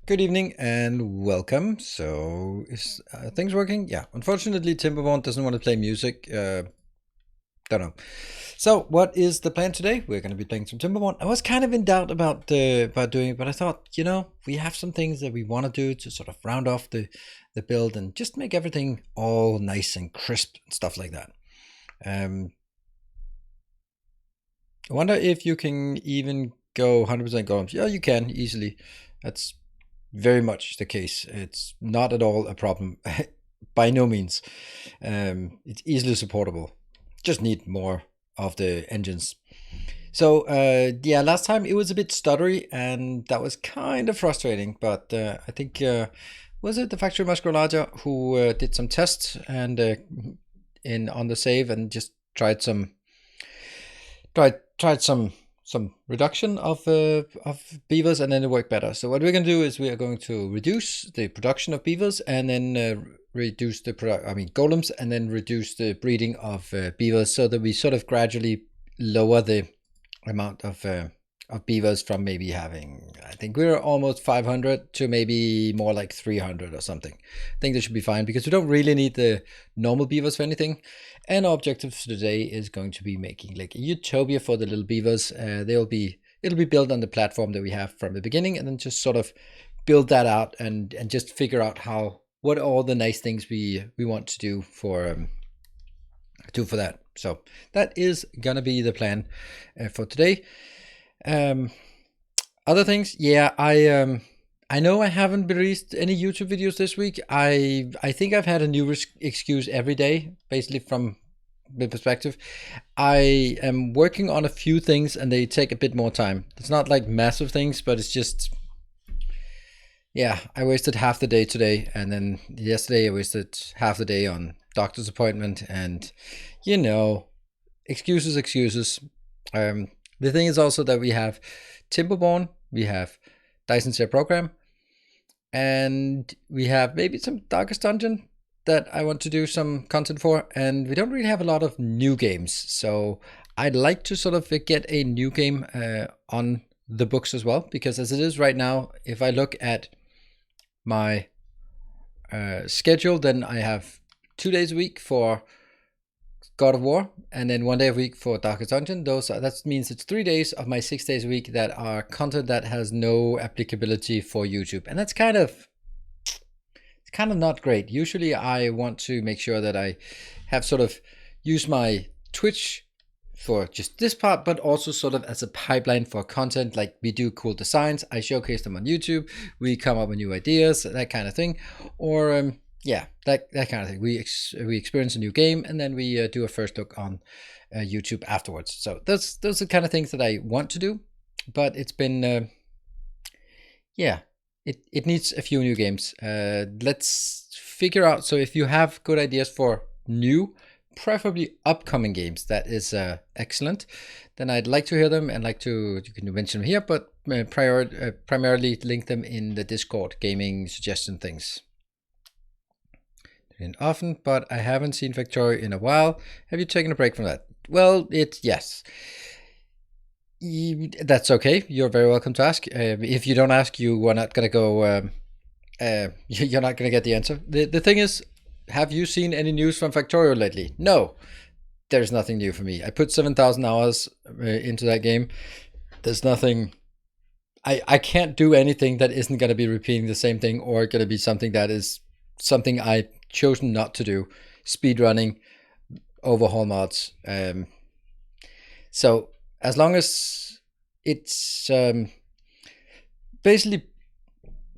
Good evening and welcome. So, is things working? Yeah. Unfortunately, Timberborn doesn't want to play music. Don't know. So, what is the plan today? We're going to be playing some Timberborn. I was kind of in doubt about doing it, but I thought, we have some things that we want to do to sort of round off the build and just make everything all nice and crisp and stuff like that. I wonder if you can even go 100% golems. Yeah, you can easily. That's very much the case. It's not at all a problem. By no means. It's easily supportable. Just need more of the engines. So yeah, last time it was a bit stuttery, and that was kind of frustrating. But I think was it the factory musculator who did some tests and in on the save and just tried some reduction of beavers, and then it worked better. So what we're going to do is we are going to reduce the production of beavers, and then reduce the golems, and then reduce the breeding of beavers, so that we sort of gradually lower the amount of beavers from maybe having, I think we're almost 500 to maybe more like 300 or something. I think that should be fine because we don't really need the normal beavers for anything. And our objective today is going to be making like a utopia for the little beavers. It'll be built on the platform that we have from the beginning, and then just sort of build that out and just figure out what all the nice things we want to do for that. So that is gonna be the plan for today. Other things, yeah, I know I haven't released any YouTube videos this week. I think I've had a new excuse every day, basically from the perspective. I am working on a few things and they take a bit more time. It's not like massive things, but it's just, yeah, I wasted half the day today, and then yesterday I wasted half the day on doctor's appointment, and excuses. The thing is also that we have Timberborn, we have Dyson's Air Program, and we have maybe some Darkest Dungeon that I want to do some content for, and we don't really have a lot of new games. So I'd like to sort of get a new game on the books as well, because as it is right now, if I look at my schedule, then I have 2 days a week for God of War, and then 1 day a week for Darkest Dungeon. That means it's 3 days of my 6 days a week that are content that has no applicability for YouTube, and that's kind of not great. Usually, I want to make sure that I have sort of used my Twitch for just this part, but also sort of as a pipeline for content. Like, we do cool designs, I showcase them on YouTube, we come up with new ideas, that kind of thing, or yeah, that kind of thing. We experience a new game, and then we do a first look on YouTube afterwards. So those are the kind of things that I want to do, but it's been yeah, it needs a few new games. Let's figure out. So if you have good ideas for new, preferably upcoming games, that is excellent. Then I'd like to hear them, and you can mention them here, but primarily link them in the Discord gaming suggestion things. In often, but I haven't seen Victoria in a while. Have you taken a break from that? Well, yes. That's okay. You're very welcome to ask. If you don't ask, you are not gonna go. You're not gonna get the answer. The thing is, have you seen any news from Factorio lately? No, there's nothing new for me. I put 7,000 hours into that game. There's nothing. I can't do anything that isn't gonna be repeating the same thing, or gonna be something that is something I chosen not to do. Speed running, overhaul mods. So as long as it's basically,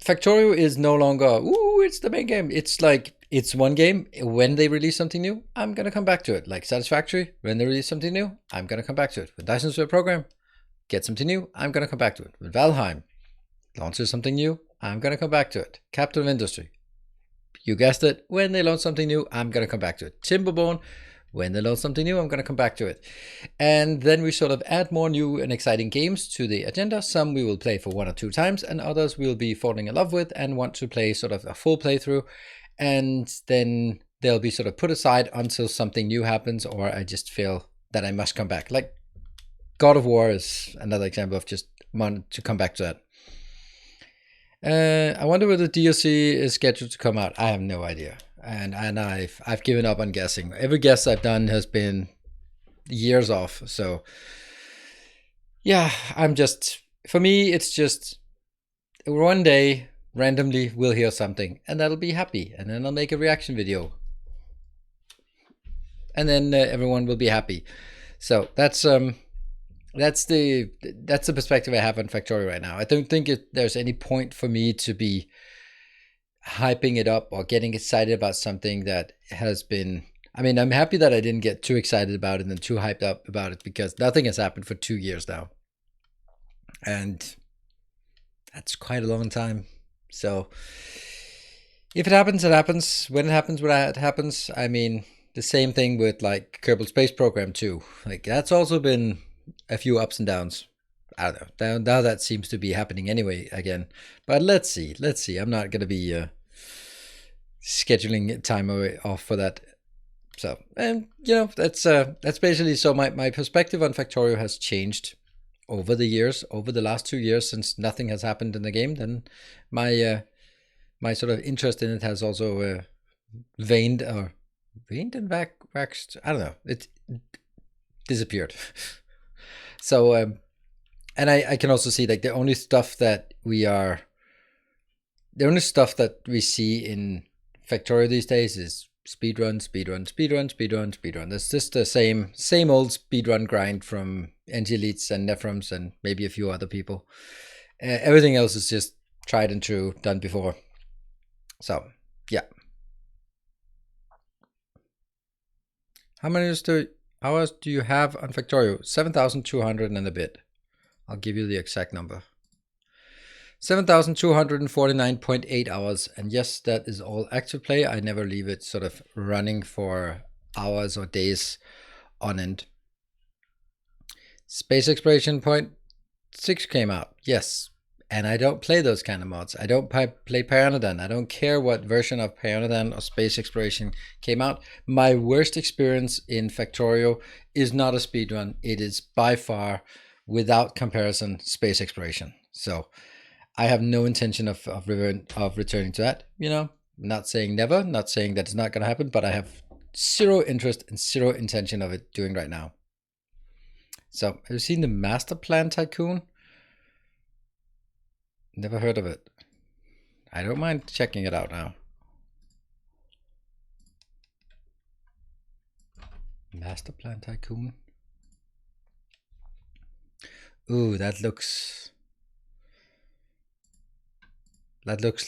Factorio is no longer, it's the main game. It's like, it's one game. When they release something new, I'm gonna come back to it. Like Satisfactory, when they release something new, I'm gonna come back to it. With Dyson's Web Program, get something new, I'm gonna come back to it. With Valheim, launches something new, I'm gonna come back to it. Captain of Industry, you guessed it, when they launch something new, I'm going to come back to it. Timberborn, when they launch something new, I'm going to come back to it. And then we sort of add more new and exciting games to the agenda. Some we will play for 1 or 2 times, and others we'll be falling in love with and want to play sort of a full playthrough. And then they'll be sort of put aside until something new happens, or I just feel that I must come back. Like God of War is another example of just want to come back to that. I wonder whether the DLC is scheduled to come out. I have no idea, and I've given up on guessing. Every guess I've done has been years off. So yeah, for me, it's just one day randomly we'll hear something, and that'll be happy, and then I'll make a reaction video, and then everyone will be happy. So that's the perspective I have on Factorio right now. I don't think there's any point for me to be hyping it up or getting excited about something that has been. I mean, I'm happy that I didn't get too excited about it and too hyped up about it, because nothing has happened for 2 years now, and that's quite a long time. So if it happens, it happens. When it happens. I mean, the same thing with like Kerbal Space Program 2. Like, that's also been a few ups and downs. I don't know. Now that seems to be happening anyway again. But let's see. I'm not going to be scheduling time off for that. So, and that's basically, so my perspective on Factorio has changed over the last 2 years, since nothing has happened in the game. Then my sort of interest in it has also waned and waxed. I don't know. It disappeared. So, and I can also see, like, the only stuff that we see in Factorio these days is speedrun. It's just the same old speedrun grind from NG Elites and Nephrons and maybe a few other people. Everything else is just tried and true, done before. So, yeah. How many hours do you have on Factorio? 7,200 and a bit. I'll give you the exact number. 7,249.8 hours. And yes, that is all active play. I never leave it sort of running for hours or days on end. Space Exploration 0.6 came out. Yes. And I don't play those kind of mods. I don't play Pyranodan. I don't care what version of Pyranodan or Space Exploration came out. My worst experience in Factorio is not a speedrun. It is by far, without comparison, Space Exploration. So I have no intention of returning to that. Not saying never, not saying that it's not going to happen, but I have zero interest and zero intention of it doing right now. So, have you seen the Master Plan Tycoon? Never heard of it. I don't mind checking it out now. Master Plan Tycoon. Ooh, that looks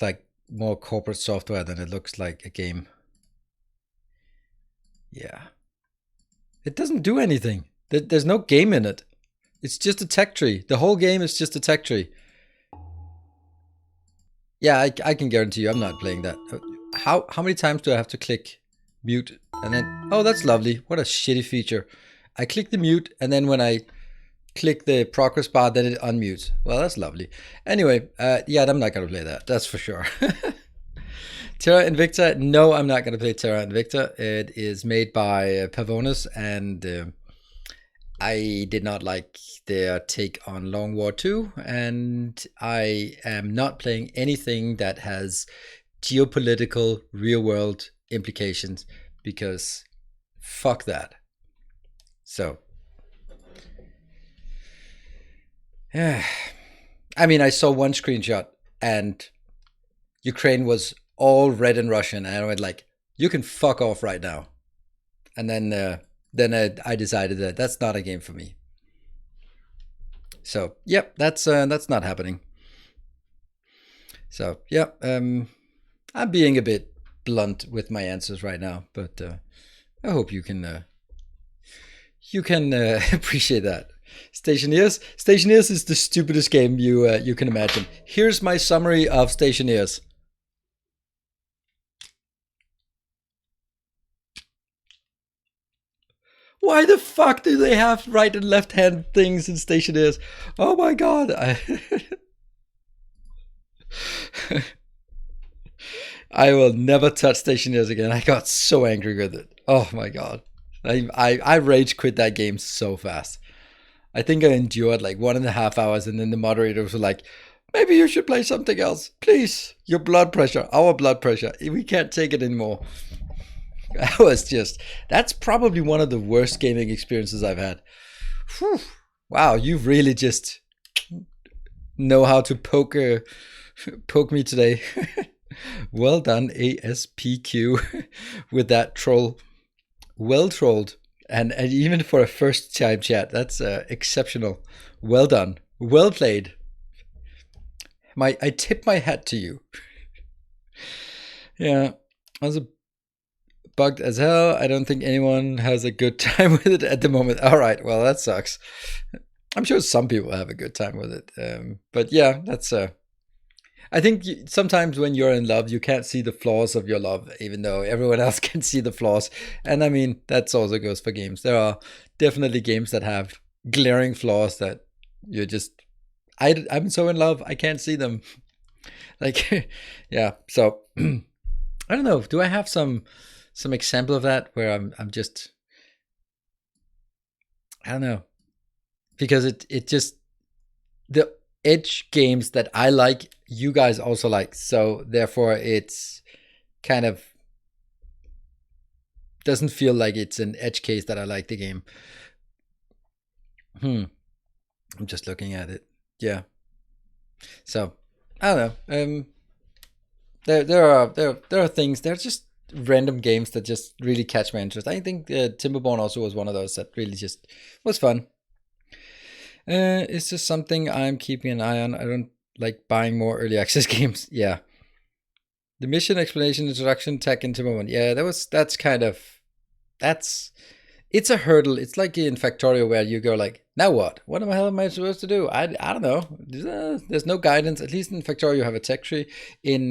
like more corporate software than it looks like a game. Yeah. It doesn't do anything. There's no game in it. It's just a tech tree. The whole game is just a tech tree. Yeah, I can guarantee you I'm not playing that. How many times do I have to click mute and then, oh, that's lovely. What a shitty feature. I click the mute, and then when I click the progress bar, then it unmutes. Well, that's lovely. Anyway, yeah, I'm not going to play that. That's for sure. Terra Invicta. No, I'm not going to play Terra Invicta. It is made by Pavonis, and I did not like their take on Long War 2, and I am not playing anything that has geopolitical real-world implications, because fuck that. So, yeah. I mean, I saw one screenshot, and Ukraine was all red and Russian, and I went like, you can fuck off right now. And then I decided that that's not a game for me. So, yep, that's not happening. So, yeah, I'm being a bit blunt with my answers right now, but I hope you can appreciate that. Stationeers is the stupidest game you can imagine. Here's my summary of Stationeers. Why the fuck do they have right and left hand things in Stationeers? Oh my god. I will never touch Stationeers again. I got so angry with it. Oh my god. I rage quit that game so fast. I think I endured like 1.5 hours, and then the moderators were like, Maybe you should play something else. Please. Your blood pressure, our blood pressure. We can't take it anymore. That's probably one of the worst gaming experiences I've had. Whew. Wow, you really just know how to poke me today. Well done, ASPQ, with that troll. Well trolled. And even for a first time chat, that's exceptional. Well done. Well played. I tip my hat to you. Yeah, I was bugged as hell. I don't think anyone has a good time with it at the moment. All right, well, that sucks. I'm sure some people have a good time with it. But yeah, that's I think sometimes when you're in love, you can't see the flaws of your love, even though everyone else can see the flaws. And I mean, that also goes for games. There are definitely games that have glaring flaws that you're just, I'm so in love, I can't see them. Like, yeah. So I don't know. Do I have some example of that where I'm just, I don't know, because it just, the edge games that I like, you guys also like, so therefore it's kind of doesn't feel like it's an edge case that I like the game. I'm just looking at it. Yeah. So I don't know. There are things. They're just random games that just really catch my interest. I think Timberborn also was one of those that really just was fun. It's just something I'm keeping an eye on. I don't like buying more early access games. Yeah. The mission explanation, introduction, tech, and Timberborn. Yeah, it's a hurdle. It's like in Factorio where you go like, now what? What the hell am I supposed to do? I don't know. There's no guidance. At least in Factorio you have a tech tree. In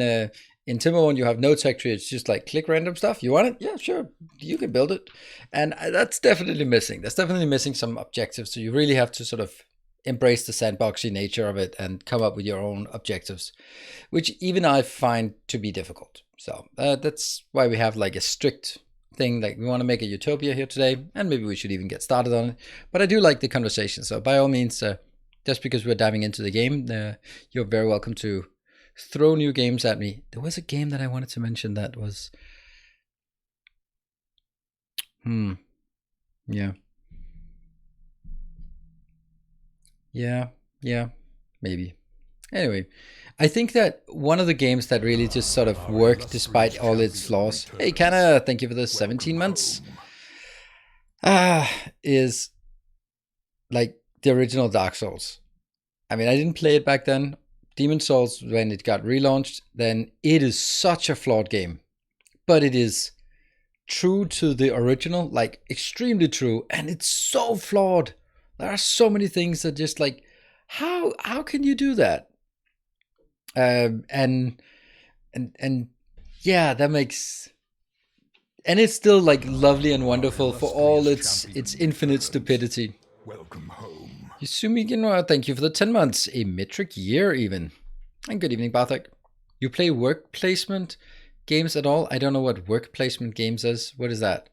Timberborn you have no tech tree. It's just like click random stuff. You want it? Yeah, sure. You can build it. And that's definitely missing. That's definitely missing some objectives. So you really have to sort of embrace the sandboxy nature of it and come up with your own objectives, which even I find to be difficult. So that's why we have like a strict thing, like we want to make a utopia here today, and maybe we should even get started on it. But I do like the conversation, so by all means, just because we're diving into the game, you're very welcome to throw new games at me. There was a game that I wanted to mention that was yeah, maybe. Anyway, I think that one of the games that really just sort of worked despite all its flaws. Hey, Kana, thank you for the 17 months. Is like the original Dark Souls. I mean, I didn't play it back then. Demon Souls, when it got relaunched, then it is such a flawed game. But it is true to the original, like extremely true, and it's so flawed. There are so many things that just like, how can you do that? And yeah, that makes, and it's still like lovely and wonderful for all its infinite stupidity. Welcome home. Yasumi Ginwa, thank you for the 10 months, a metric year even. And good evening, Bartek. You play work placement games at all? I don't know what work placement games is. What is that?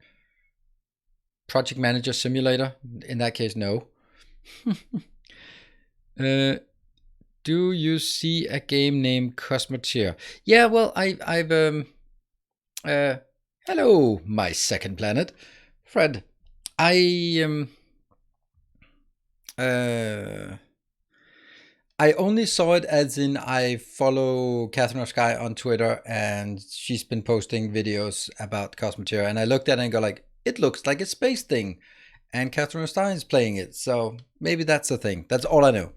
Project Manager Simulator? In that case, no. Do you see a game named Cosmoteer? Yeah, well, I've hello, my second planet, Fred. I only saw it as in I follow Catherine of Sky on Twitter, and she's been posting videos about Cosmoteer, and I looked at it and go like, it looks like a space thing, and Catherine of Sky is playing it, so maybe that's the thing. That's all I know.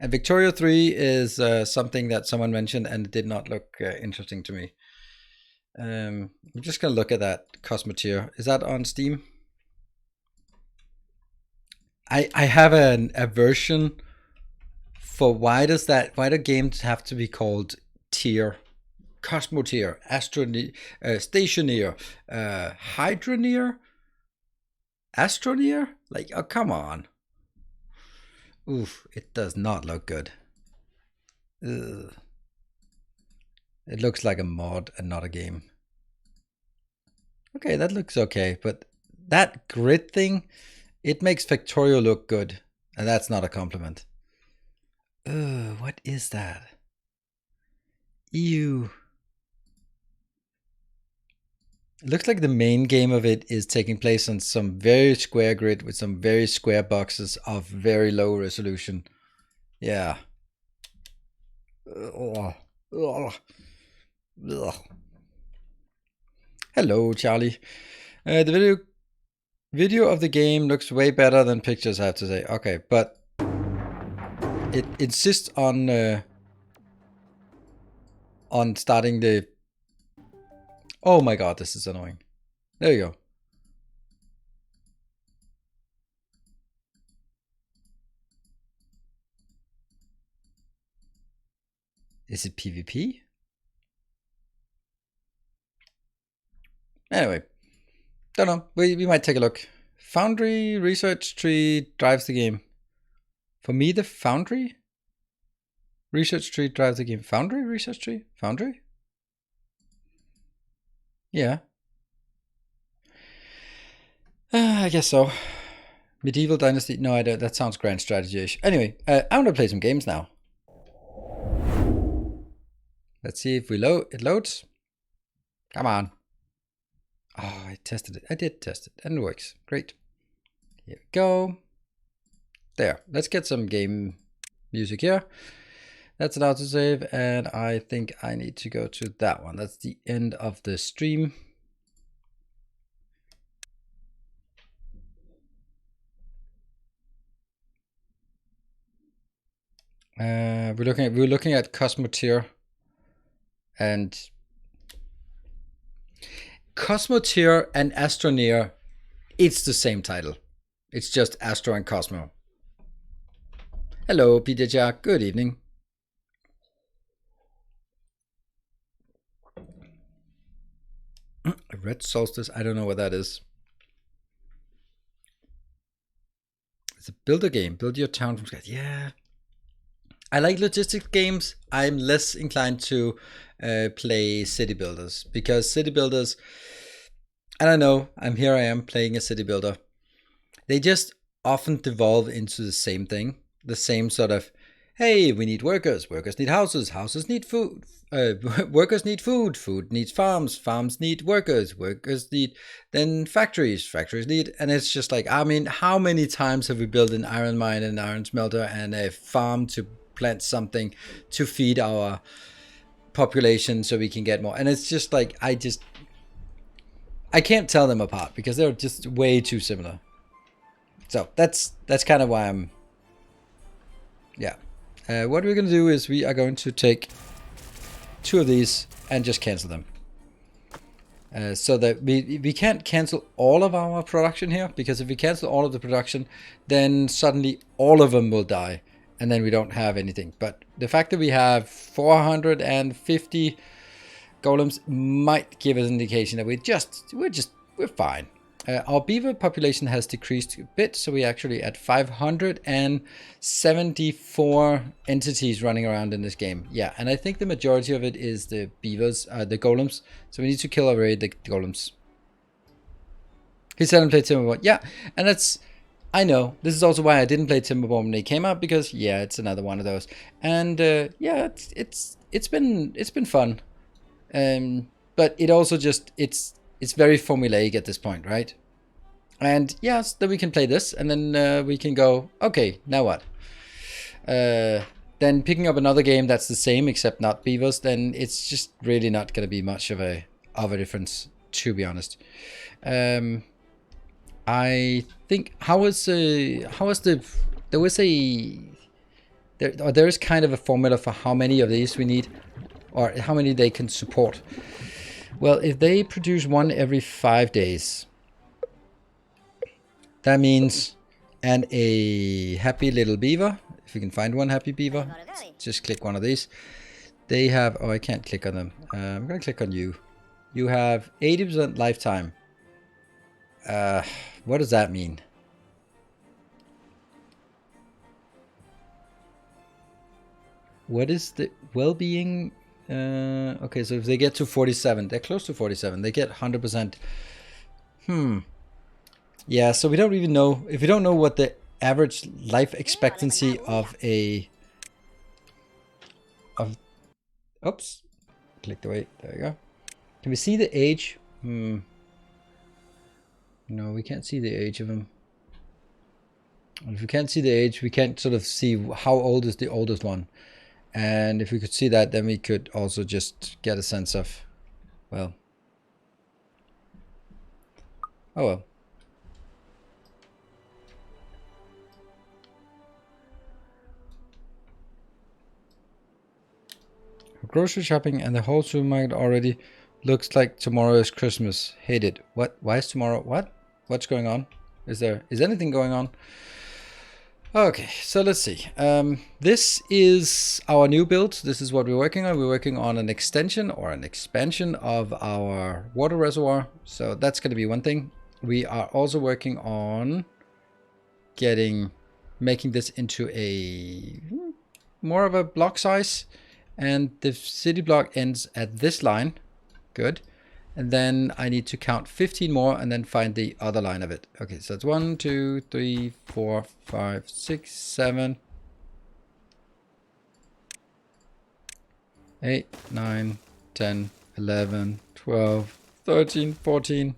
And Victoria 3 is something that someone mentioned, and it did not look interesting to me. I'm just gonna look at that Cosmoteer. Is that on Steam? I have a version for why do games have to be called tier? Cosmoteer, Stationeer, Hydroneer, Astroneer? Like, oh, come on. Oof, it does not look good. Ugh. It looks like a mod and not a game. Okay, that looks okay, but that grid thing, it makes Factorio look good, and that's not a compliment. What is that? Ew. It looks like the main game of it is taking place on some very square grid with some very square boxes of very low resolution. Yeah. Ugh. Ugh. Ugh. Hello, Charlie. The video of the game looks way better than pictures, I have to say. Okay, but it insists on starting the... Oh my god, this is annoying. There you go. Is it PvP? Anyway, don't know. We might take a look. Foundry research tree drives the game. For me, the Foundry research tree drives the game. Foundry research tree? Foundry? Yeah. I guess so. Medieval Dynasty? No, I don't. That sounds grand strategy-ish. Anyway, I want to play some games now. Let's see if it loads. Come on. Oh, I tested it. I did test it, and it works. Great. Here we go. There. Let's get some game music here. That's an autosave, and I think I need to go to that one. That's the end of the stream. We're looking at Cosmotier, and Cosmotier and Astroneer, it's the same title. It's just Astro and Cosmo. Hello, Peter Jack. Good evening. Red Solstice. I don't know what that is. It's a builder game. Build your town from scratch. Yeah. I like logistics games. I'm less inclined to play city builders, because city builders, I don't know, I am playing a city builder. They just often devolve into the same thing. The same sort of, hey, we need workers. Workers need houses. Houses need food. Workers need food. Food needs farms. Farms need workers. Workers need then factories. Factories need, and it's just like, I mean, how many times have we built an iron mine and an iron smelter and a farm to plant something to feed our population so we can get more? And it's just like, I can't tell them apart because they're just way too similar. So that's kind of why I'm, yeah. What we're going to do is we are going to take 2 of these and just cancel them. So that we can't cancel all of our production here, because if we cancel all of the production, then suddenly all of them will die, and then we don't have anything. But the fact that we have 450 golems might give us an indication that we're fine. Our beaver population has decreased a bit, so we're actually at 574 entities running around in this game. Yeah, and I think the majority of it is the beavers, the golems. So we need to kill away the golems. He said and played Timberborn. Yeah, and that's, I know, this is also why I didn't play Timberborn when they came out, because yeah, it's another one of those. And yeah, it's been fun. But it also just, it's very formulaic at this point, right? And yes, then we can play this, and then we can go, okay, now what? Then picking up another game that's the same except not beavers, then it's just really not going to be much of a difference, to be honest. I think there is kind of a formula for how many of these we need, or how many they can support. Well, if they produce 1 every 5 days, that means, and a happy little beaver, if you can find one happy beaver, just click one of these. They have, oh, I can't click on them. I'm going to click on you. You have 80% lifetime. What does that mean? What is the well-being? Okay, so if they get to 47, they're close to 47. They get 100%. Yeah, so we don't even know, if we don't know what the average life expectancy of a of... Oops. Clicked away. There you go. Can we see the age? No, we can't see the age of them. And if we can't see the age, we can't sort of see how old is the oldest one. And if we could see that, then we could also just get a sense of, well, oh well. Grocery shopping and the whole supermarket already looks like tomorrow is Christmas. Hate it. What? Why is tomorrow? What? What's going on? Is anything going on? Okay, so let's see. This is our new build. This is what we're working on. We're working on an extension or an expansion of our water reservoir. So that's going to be one thing. We are also working on making this into a more of a block size. And the city block ends at this line. Good. And then I need to count 15 more and then find the other line of it. Okay, so it's 1, 2, 3, 4, 5, 6, 7, 8, 9, 10, 11, 12, 13, 14,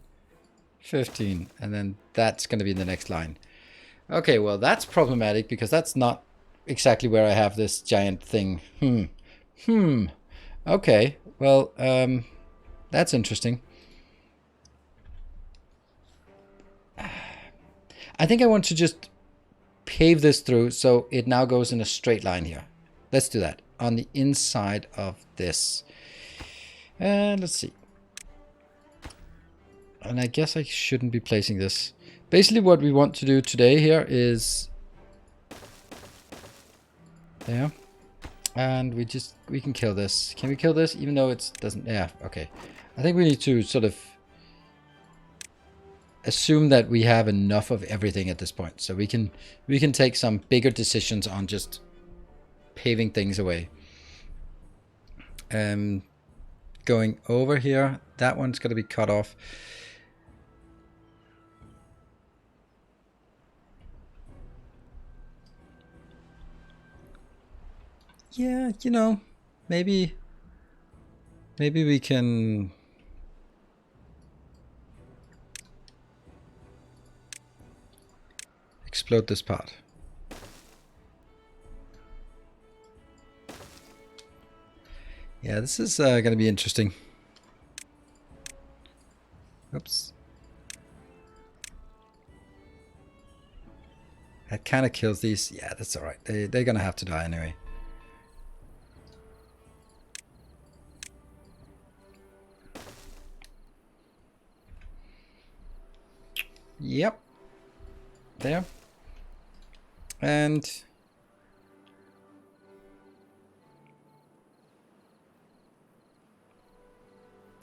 15. And then that's going to be the next line. Okay, well, that's problematic because that's not exactly where I have this giant thing. Okay, well, that's interesting. I think I want to just pave this through so it now goes in a straight line here. Let's do that on the inside of this. And let's see. And I guess I shouldn't be placing this. Basically what we want to do today here is there. And we can kill this. Can we kill this even though it doesn't? Yeah, okay. I think we need to sort of assume that we have enough of everything at this point. So we can take some bigger decisions on just paving things away. Going over here, that one's going to be cut off. Yeah, you know, maybe we can explode this part. Yeah, this is going to be interesting. Oops. That kind of kills these. Yeah, that's all right. They're going to have to die anyway. Yep. There. And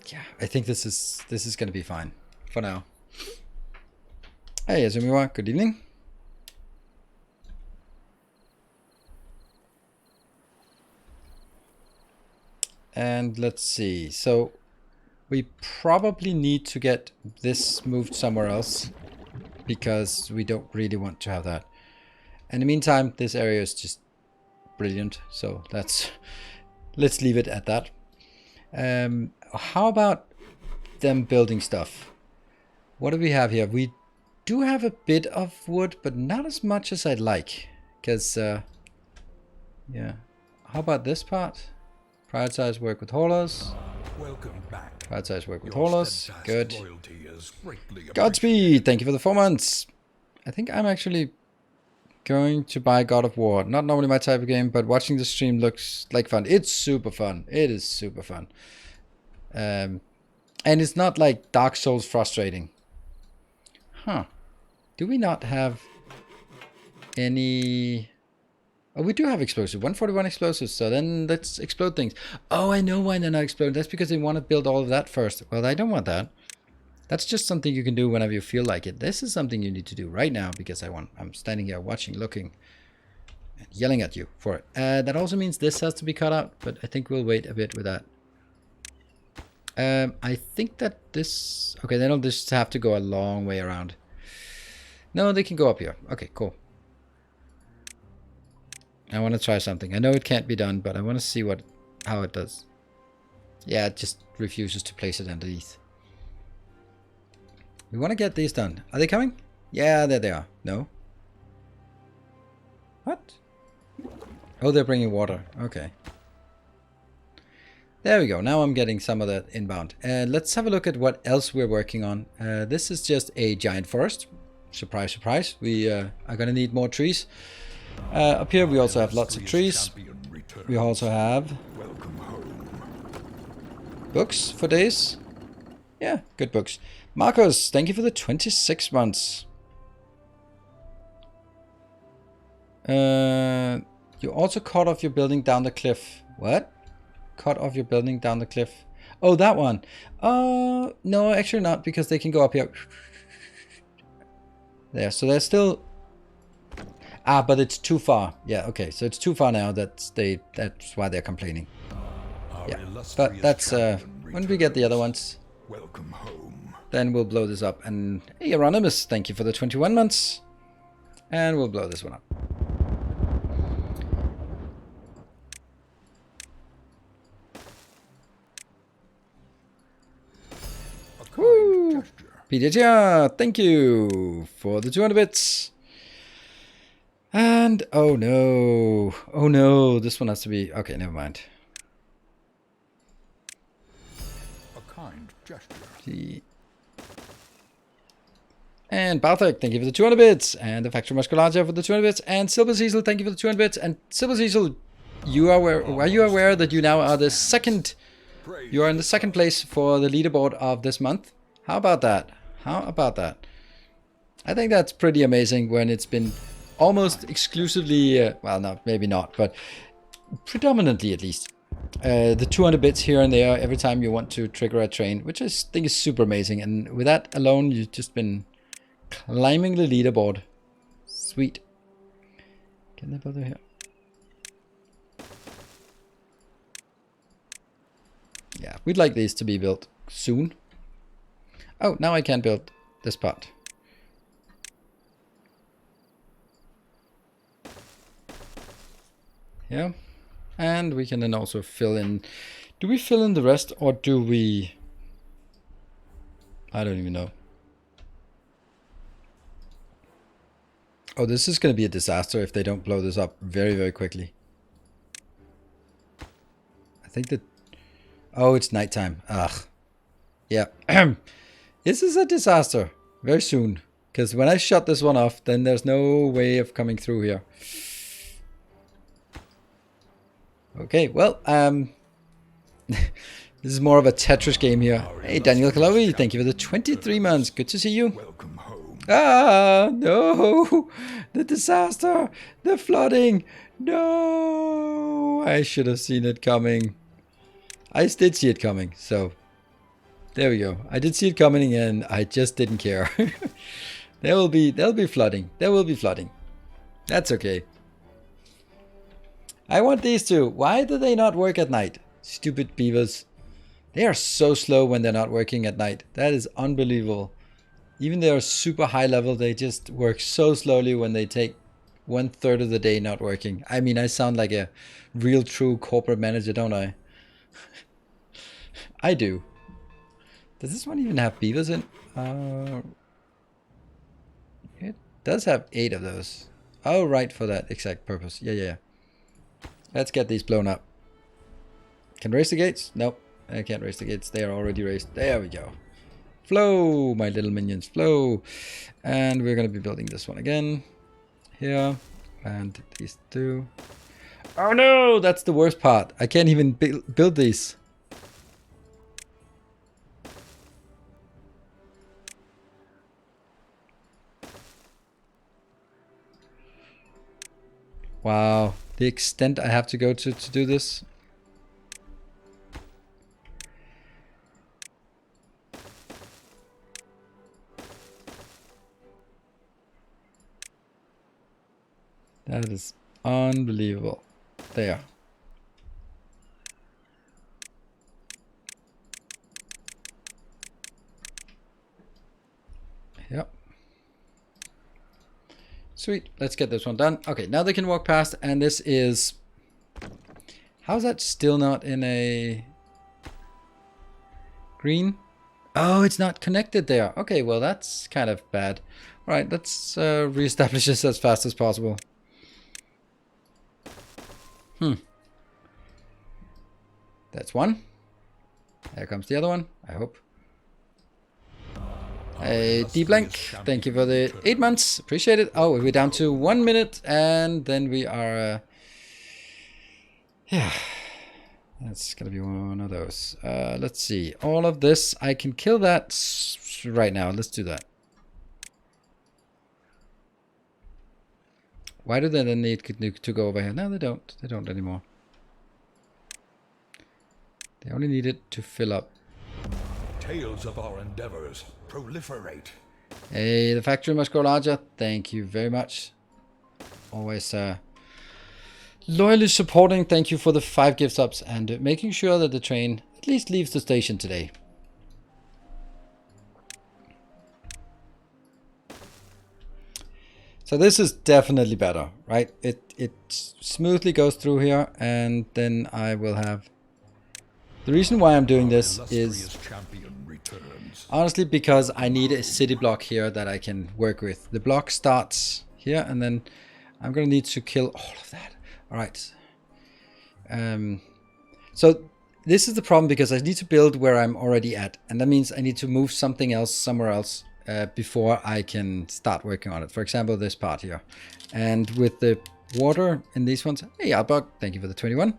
yeah, I think this is going to be fine for now. Hey, Azumiwa, good evening. And let's see. So we probably need to get this moved somewhere else because we don't really want to have that. In the meantime, this area is just brilliant. So let's leave it at that. How about them building stuff? What do we have here? We do have a bit of wood, but not as much as I'd like. Because, yeah. How about this part? Prioritize work with haulers. Welcome back. Prioritize work with haulers. Good. Godspeed. Thank you for the 4 months. I think I'm actually going to buy God of War. Not normally my type of game, but watching the stream looks like fun. It's super fun. It is super fun. And it's not like Dark Souls frustrating. Huh. Do we not have any... Oh, we do have explosives. 141 explosives. So then let's explode things. Oh, I know why they're not exploding. That's because they want to build all of that first. Well, I don't want that. That's just something you can do whenever you feel like it. This is something you need to do right now because I'm standing here watching, looking, and yelling at you for it. That also means this has to be cut out, but I think we'll wait a bit with that. I think that this... Okay, they don't just have to go a long way around. No, they can go up here. Okay, cool. I want to try something. I know it can't be done, but I want to see how it does. Yeah, it just refuses to place it underneath. We want to get these done. Are they coming? Yeah, there they are. No? What? Oh, they're bringing water. Okay. There we go. Now I'm getting some of that inbound. Let's have a look at what else we're working on. This is just a giant forest. Surprise, surprise. We are going to need more trees. Up here we also have lots of trees. We also have books for days. Yeah, good books. Marcos, thank you for the 26 months. You also cut off your building down the cliff. What? Cut off your building down the cliff. Oh, that one. No, actually not, because they can go up here. There, so they're still... Ah, but it's too far. Yeah, okay, so it's too far now. That's why they're complaining. Yeah, but that's when we get the other ones. Welcome home. Then we'll blow this up. And hey, Anonymous, thank you for the 21 months. And we'll blow this one up. Woo! Pidgeotto, thank you for the 200 bits. And oh no, this one has to be okay. Never mind. A kind gesture. And Bartek, thank you for the 200 bits, and the Factory Muscularia for the 200 bits, and Silver Cecil, thank you for the 200 bits, and Silver Cecil, are you aware that you now are the second? You are in the second place for the leaderboard of this month. How about that? How about that? I think that's pretty amazing when it's been almost exclusively, well, no, maybe not, but predominantly at least, the 200 bits here and there every time you want to trigger a train, which I think is super amazing. And with that alone, you've just been climbing the leaderboard. Sweet. Can they bother here? Yeah, we'd like these to be built soon. Oh, now I can build this part. Yeah. And we can then also fill in. Do we fill in the rest, or do we... I don't even know. Oh, this is going to be a disaster if they don't blow this up very, very quickly. I think that... Oh, it's nighttime. Ugh. Yeah. This is a disaster. Very soon. Because when I shut this one off, then there's no way of coming through here. Okay, well, this is more of a Tetris game here. Hey, Daniel Kalowi, thank you for the 23 months. Good to see you. Welcome home. Ah, no! The disaster! The flooding! No! I should have seen it coming. I did see it coming, so there we go. I did see it coming and I just didn't care. There'll be flooding. There will be flooding. That's okay. I want these two. Why do they not work at night? Stupid beavers. They are so slow when they're not working at night. That is unbelievable. Even they are super high level, they just work so slowly when they take 1/3 of the day not working. I mean, I sound like a real true corporate manager, don't I? I do. Does this one even have beavers in? It does have 8 of those. Oh, right, for that exact purpose. Yeah. Let's get these blown up. Can raise the gates? Nope, I can't raise the gates. They are already raised. There we go. Flow, my little minions, flow. And we're going to be building this one again. Here. And these two. Oh no, that's the worst part. I can't even build these. Wow, the extent I have to go to do this. That is unbelievable. There. Yep. Sweet. Let's get this one done. Okay, now they can walk past, and this is... How's that still not in a... green? Oh, it's not connected there. Okay, well, that's kind of bad. All right, let's reestablish this as fast as possible. That's one. There comes the other one, I hope. A D-Blank, thank you for the 8 months. Appreciate it. Oh, we're down to 1 minute, and then we are... yeah, that's gonna be one of those. Let's see. All of this, I can kill that right now. Let's do that. Why do they then need to go over here? No, they don't. They don't anymore. They only need it to fill up. Tales of our endeavors proliferate. Hey, the factory must grow larger. Thank you very much. Always loyally supporting. Thank you for the 5 gift subs and making sure that the train at least leaves the station today. So this is definitely better, right? It smoothly goes through here, and then I will have... The reason why I'm doing this is honestly because I need a city block here that I can work with. The block starts here, and then I'm going to need to kill all of that. All right. So this is the problem, because I need to build where I'm already at, and that means I need to move something else somewhere else before I can start working on it. For example, this part here. And with the water in these ones... Hey, Outbug, thank you for the 21.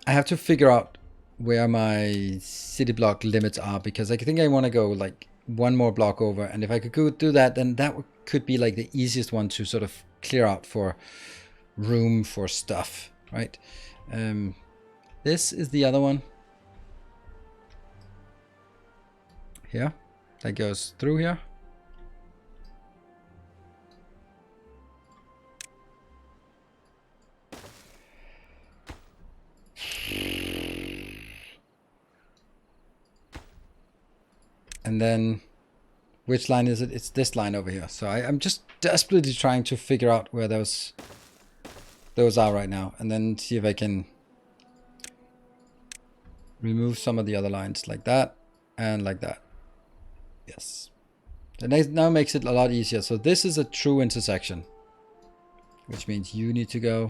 I have to figure out where my city block limits are, because I think I want to go like 1 more block over, and if I could do that, then that could be like the easiest one to sort of clear out for room for stuff, right? This is the other one here that goes through here. And then, which line is it? It's this line over here. So I'm just desperately trying to figure out where those are right now, and then see if I can remove some of the other lines like that and like that. Yes. That now makes it a lot easier. So this is a true intersection, which means you need to go.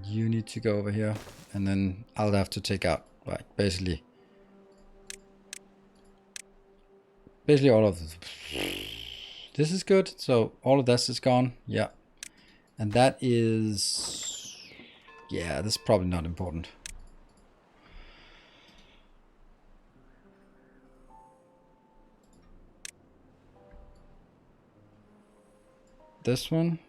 You need to go over here, and then I'll have to take out, like, basically all of this. This is good, so all of this is gone. Yeah, and that is, yeah, this is probably not important. This one.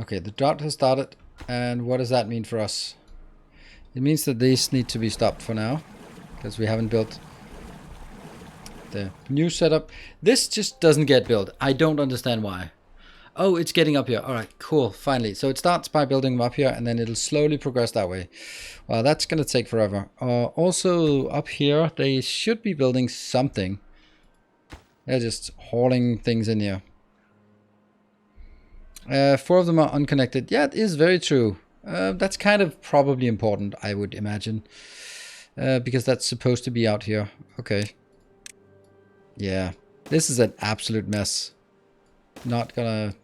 Okay, the drought has started, and what does that mean for us? It means that these need to be stopped for now, because we haven't built the new setup. This just doesn't get built. I don't understand why. Oh, it's getting up here. All right, cool, finally. So it starts by building them up here, and then it'll slowly progress that way. Well, that's going to take forever. Also, up here, they should be building something. They're just hauling things in here. 4 of them are unconnected. Yeah, it is very true. That's kind of probably important, I would imagine. Because that's supposed to be out here. Okay. Yeah. This is an absolute mess. Not gonna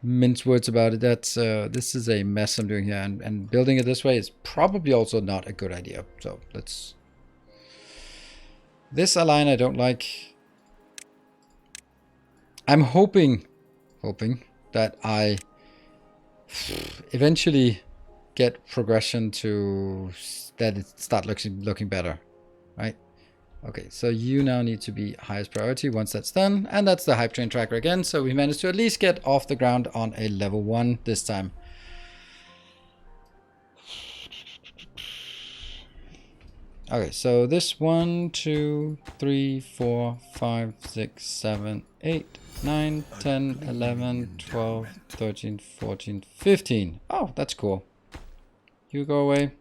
mince words about it. That's this is a mess I'm doing here. And building it this way is probably also not a good idea. So let's... This line I don't like. I'm hoping that I eventually get progression to that it start looking better, right? Okay, so you now need to be highest priority once that's done, and that's the hype train tracker again. So we managed to at least get off the ground on a level 1 this time. Okay, so this 1, 2, 3, 4, 5, 6, 7, 8, 9, 10, 11, 12, 13, 14, 15. Oh, that's cool. You go away.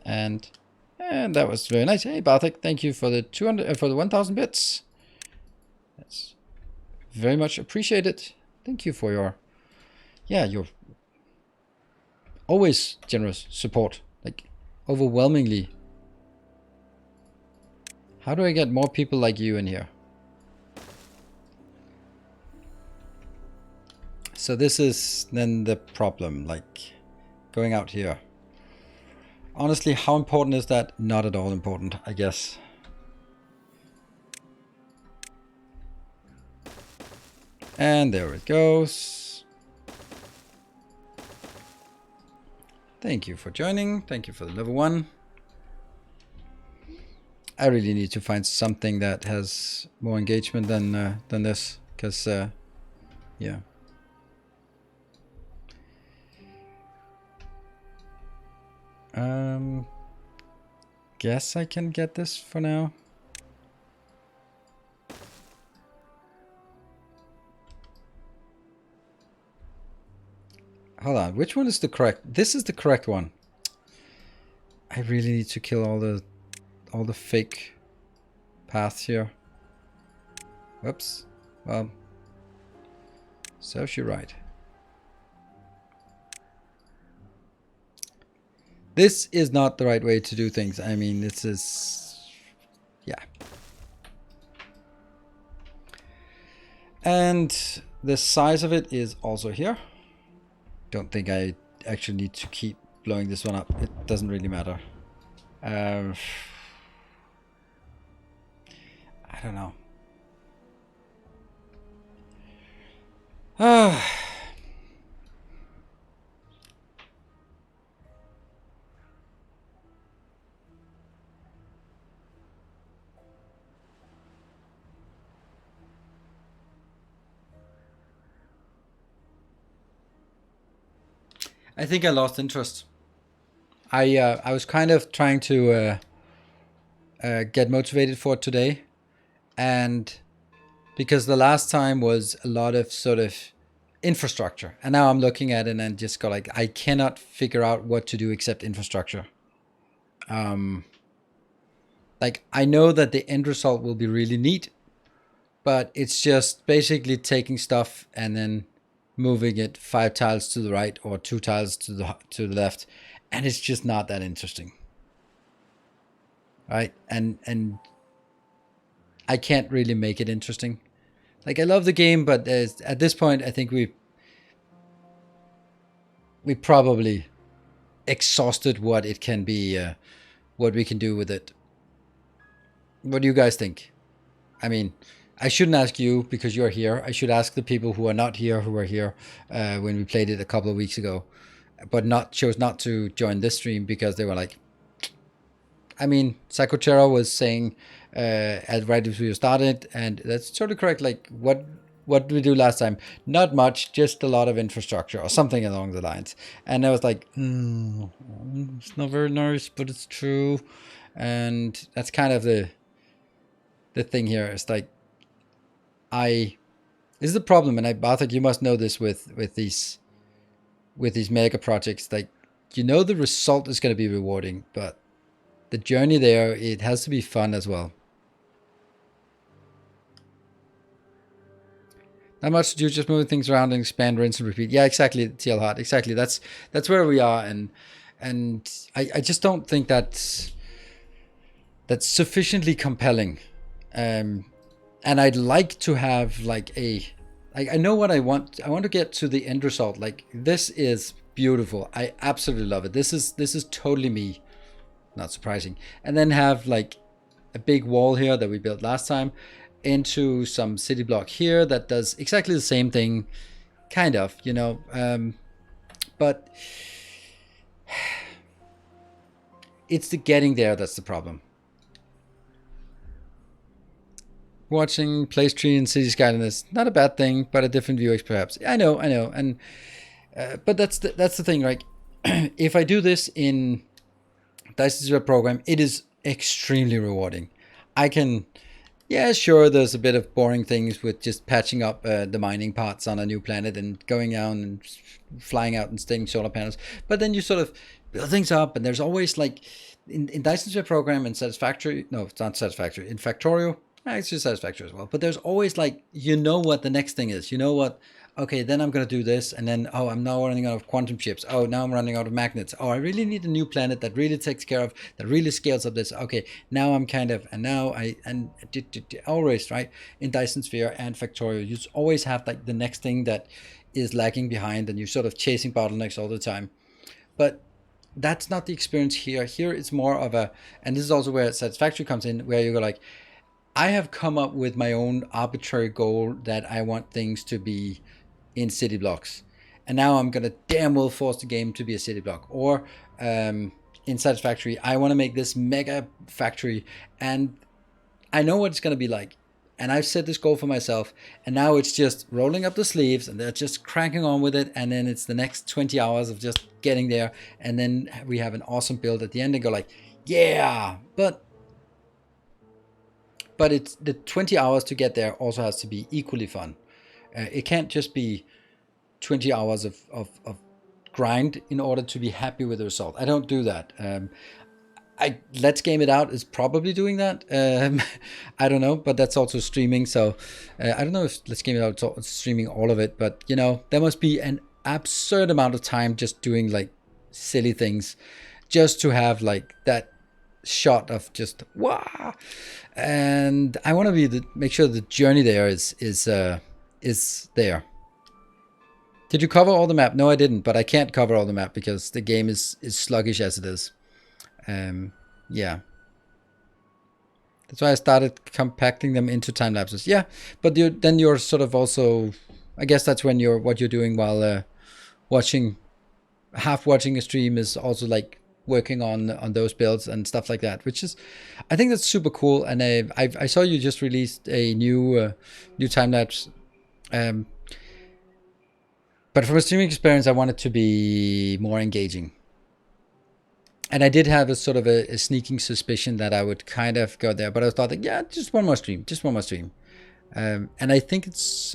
And that was very nice. Hey, Bartek, thank you for the 200 for the 1,000 bits. That's very much appreciated. Thank you for your your always generous support. Like overwhelmingly. How do I get more people like you in here? So this is then the problem, like going out here. Honestly, how important is that? Not at all important, I guess. And there it goes. Thank you for joining. Thank you for the level 1. I really need to find something that has more engagement than this, because yeah. Guess I can get this for now. Hold on, which one is the correct? This is the correct one. I really need to kill all the fake paths here. Whoops. Well, serves you right. This is not the right way to do things. I mean, this is... yeah. And the size of it is also here. Don't think I actually need to keep blowing this one up. It doesn't really matter. I don't know. I think I lost interest. I was kind of trying to get motivated for it today, and because the last time was a lot of sort of infrastructure, and now I'm looking at it and just go like, I cannot figure out what to do except infrastructure. Like I know that the end result will be really neat, but it's just basically taking stuff and then moving it 5 tiles to the right or 2 tiles to the left, and it's just not that interesting, right? And I can't really make it interesting. Like I love the game, but at this point I think we probably exhausted what it can be, what we can do with it. What do you guys think? I mean, I shouldn't ask you because you're here. I should ask the people who are not here, who were here when we played it a couple of weeks ago, but chose not to join this stream because they were like, I mean, Sakotera was saying right as we started, and that's totally correct. Like, what did we do last time? Not much, just a lot of infrastructure or something along the lines. And I was like, it's not very nice, but it's true. And that's kind of the thing here. It's like, this is the problem, and Bartek, you must know this with these mega projects. Like, you know, the result is going to be rewarding, but the journey there, it has to be fun as well. Not much to do, just moving things around and expand, rinse and repeat. Yeah, exactly, TL Hart. Exactly. That's where we are, and I just don't think that's sufficiently compelling. And I'd like to have like I know what I want. I want to get to the end result. Like, this is beautiful. I absolutely love it. This is totally me. Not surprising. And then have like a big wall here that we built last time into some city block here that does exactly the same thing, kind of, you know. But it's the getting there that's the problem. Watching Place Tree and City Skyline is not a bad thing, but a different view perhaps. I know, and but that's the thing, right? If I do this in Dice Zero program, it is extremely rewarding. I can, yeah, sure, there's a bit of boring things with just patching up the mining parts on a new planet and going out and flying out and staying solar panels. But then you sort of build things up, and there's always like in Dyson's Web program and Satisfactory. No, it's not Satisfactory. In Factorio, it's just Satisfactory as well. But there's always like, you know what the next thing is. You know what? Okay, then I'm gonna do this, and then oh, I'm now running out of quantum chips. Oh, now I'm running out of magnets. Oh, I really need a new planet that really takes care of, that really scales up this. Okay, now I'm kind of, and now I and always right in Dyson Sphere and Factorio, you always have like the next thing that is lagging behind, and you're sort of chasing bottlenecks all the time. But that's not the experience here. Here it's more of a, and this is also where Satisfactory comes in, where you go like, I have come up with my own arbitrary goal that I want things to be in city blocks, and now I'm gonna damn well force the game to be a city block. Or in Satisfactory, I want to make this mega factory, and I know what it's gonna be like, and I've set this goal for myself, and now it's just rolling up the sleeves, and they're just cranking on with it, and then it's the next 20 hours of just getting there, and then we have an awesome build at the end and go like, yeah. But it's the 20 hours to get there also has to be equally fun. It can't just be 20 hours of grind in order to be happy with the result. I don't do that. Let's Game It Out is probably doing that. I don't know, but that's also streaming. So I don't know if Let's Game It Out is streaming all of it, but you know, there must be an absurd amount of time just doing like silly things just to have like that shot of just wow. And I want to make sure the journey there is there. Did you cover all the map? No, I didn't, but I can't cover all the map because the game is sluggish as it is. Yeah. That's why I started compacting them into time lapses. Yeah, but then you're sort of also, I guess that's when what you're doing while watching a stream is also like working on those builds and stuff like that, which is, I think that's super cool. And I saw you just released a new time lapse. But from a streaming experience, I want it to be more engaging. And I did have a sort of a sneaking suspicion that I would kind of go there, but I thought like, yeah, just one more stream. And I think it's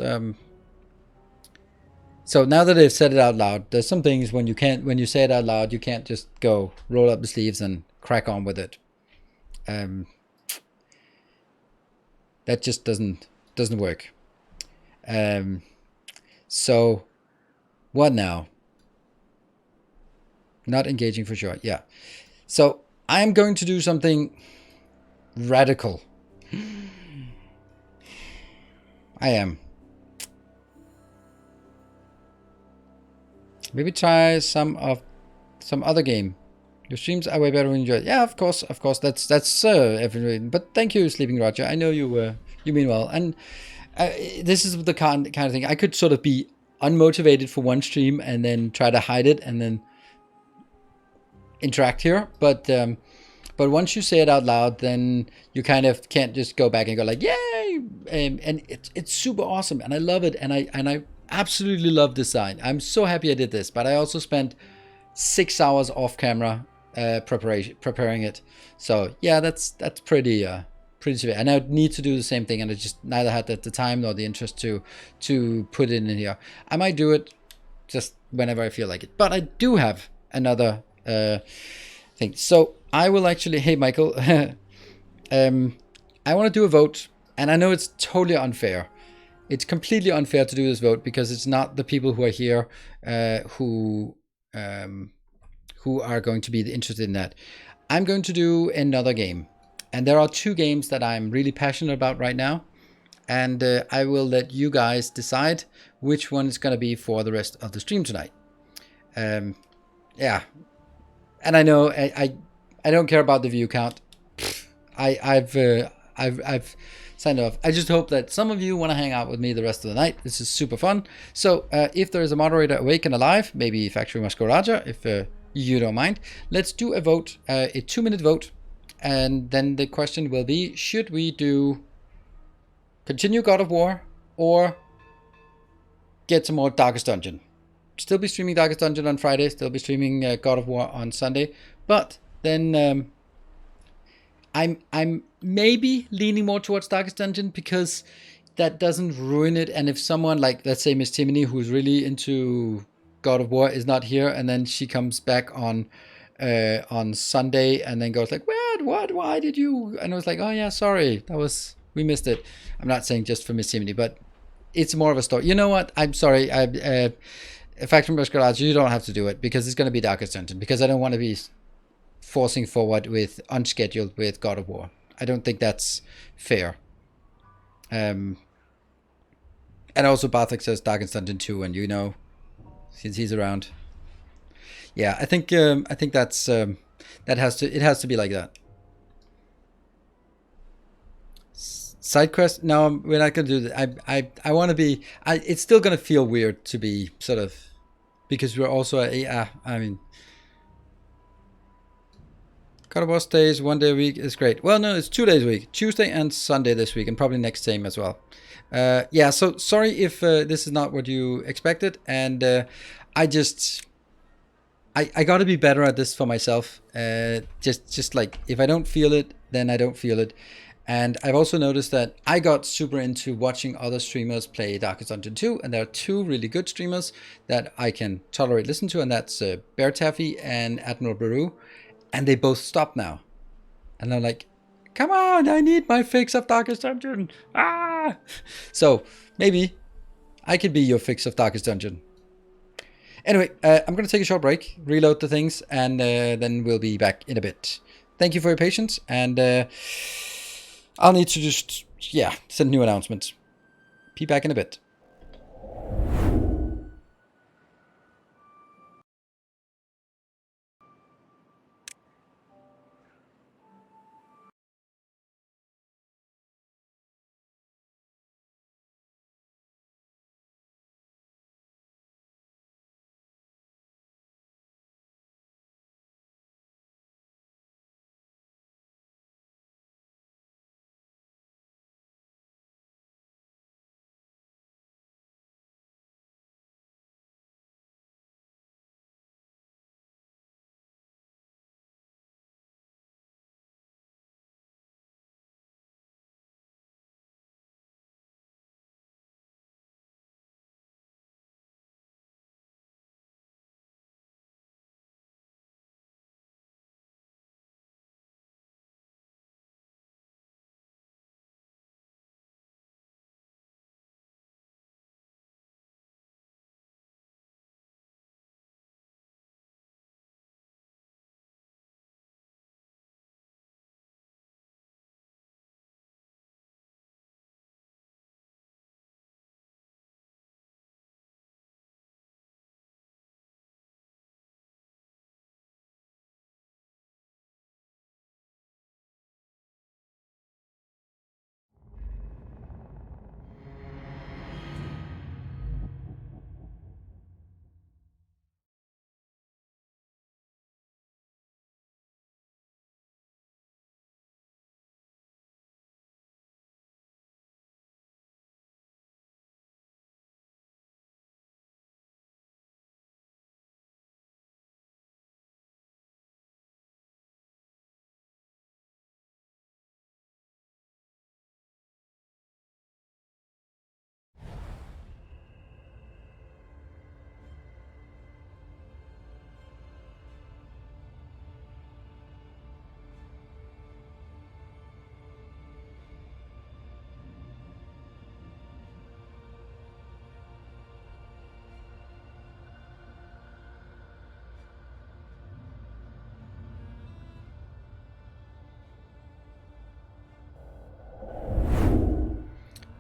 so now that I've said it out loud, there's some things when you say it out loud, you can't just go roll up the sleeves and crack on with it. That just doesn't work. So what now? Not engaging for sure. Yeah. So I'm going to do something radical. I am. Maybe try some other game. Your streams are way better when you enjoy it. Yeah, of course. That's everything. But thank you, Sleeping Roger. I know you mean well. And this is the kind of thing. I could sort of be unmotivated for one stream and then try to hide it and then interact here. But once you say it out loud, then you kind of can't just go back and go like, yay! And it's super awesome, and I love it, and I absolutely love design. I'm so happy I did this, but I also spent 6 hours off camera preparing it. So yeah, that's pretty severe. And I need to do the same thing, and I just neither had the time nor the interest to put it in here. I might do it just whenever I feel like it. But I do have another thing. So I will actually, hey Michael, I want to do a vote, and I know it's totally unfair. It's completely unfair to do this vote because it's not the people who are here who are going to be interested in that. I'm going to do another game, and there are 2 games that I'm really passionate about right now, and I will let you guys decide which one is going to be for the rest of the stream tonight. Yeah, and I know I don't care about the view count. I've signed off. I just hope that some of you want to hang out with me the rest of the night. This is super fun. So if there is a moderator awake and alive, maybe Factory Moscow Raja, if you don't mind, let's do a vote, a 2-minute vote. And then the question will be, should we continue God of War or get some more Darkest Dungeon? Still be streaming Darkest Dungeon on Friday, still be streaming God of War on Sunday. But then I'm maybe leaning more towards Darkest Dungeon because that doesn't ruin it. And if someone like, let's say, Miss Timony, who's really into God of War, is not here, and then she comes back on Sunday and then goes like, what, why did you? And I was like, oh yeah, sorry, we missed it. I'm not saying just for Miss Timony, but it's more of a story. You know what? I'm sorry. Factory Brush Garage, you don't have to do it because it's going to be Darkest Dungeon because I don't want to be forcing forward with unscheduled with God of War. I don't think that's fair. And also Bartek says Darkest Dungeon 2, and you know, since he's around. Yeah, I think that's that has to be like that. Side quest? No, we're not gonna do that. I want to be. It's still gonna feel weird to be sort of because we're also I mean, God of War stays 1 day a week is great. Well, no, it's 2 days a week, Tuesday and Sunday this week, and probably next time as well. Yeah, so sorry if this is not what you expected, and I just I got to be better at this for myself. Just like if I don't feel it, then I don't feel it. And I've also noticed that I got super into watching other streamers play Darkest Dungeon 2, and there are two really good streamers that I can tolerate listen to, and that's Bear Taffy and Admiral Baru, and they both stopped now. And I'm like, come on, I need my fix of Darkest Dungeon. Ah! So maybe I could be your fix of Darkest Dungeon. Anyway, I'm going to take a short break, reload the things, and then we'll be back in a bit. Thank you for your patience, and I'll need to just, send new announcements. Be back in a bit.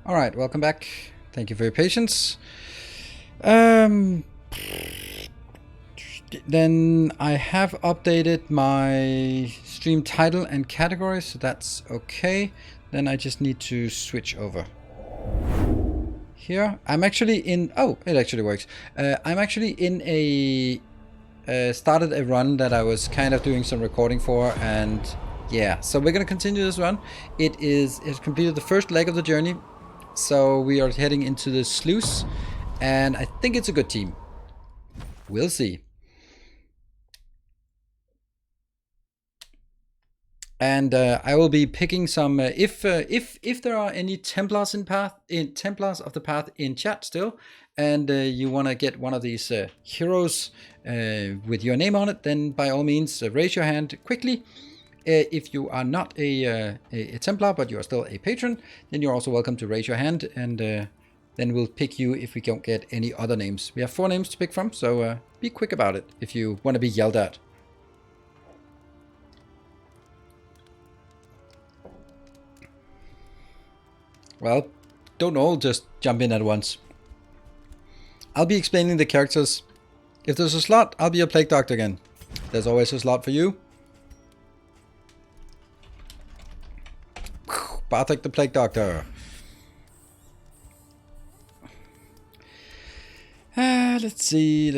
All right, welcome back. Thank you for your patience. Then I have updated my stream title and category, so that's okay. Then I just need to switch over. Here, I'm actually in. Oh, it actually works. I'm actually in a. Started a run that I was kind of doing some recording for, and yeah, so we're gonna continue this run. It's completed the first leg of the journey, so we are heading into the sluice, and I think it's a good team. We'll see. And I will be picking some if there are any Templars Templars of the Path in chat still, and you want to get one of these heroes with your name on it, then by all means raise your hand quickly. If you are not a Templar but you are still a patron, then you're also welcome to raise your hand, and then we'll pick you if we don't get any other names. We have 4 names to pick from, so be quick about it if you want to be yelled at. Well, don't all just jump in at once. I'll be explaining the characters. If there's a slot, I'll be a Plague Doctor again. There's always a slot for you. Bartek the Plague Doctor. Let's see.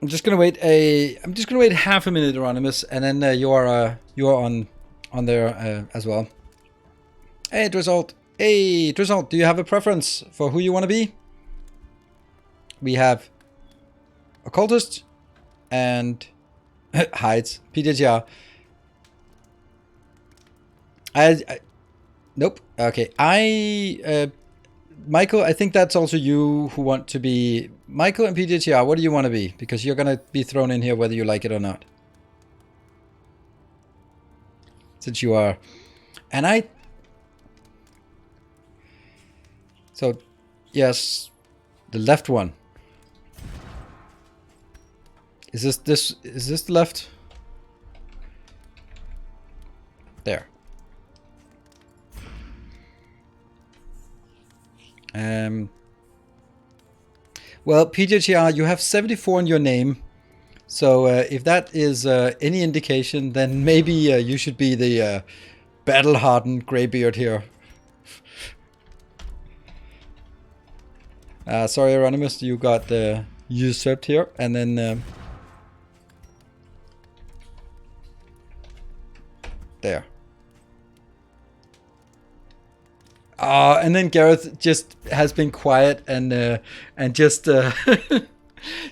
I'm just gonna wait half a minute, Anonymous, and then you are on there as well. Hey, Drizzle. Hey, Drizzle, do you have a preference for who you want to be? We have Occultist and Hides, PJGR. Nope. Okay. Michael, I think that's also you who want to be... Michael and PJGR, what do you want to be? Because you're going to be thrown in here whether you like it or not. Since you are... And I... So, yes, the left one. Is this the left? There. Well, PJTR, you have 74 in your name. So if that is any indication, then maybe you should be the battle-hardened greybeard here. Sorry, Anonymous, you got usurped here, and then there. And then Gareth just has been quiet and just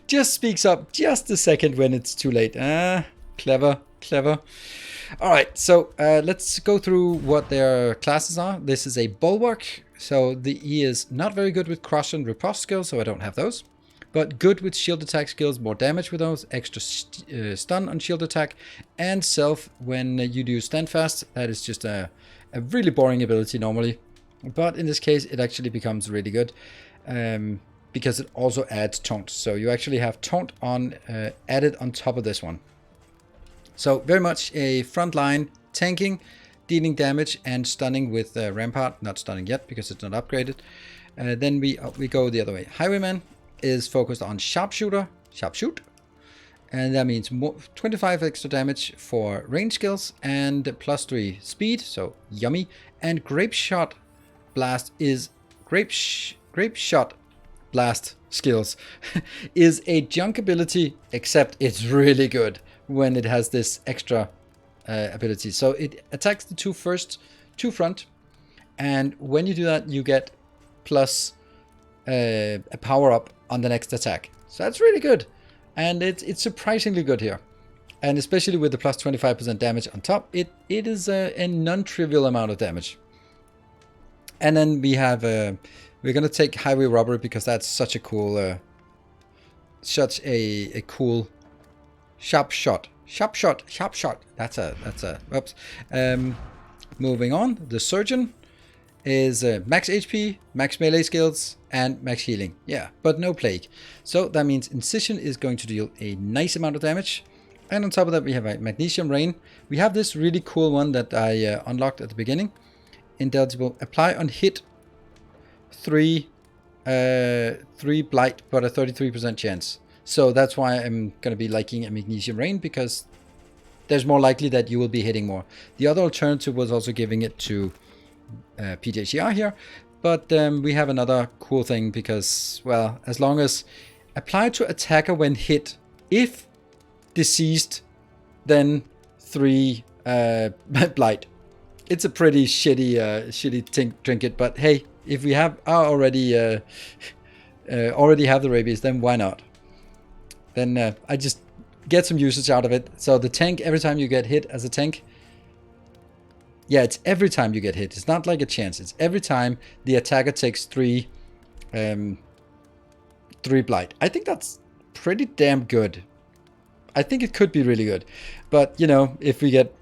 just speaks up just a second when it's too late. Clever. All right, so let's go through what their classes are. This is a Bulwark. So he is not very good with cross and riposte skills, so I don't have those. But good with shield attack skills, more damage with those, extra stun on shield attack, and self when you do standfast. That is just a really boring ability normally. But in this case, it actually becomes really good because it also adds taunt. So you actually have taunt on added on top of this one. So very much a frontline tanking, dealing damage and stunning with Rampart. Not stunning yet because it's not upgraded. Then we go the other way. Highwayman is focused on sharpshoot, and that means 25 extra damage for range skills and +3 speed. So yummy. And grape shot blast is grape shot blast skills is a junk ability, except it's really good when it has this extra ability. So it attacks the two front, and when you do that, you get plus a power up on the next attack. So that's really good, and it's surprisingly good here, and especially with the plus 25% damage on top, it is a non-trivial amount of damage. And then we have we're gonna take highway robbery because that's such a cool cool sharp shot. That's a whoops. Moving on, the surgeon is max HP, max melee skills, and max healing. Yeah, but no plague. So that means incision is going to deal a nice amount of damage. And on top of that, we have a magnesium rain. We have this really cool one that I unlocked at the beginning. Indelible. Apply on hit 3 blight, but a 33% chance. So that's why I'm going to be liking a magnesium rain, because there's more likely that you will be hitting more. The other alternative was also giving it to PJCR here, but we have another cool thing because, well, as long as apply to attacker when hit, if deceased, then 3 blight. It's a pretty shitty trinket, but hey, if we already have the rabies, then why not? Then I just get some usage out of it. So the tank, every time you get hit as a tank, yeah, it's every time you get hit. It's not like a chance. It's every time the attacker takes 3 blight. I think that's pretty damn good. I think it could be really good. But, you know, if we get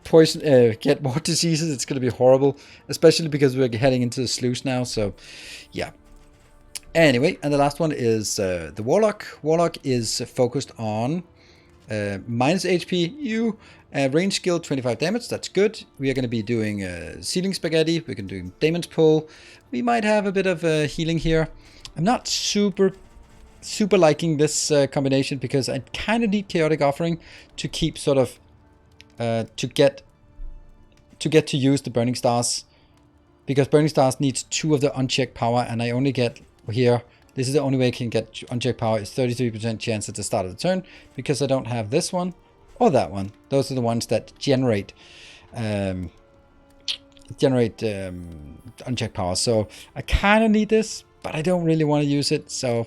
poison, get more diseases, it's going to be horrible. Especially because we're heading into the sluice now. So, yeah. Anyway, and the last one is the Warlock. Warlock is focused on minus HP, range skill, 25 damage. That's good. We are going to be doing Sealing Spaghetti. We're going to do Damon's Pull. We might have a bit of healing here. I'm not super liking this combination because I kind of need Chaotic Offering to keep sort of to get to use the Burning Stars, because Burning Stars needs 2 of the unchecked power, and I only get here. This is the only way I can get unchecked power, is 33% chance at the start of the turn, because I don't have this one or that one. Those are the ones that generate unchecked power. So I kind of need this, but I don't really want to use it. So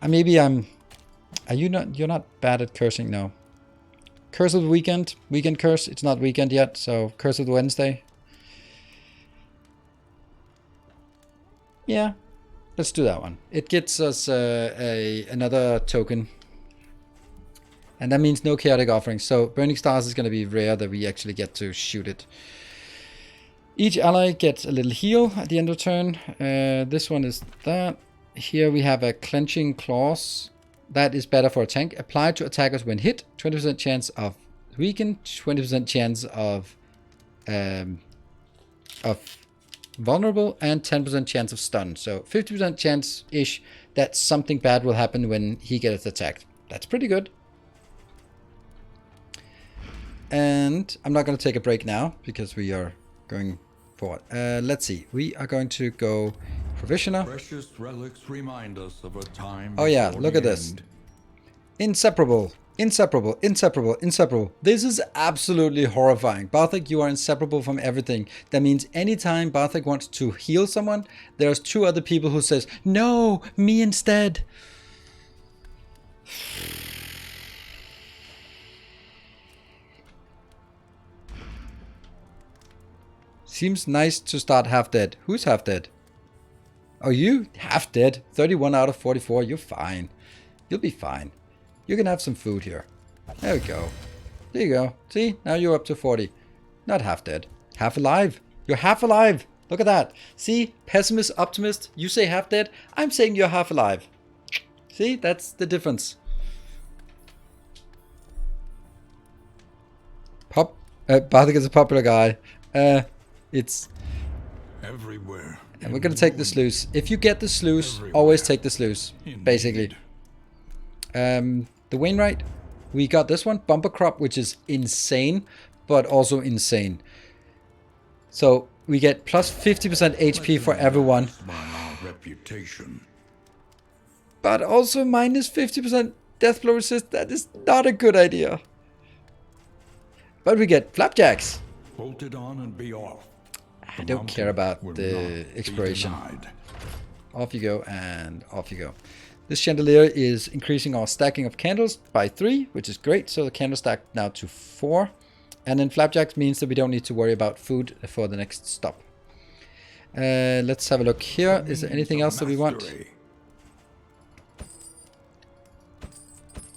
maybe you're not bad at cursing? No. Curse of the weekend curse. It's not weekend yet, so curse of the Wednesday. Yeah, let's do that one. It gets us another token. And that means no Chaotic Offering. So Burning Stars is going to be rare that we actually get to shoot it. Each ally gets a little heal at the end of turn. This one is that. Here we have a Clenching Claws. That is better for a tank. Applied to attackers when hit. 20% chance of weaken. 20% chance of vulnerable, and 10% chance of stun. So 50% chance-ish that something bad will happen when he gets attacked. That's pretty good. And I'm not going to take a break now because we are going forward. Let's see. We are going to go Provisioner. Precious relics remind us of a time. Oh yeah, look at this. Inseparable. Inseparable, inseparable, inseparable. This is absolutely horrifying. Barthik, you are inseparable from everything. That means anytime Barthik wants to heal someone, there's 2 other people who says, no, me instead. Seems nice to start half dead. Who's half dead? Oh, you? Half dead. 31 out of 44. You're fine. You'll be fine. You can have some food here. There we go. There you go. See? Now you're up to 40. Not half dead. Half alive. You're half alive. Look at that. See? Pessimist, optimist. You say half dead. I'm saying you're half alive. See? That's the difference. Barthik is a popular guy. It's... everywhere. And we're going to take the sluice. If you get the sluice, always take the sluice. Basically. The Wainwright, we got this one, Bumper Crop, which is insane, but also insane. So we get plus 50% HP for everyone, but also minus 50% death blow resist. That is not a good idea. But we get Flapjacks. Bolt it on and be off. I don't care about the expiration. Off you go, and off you go. This chandelier is increasing our stacking of candles by 3, which is great. So the candle stack now to 4. And then Flapjacks means that we don't need to worry about food for the next stop. Let's have a look here. Is there anything else that we want?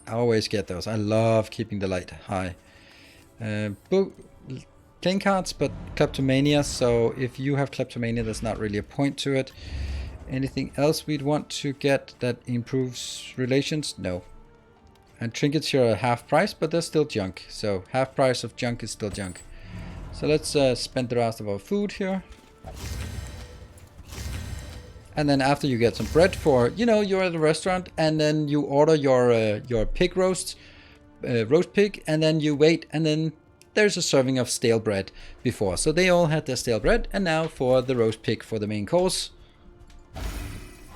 I always get those. I love keeping the light high. Playing cards, but Kleptomania. So if you have Kleptomania, there's not really a point to it. Anything else we'd want to get that improves relations? No. And trinkets here are half price, but they're still junk. So half price of junk is still junk. So let's spend the rest of our food here. And then after you get some bread for, you know, you're at a restaurant and then you order your pig roast pig, and then you wait, and then there's a serving of stale bread before. So they all had their stale bread, and now for the roast pig for the main course.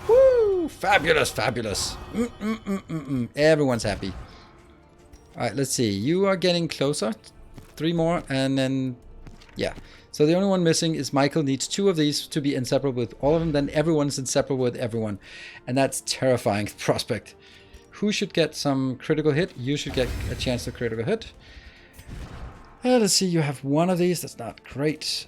Woo! Fabulous, fabulous. Everyone's happy. Alright, let's see. You are getting closer. 3 more, and then... yeah. So the only one missing is Michael. Needs 2 of these to be inseparable with all of them. Then everyone's inseparable with everyone. And that's terrifying prospect. Who should get some critical hit? You should get a chance to critical hit. Let's see, you have one of these. That's not great.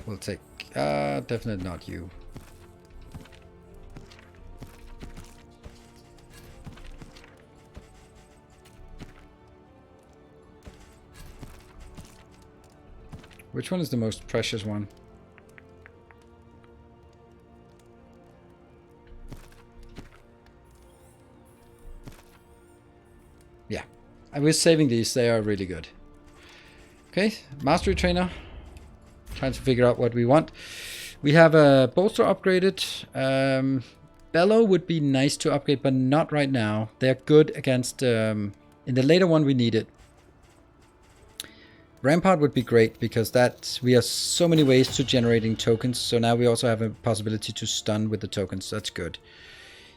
We'll take... definitely not you. Which one is the most precious one? Yeah, I was saving these. They are really good. Okay, Mastery Trainer. Trying to figure out what we want. We have a bolster upgraded. Bellow would be nice to upgrade, but not right now. They're good against... in the later one we need it. Rampart would be great because we have so many ways to generating tokens. So now we also have a possibility to stun with the tokens. That's good.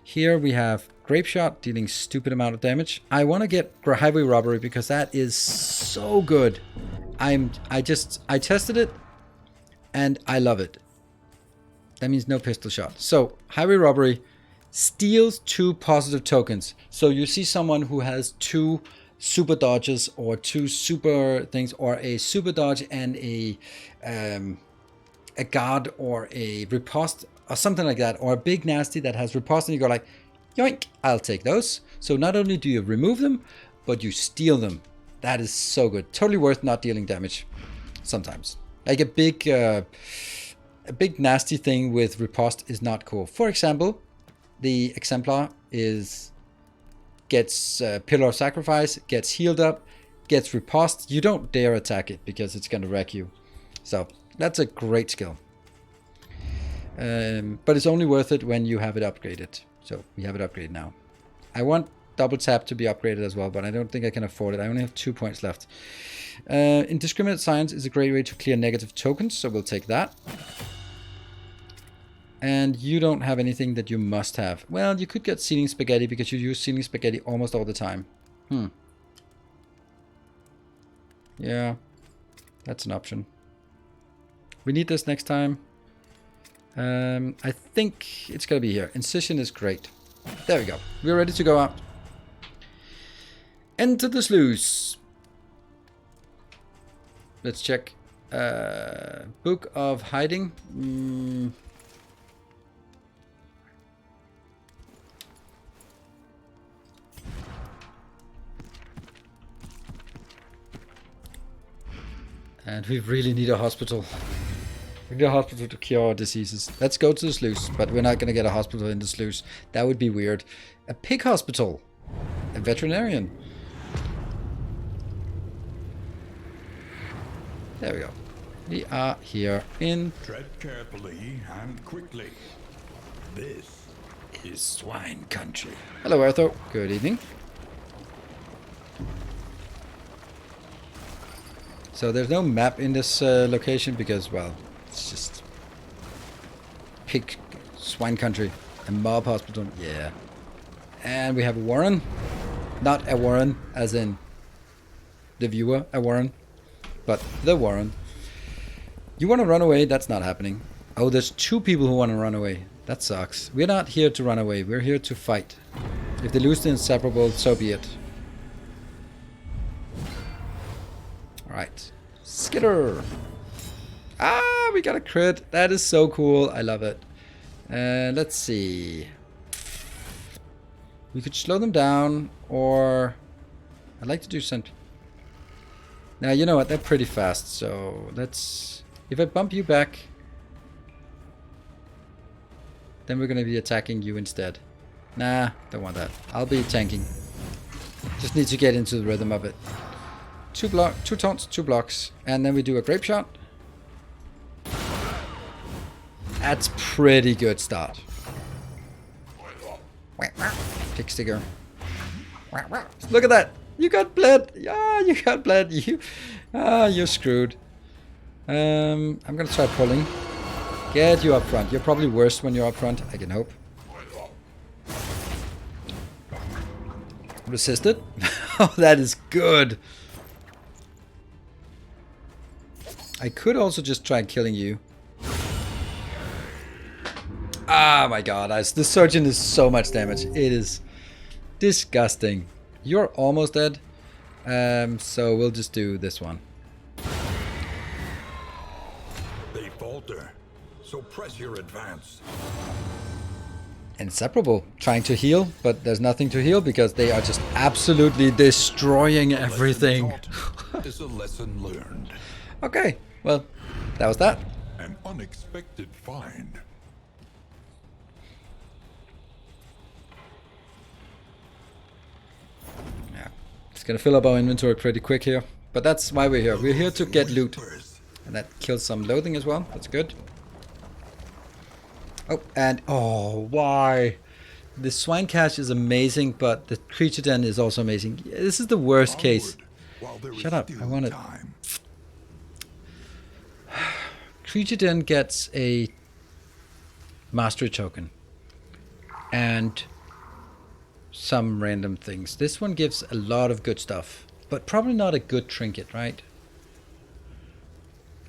Here we have Grape Shot dealing stupid amount of damage. I want to get Highway Robbery because that is so good. I tested it and I love it. That means no pistol shot. So Highway Robbery steals 2 positive tokens. So you see someone who has 2 super dodges or 2 super things, or a super dodge and a guard or a riposte or something like that, or a big nasty that has riposte, and you go like, yoink, I'll take those. So not only do you remove them, but you steal them. That is so good. Totally worth not dealing damage sometimes. Like a big nasty thing with riposte is not cool. For example, the Exemplar gets Pillar of Sacrifice, gets healed up, gets riposte. You don't dare attack it because it's going to wreck you. So that's a great skill. But it's only worth it when you have it upgraded. So we have it upgraded now. I want double tap to be upgraded as well, but I don't think I can afford it. I only have 2 points left. Indiscriminate Science is a great way to clear negative tokens, so we'll take that. And you don't have anything that you must have. Well, you could get Sealing Spaghetti because you use Sealing Spaghetti almost all the time. Yeah, that's an option. We need this next time. I think it's going to be here. Incision is great. There we go. We're ready to go out. Enter the sluice. Let's check. Book of Hiding. And we really need a hospital. We need a hospital to cure our diseases. Let's go to the sluice, but we're not going to get a hospital in the sluice. That would be weird. A pig hospital. A veterinarian. There we go. We are here in... Tread carefully and quickly. This is swine country. Hello, Arthur. Good evening. So there's no map in this location because, well, it's just pig swine country. A mob hospital, yeah. And we have a warren. Not a warren as in the viewer, a warren, but the warren. You want to run away? That's not happening. Oh, there's 2 people who want to run away. That sucks. We're not here to run away. We're here to fight. If they lose the inseparable, so be it. Alright. Skitter! Ah, we got a crit. That is so cool. I love it. Let's see. We could slow them down, or... I'd like to do something. Now, you know what? They're pretty fast, so let's... If I bump you back, then we're going to be attacking you instead. Nah, don't want that. I'll be tanking. Just need to get into the rhythm of it. 2 taunts, 2 blocks, and then we do a grape shot. That's pretty good start. Pick sticker. Look at that! You got bled! Yeah, you got bled. You're screwed. I'm gonna try pulling. Get you up front. You're probably worse when you're up front, I can hope. Resisted. Oh, that is good. I could also just try killing you. Ah, my god, the surgeon is so much damage. It is disgusting. You're almost dead. So we'll just do this one. They falter, so press your advance. Inseparable, trying to heal, but there's nothing to heal because they are just absolutely destroying everything. Is a lesson learned. Okay, well, that was that. An unexpected find. Yeah, it's gonna fill up our inventory pretty quick here, but that's why we're here. We're here to get loot, and that kills some loathing as well. That's good. Oh, and oh, why? The swine cache is amazing, but the creature den is also amazing. This is the worst case. Shut up, I want it. Creature den gets a mastery token and some random things. This one gives a lot of good stuff, but probably not a good trinket, right?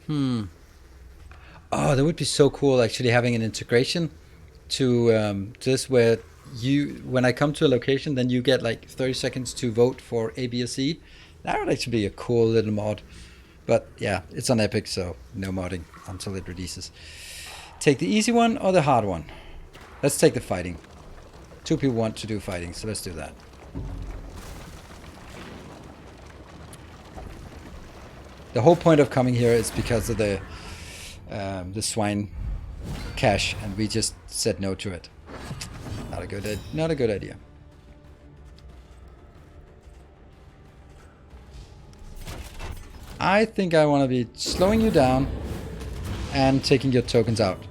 Oh, that would be so cool actually having an integration to this where when I come to a location, then you get like 30 seconds to vote for A, B, or C. That would actually be a cool little mod. But yeah, it's on Epic, so no modding until it releases. Take the easy one or the hard one? Let's take the fighting. 2 people want to do fighting, so let's do that. The whole point of coming here is because of the swine cache, and we just said no to it. Not a good idea. I think I want to be slowing you down and taking your tokens out.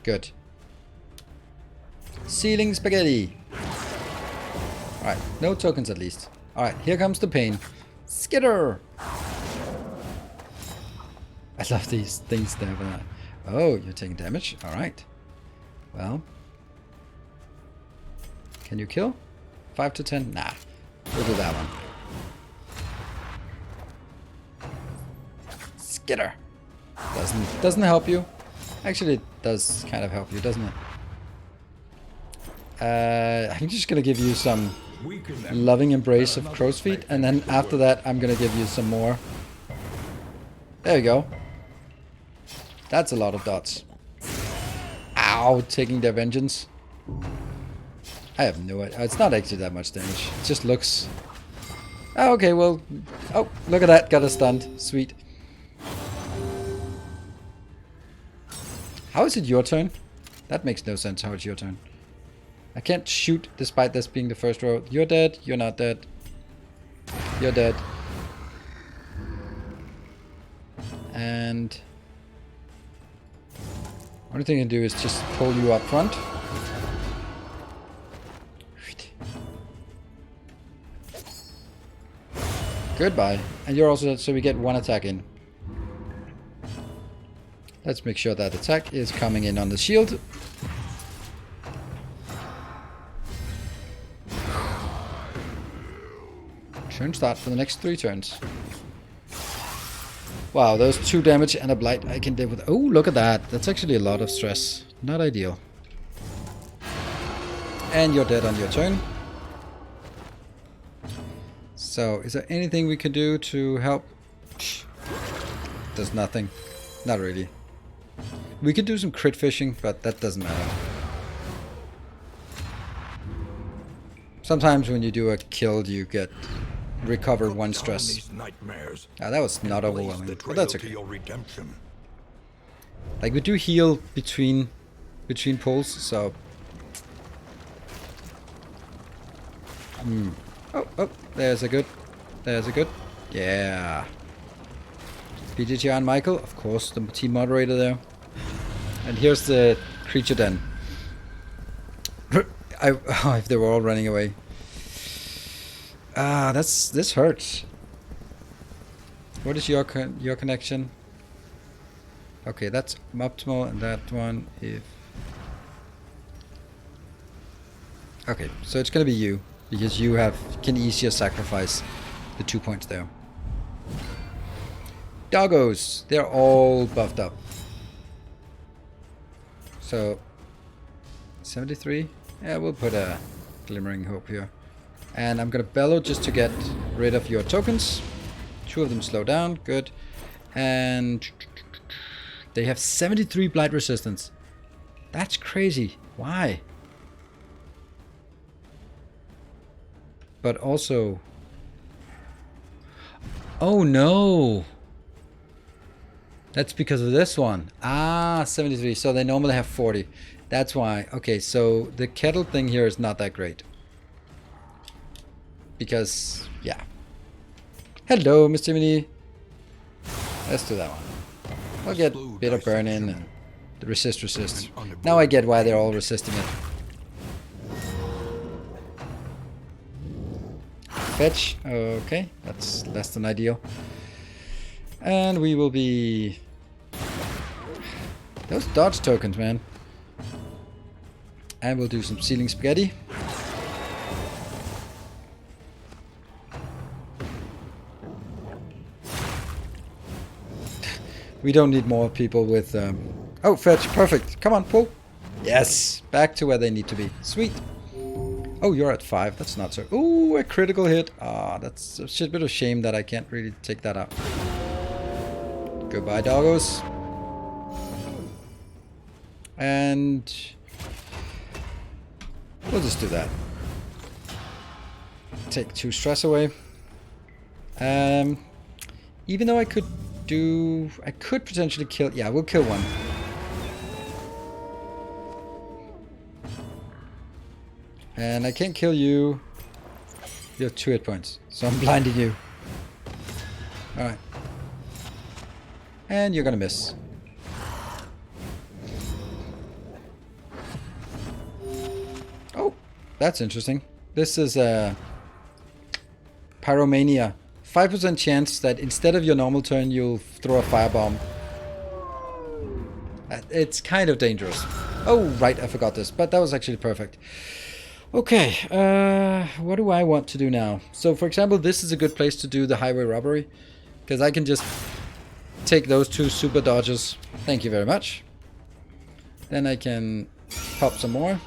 Good. Sealing spaghetti. Alright, no tokens at least. Alright, here comes the pain. Skitter! I love these things there. Oh, you're taking damage? Alright. Well. Can you kill? 5 to 10? Nah. We'll do that one. Skitter! Doesn't help you. Actually, it does kind of help you, doesn't it? I'm just gonna give you some loving embrace of crow's feet, and then after that, I'm gonna give you some more. There you go. That's a lot of dots. Ow, taking their vengeance. I have no idea. It's not actually that much damage. It just looks... Oh, okay, well... Oh, look at that. Got a stunned. Sweet. How is it your turn? That makes no sense how it's your turn. I can't shoot despite this being the first row. You're dead. You're not dead. You're dead. And... only thing I can do is just pull you up front. Goodbye. And you're also dead, so we get one attack in. Let's make sure that attack is coming in on the shield. Turn start for the next 3 turns. Wow, those 2 damage and a blight I can deal with. Oh, look at that. That's actually a lot of stress. Not ideal. And you're dead on your turn. So, is there anything we can do to help? There's nothing. Not really. We could do some crit fishing, but that doesn't matter. Sometimes when you do a kill, you get recover 1 stress. Ah, that was not overwhelming, but that's okay. Like, we do heal between pulls, so... Oh, there's a good. Yeah. PGG and Michael, of course, the team moderator there. And here's the creature den. If they were all running away. Ah, this hurts. What is your connection? Okay, that's optimal, and that one if... Okay, so it's gonna be you. Because you can easier sacrifice the 2 points there. Doggos. They're all buffed up. So 73. Yeah, we'll put a glimmering hope here. And I'm gonna bellow just to get rid of your tokens. 2 of them slow down. Good. And they have 73 blight resistance. That's crazy. Why? But also... Oh no! That's because of this one. Ah, 73. So they normally have 40. That's why. Okay, so the kettle thing here is not that great. Because, yeah. Hello, Mr. Mini. Let's do that one. I'll get a bit of burn in and the resist. Now I get why they're all resisting it. Fetch. Okay, that's less than ideal. And we will be... Those dodge tokens, man. And we'll do some ceiling spaghetti. We don't need more people with... Oh, fetch. Perfect. Come on, pull. Yes. Back to where they need to be. Sweet. Oh, you're at 5. That's not so... Ooh, a critical hit. Ah, that's a bit of shame that I can't really take that out. Goodbye, doggos. And... we'll just do that. Take 2 stress away. Even though I could do... I could potentially kill... Yeah, we'll kill one. And I can't kill you. You have 2 hit points. So I'm blinding you. Alright. And you're gonna miss. Oh, that's interesting. This is a Pyromania. 5% chance that instead of your normal turn, you'll throw a firebomb. It's kind of dangerous. Oh, right, I forgot this, but that was actually perfect. Okay, what do I want to do now? So, for example, this is a good place to do the highway robbery, because I can just take those 2 super dodges. Thank you very much. Then I can pop some more.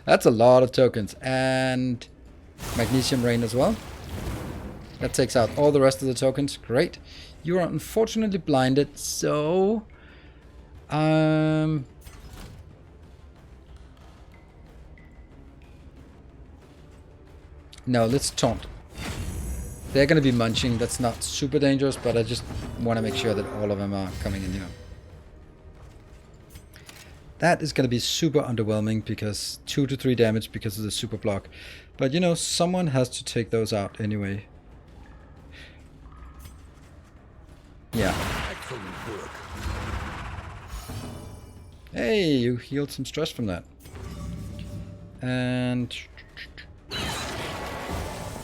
That's a lot of tokens. And magnesium rain as well. That takes out all the rest of the tokens. Great. You are unfortunately blinded, so... No, let's taunt. They're going to be munching. That's not super dangerous, but I just want to make sure that all of them are coming in here. That is going to be super underwhelming because 2 to 3 damage because of the super block. But you know, someone has to take those out anyway. Yeah. Excellent work. Hey, you healed some stress from that. And...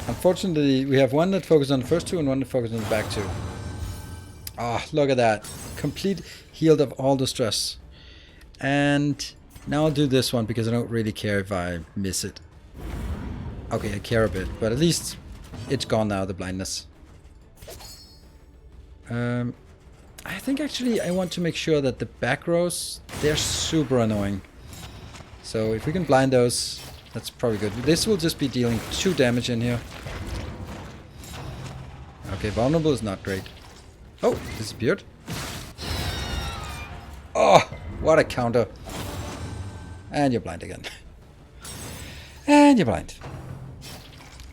unfortunately, we have one that focuses on the first 2 and one that focuses on the back 2. Ah, look at that. Complete healed of all the stress. And now I'll do this one because I don't really care if I miss it. Okay, I care a bit, but at least it's gone now, the blindness. I think actually I want to make sure that the back rows, they're super annoying. So if we can blind those, that's probably good. This will just be dealing 2 damage in here. Okay, vulnerable is not great. Oh, disappeared. Oh, what a counter. And you're blind again. And you're blind.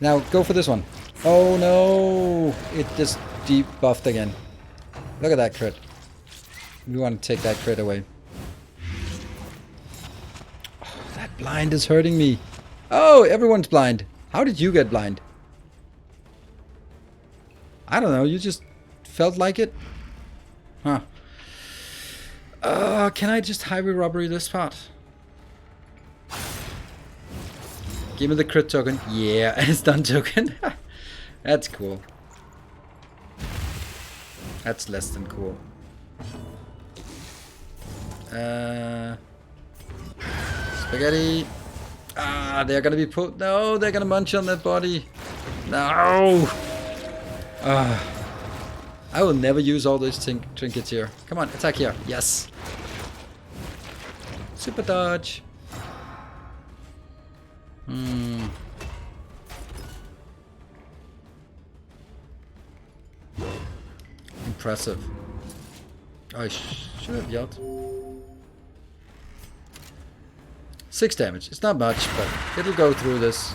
Now go for this one. Oh no, it just debuffed again. Look at that crit. We want to take that crit away. Oh, that blind is hurting me. Oh, everyone's blind. How did you get blind? I don't know, you just felt like it? Huh. Can I just highway robbery this part? Give me the crit token. Yeah, and stun token. That's cool. That's less than cool. Spaghetti. Ah, they're gonna be put. No, they're gonna munch on that body. No! I will never use all those trinkets here. Come on, attack here. Yes. Super dodge. Impressive. Oh, I should have yelled. 6 damage. It's not much, but it'll go through this.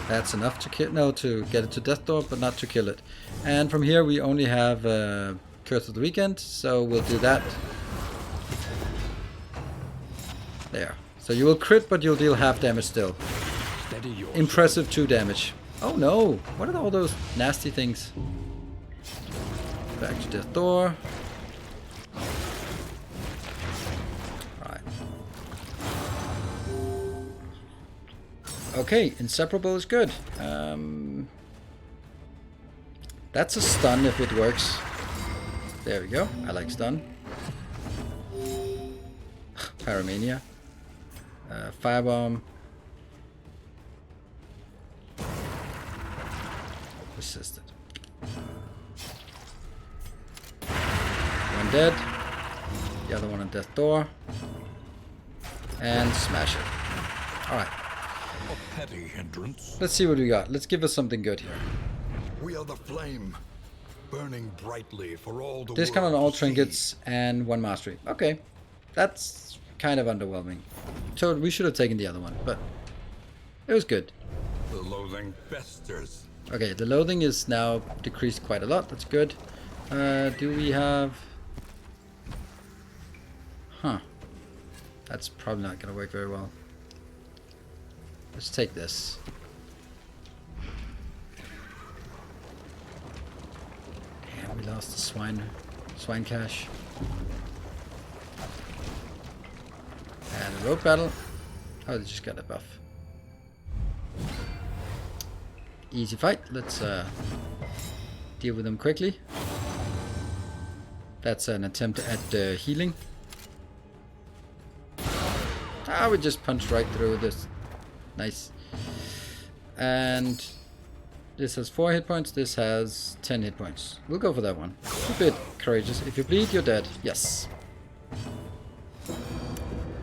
That's enough to kill. No, to get it to death door, but not to kill it. And from here we only have Curse of the Weekend, so we'll do that. There. So you will crit, but you'll deal half damage still. Impressive 2 damage. Oh no! What are all those nasty things? Back to death door. Right. Okay, inseparable is good. That's a stun if it works. There we go. I like stun. Paramania. Firebomb. Resisted. One dead. The other one on death door. And smash it. Alright. A petty hindrance. Let's see what we got. Let's give us something good here. We are the flame, burning brightly for all the Discount on world all to trinkets and 1 mastery. Okay. That's kind of underwhelming. So we should have taken the other one, but it was good. see. The loathing festers. Okay, the loathing is now decreased quite a lot. That's good. Do we have... Huh. That's probably not going to work very well. Let's take this. Damn, we lost the swine cache. And the road battle. Oh, they just got a buff. Easy fight. Let's deal with them quickly. That's an attempt at healing. Ah, we just punched right through this. Nice. And this has 4 hit points. This has 10 hit points. We'll go for that one. A bit courageous. If you bleed, you're dead. Yes.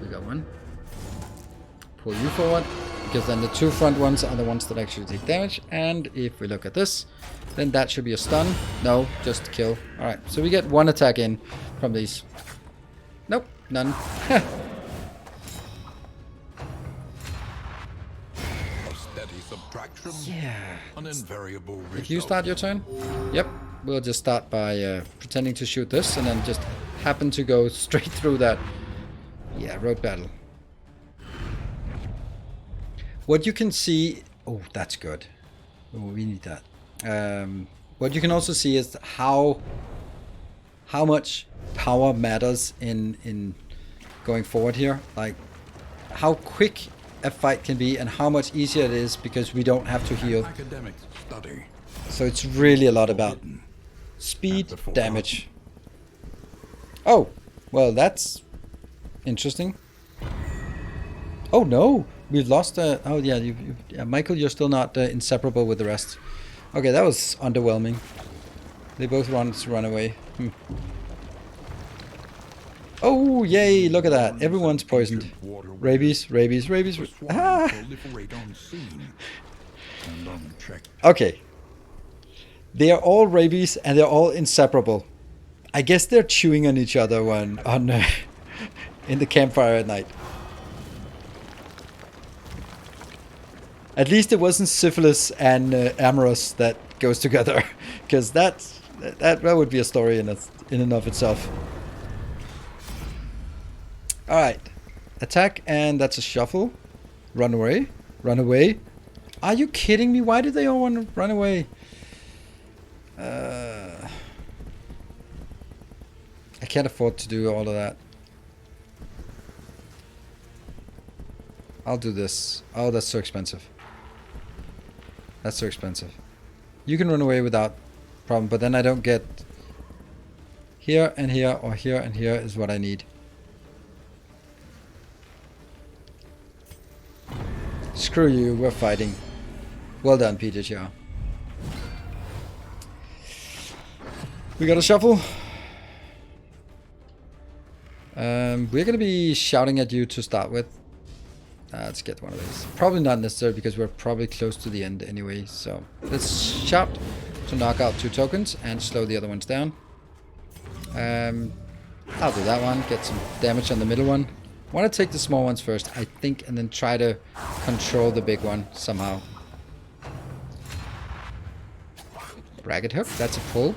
We got one. Pull you forward, because then the 2 front ones are the ones that actually take damage. And if we look at this, then that should be a stun. No, just kill. Alright, so we get 1 attack in from these. Nope, none. Subtraction. Yeah. An invariable result. If you start your turn, yep, we'll just start by pretending to shoot this and then just happen to go straight through that. Yeah, road battle. What you can see, oh, that's good. Oh, we need that. What you can also see is how much power matters in going forward here. Like how quick a fight can be and how much easier it is because we don't have to heal. Academic study. So it's really a lot about speed, damage. Oh, well that's interesting. Oh no, we've lost. Oh yeah, yeah, Michael, you're still not inseparable with the rest. Okay, that was underwhelming. They both wanted to run away. Oh yay! Look at that. Everyone's poisoned. Rabies, rabies, rabies. Ah! Okay. They are all rabies and they're all inseparable. I guess they're chewing on each other when on in the campfire at night. At least it wasn't syphilis and amorous that goes together, because that would be a story in and of itself. All right, attack, and that's a shuffle. Run away, run away. Are you kidding me? Why do they all want to run away? I can't afford to do all of that. I'll do this. Oh, that's so expensive. That's so expensive. You can run away without problem, but then I don't get here and here or here and here is what I need. Screw you, we're fighting. Well done, PJR. We got a shuffle. We're gonna be shouting at you to start with. Let's get one of these. Probably not necessary because we're probably close to the end anyway. So let's shout to knock out 2 tokens and slow the other ones down. I'll do that one. Get some damage on the middle one. Want to take the small ones first, I think, and then try to control the big one somehow. Ragged hook. That's a pull.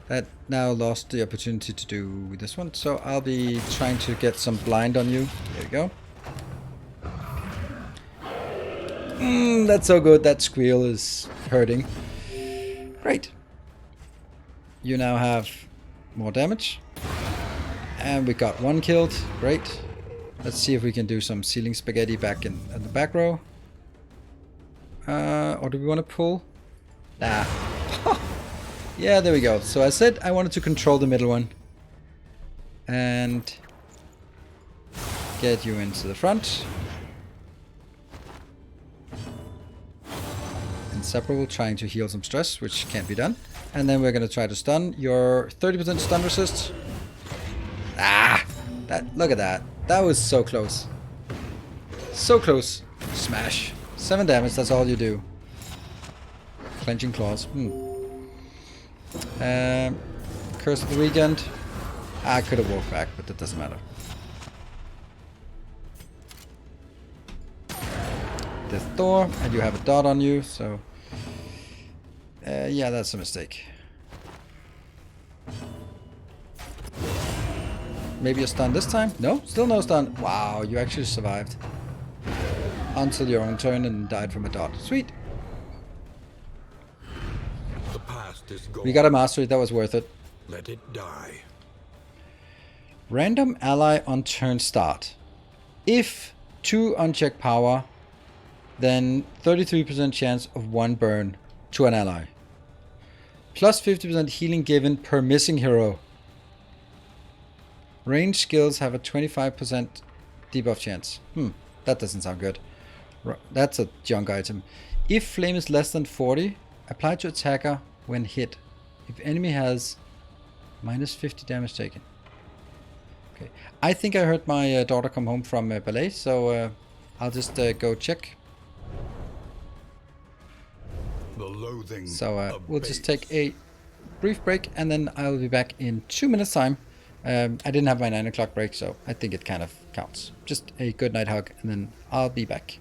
That now lost the opportunity to do this one, so I'll be trying to get some blind on you. There we go. That's so good. That squeal is hurting. Great. You now have more damage. And we got 1 killed. Great. Let's see if we can do some ceiling spaghetti back in the back row. Or do we want to pull? Nah. Yeah, there we go. So I said I wanted to control the middle one. And get you into the front. Inseparable, trying to heal some stress, which can't be done. And then we're going to try to stun. Your 30% stun resist. Ah! Look at that. That was so close. So close. Smash. 7 damage, that's all you do. Clenching claws. Curse of the Weekend. I could have walked back, but that doesn't matter. Death Thor, and you have a dot on you, so... yeah, that's a mistake. Maybe a stun this time? No? Still no stun. Wow, you actually survived. Until your own turn and died from a dot. Sweet. The past is gone. We got a mastery, that was worth it. Let it die. Random ally on turn start. If 2 unchecked power, then 33% chance of 1 burn to an ally. Plus 50% healing given per missing hero. Range skills have a 25% debuff chance. That doesn't sound good. That's a junk item. If flame is less than 40, apply to attacker when hit. If enemy has minus 50 damage taken. Okay. I think I heard my daughter come home from ballet, so I'll just go check. The loathing. So we'll just take a brief break and then I'll be back in 2 minutes time. I didn't have my 9 o'clock break, so I think it kind of counts. Just a good night hug and then I'll be back.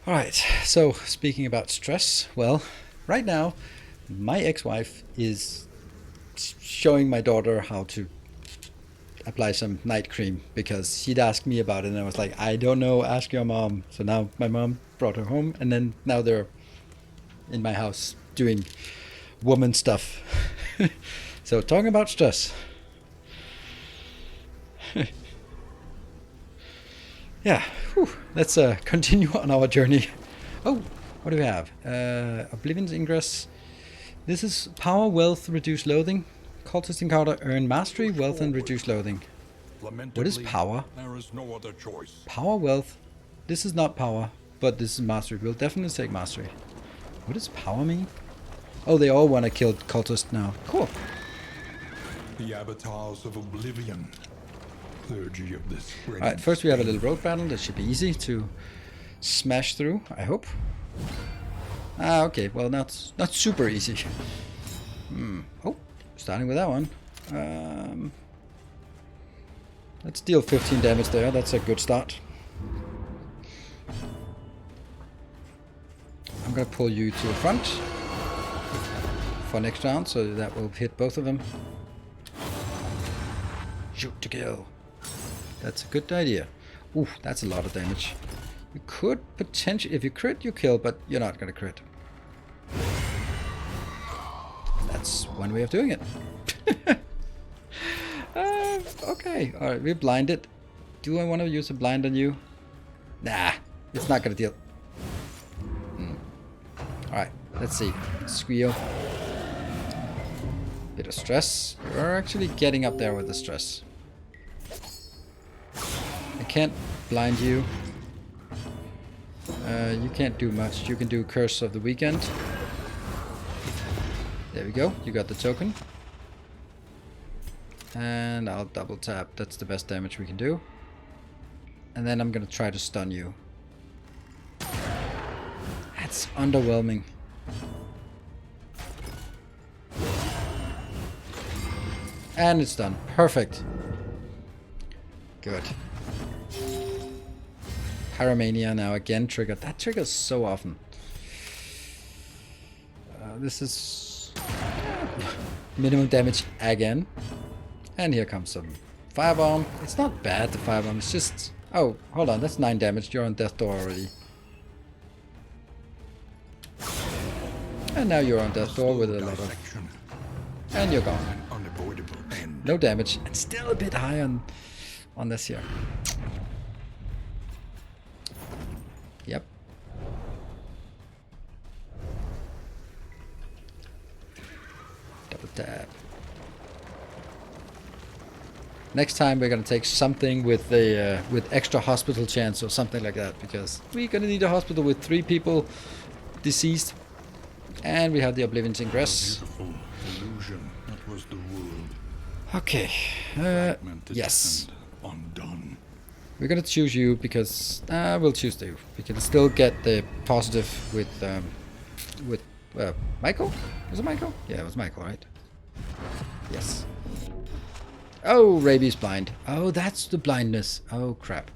Alright, so speaking about stress, well, right now, my ex-wife is showing my daughter how to apply some night cream because she'd asked me about it and I was like, I don't know, ask your mom. So now my mom brought her home and then now they're in my house doing woman stuff. So talking about stress. Yeah, whew. Let's continue on our journey. Oh, what do we have? Oblivion's Ingress. This is power, wealth, reduce loathing. Cultist encounter, earn mastery, wealth, and reduce loathing. What is power? There is no other choice. Power, wealth. This is not power, but this is mastery. We'll definitely take mastery. What does power mean? Oh, they all want to kill cultists now. Cool. The avatars of Oblivion. Clergy of this. Alright, first we have a little road battle. That should be easy to smash through, I hope. Ah, okay. Well, not super easy. Oh, starting with that one. Let's deal 15 damage there. That's a good start. I'm gonna pull you to the front for next round, so that will hit both of them. Shoot to kill. That's a good idea. Ooh, that's a lot of damage. You could potentially, if you crit, you kill, but you're not gonna crit. That's one way of doing it. Okay, alright, we're blinded. Do I want to use a blind on you? Nah, it's not gonna deal. Alright, let's see. Squeal. Bit of stress. You're actually getting up there with the stress. I can't blind you. You can't do much. You can do Curse of the Weekend. There we go. You got the token. And I'll double tap. That's the best damage we can do. And then I'm gonna try to stun you. That's underwhelming. And it's done. Perfect. Good. Pyromania now again triggered. That triggers so often. This is minimum damage again. And here comes some firebomb. It's not bad, the firebomb. It's just... Oh, hold on. That's 9 damage. You're on death door already. And now you're on death door with a lot of... And you're gone. No damage. And still a bit high on this here. Yep. Double tap. Next time we're gonna take something with the with extra hospital chance or something like that, because we're gonna need a hospital with 3 people deceased, and we have the Oblivion's Ingress. Illusion. That was the world. Okay. Yes. Undone. We're gonna choose you because we'll choose you. We can still get the positive with Michael. Was it Michael? Yeah, it was Michael, right? Yes. Oh, rabies blind. Oh, that's the blindness. Oh, crap.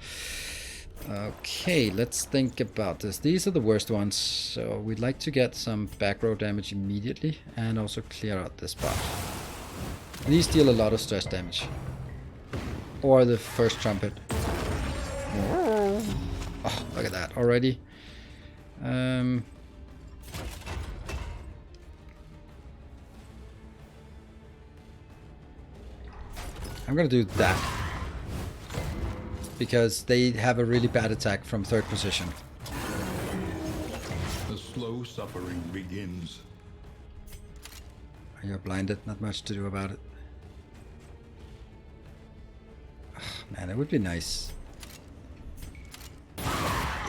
Okay, let's think about this. These are the worst ones, so we'd like to get some back row damage immediately and also clear out this part. And these deal a lot of stress damage. Or the first trumpet. Oh, look at that already. I'm gonna do that because they have a really bad attack from 3rd position. The slow suffering begins. You're blinded, not much to do about it. Oh, man, it would be nice.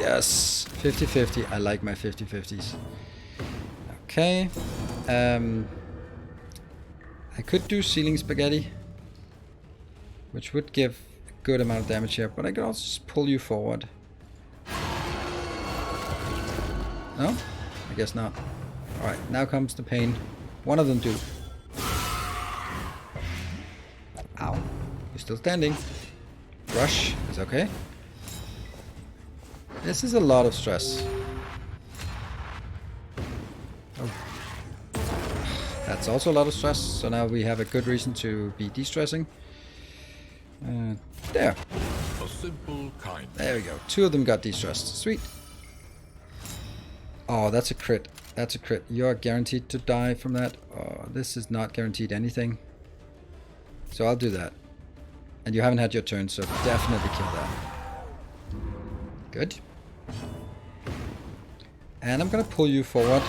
Yes, 50-50. I like my 50-50s. Okay. I could do Ceiling Spaghetti, which would give a good amount of damage here, but I could also just pull you forward. No? I guess not. Alright, now comes the pain. One of them do. Ow. You're still standing. Rush is okay. This is a lot of stress. That's also a lot of stress, so now we have a good reason to be de-stressing. There. A simple kindness. There we go. 2 of them got de-stressed. Sweet. Oh, that's a crit. That's a crit. You're guaranteed to die from that. Oh, this is not guaranteed anything. So I'll do that. And you haven't had your turn, so definitely kill that. Good. And I'm gonna pull you forward.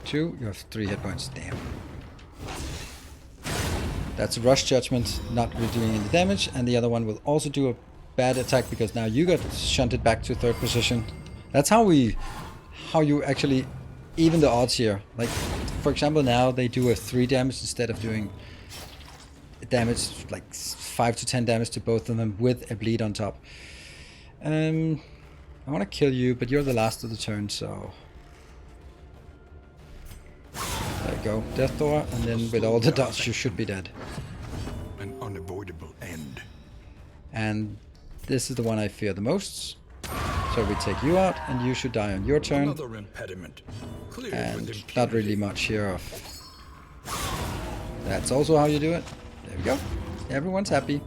2. You have 3 hit points. Damn. That's a rush judgment, not really doing any damage, and the other one will also do a bad attack because now you got shunted back to 3rd position. That's how you actually even the odds here. Like, for example, now they do a 3 damage instead of doing damage, like 5 to 10 damage to both of them with a bleed on top. I want to kill you, but you're the last of the turn, so... There you go, Death Door, and then with all the dots you should be dead. An unavoidable end. And this is the one I fear the most. So we take you out, and you should die on your turn. Another impediment. Cleared And with impunity. not really much here of... That's also how you do it. There we go. Everyone's happy.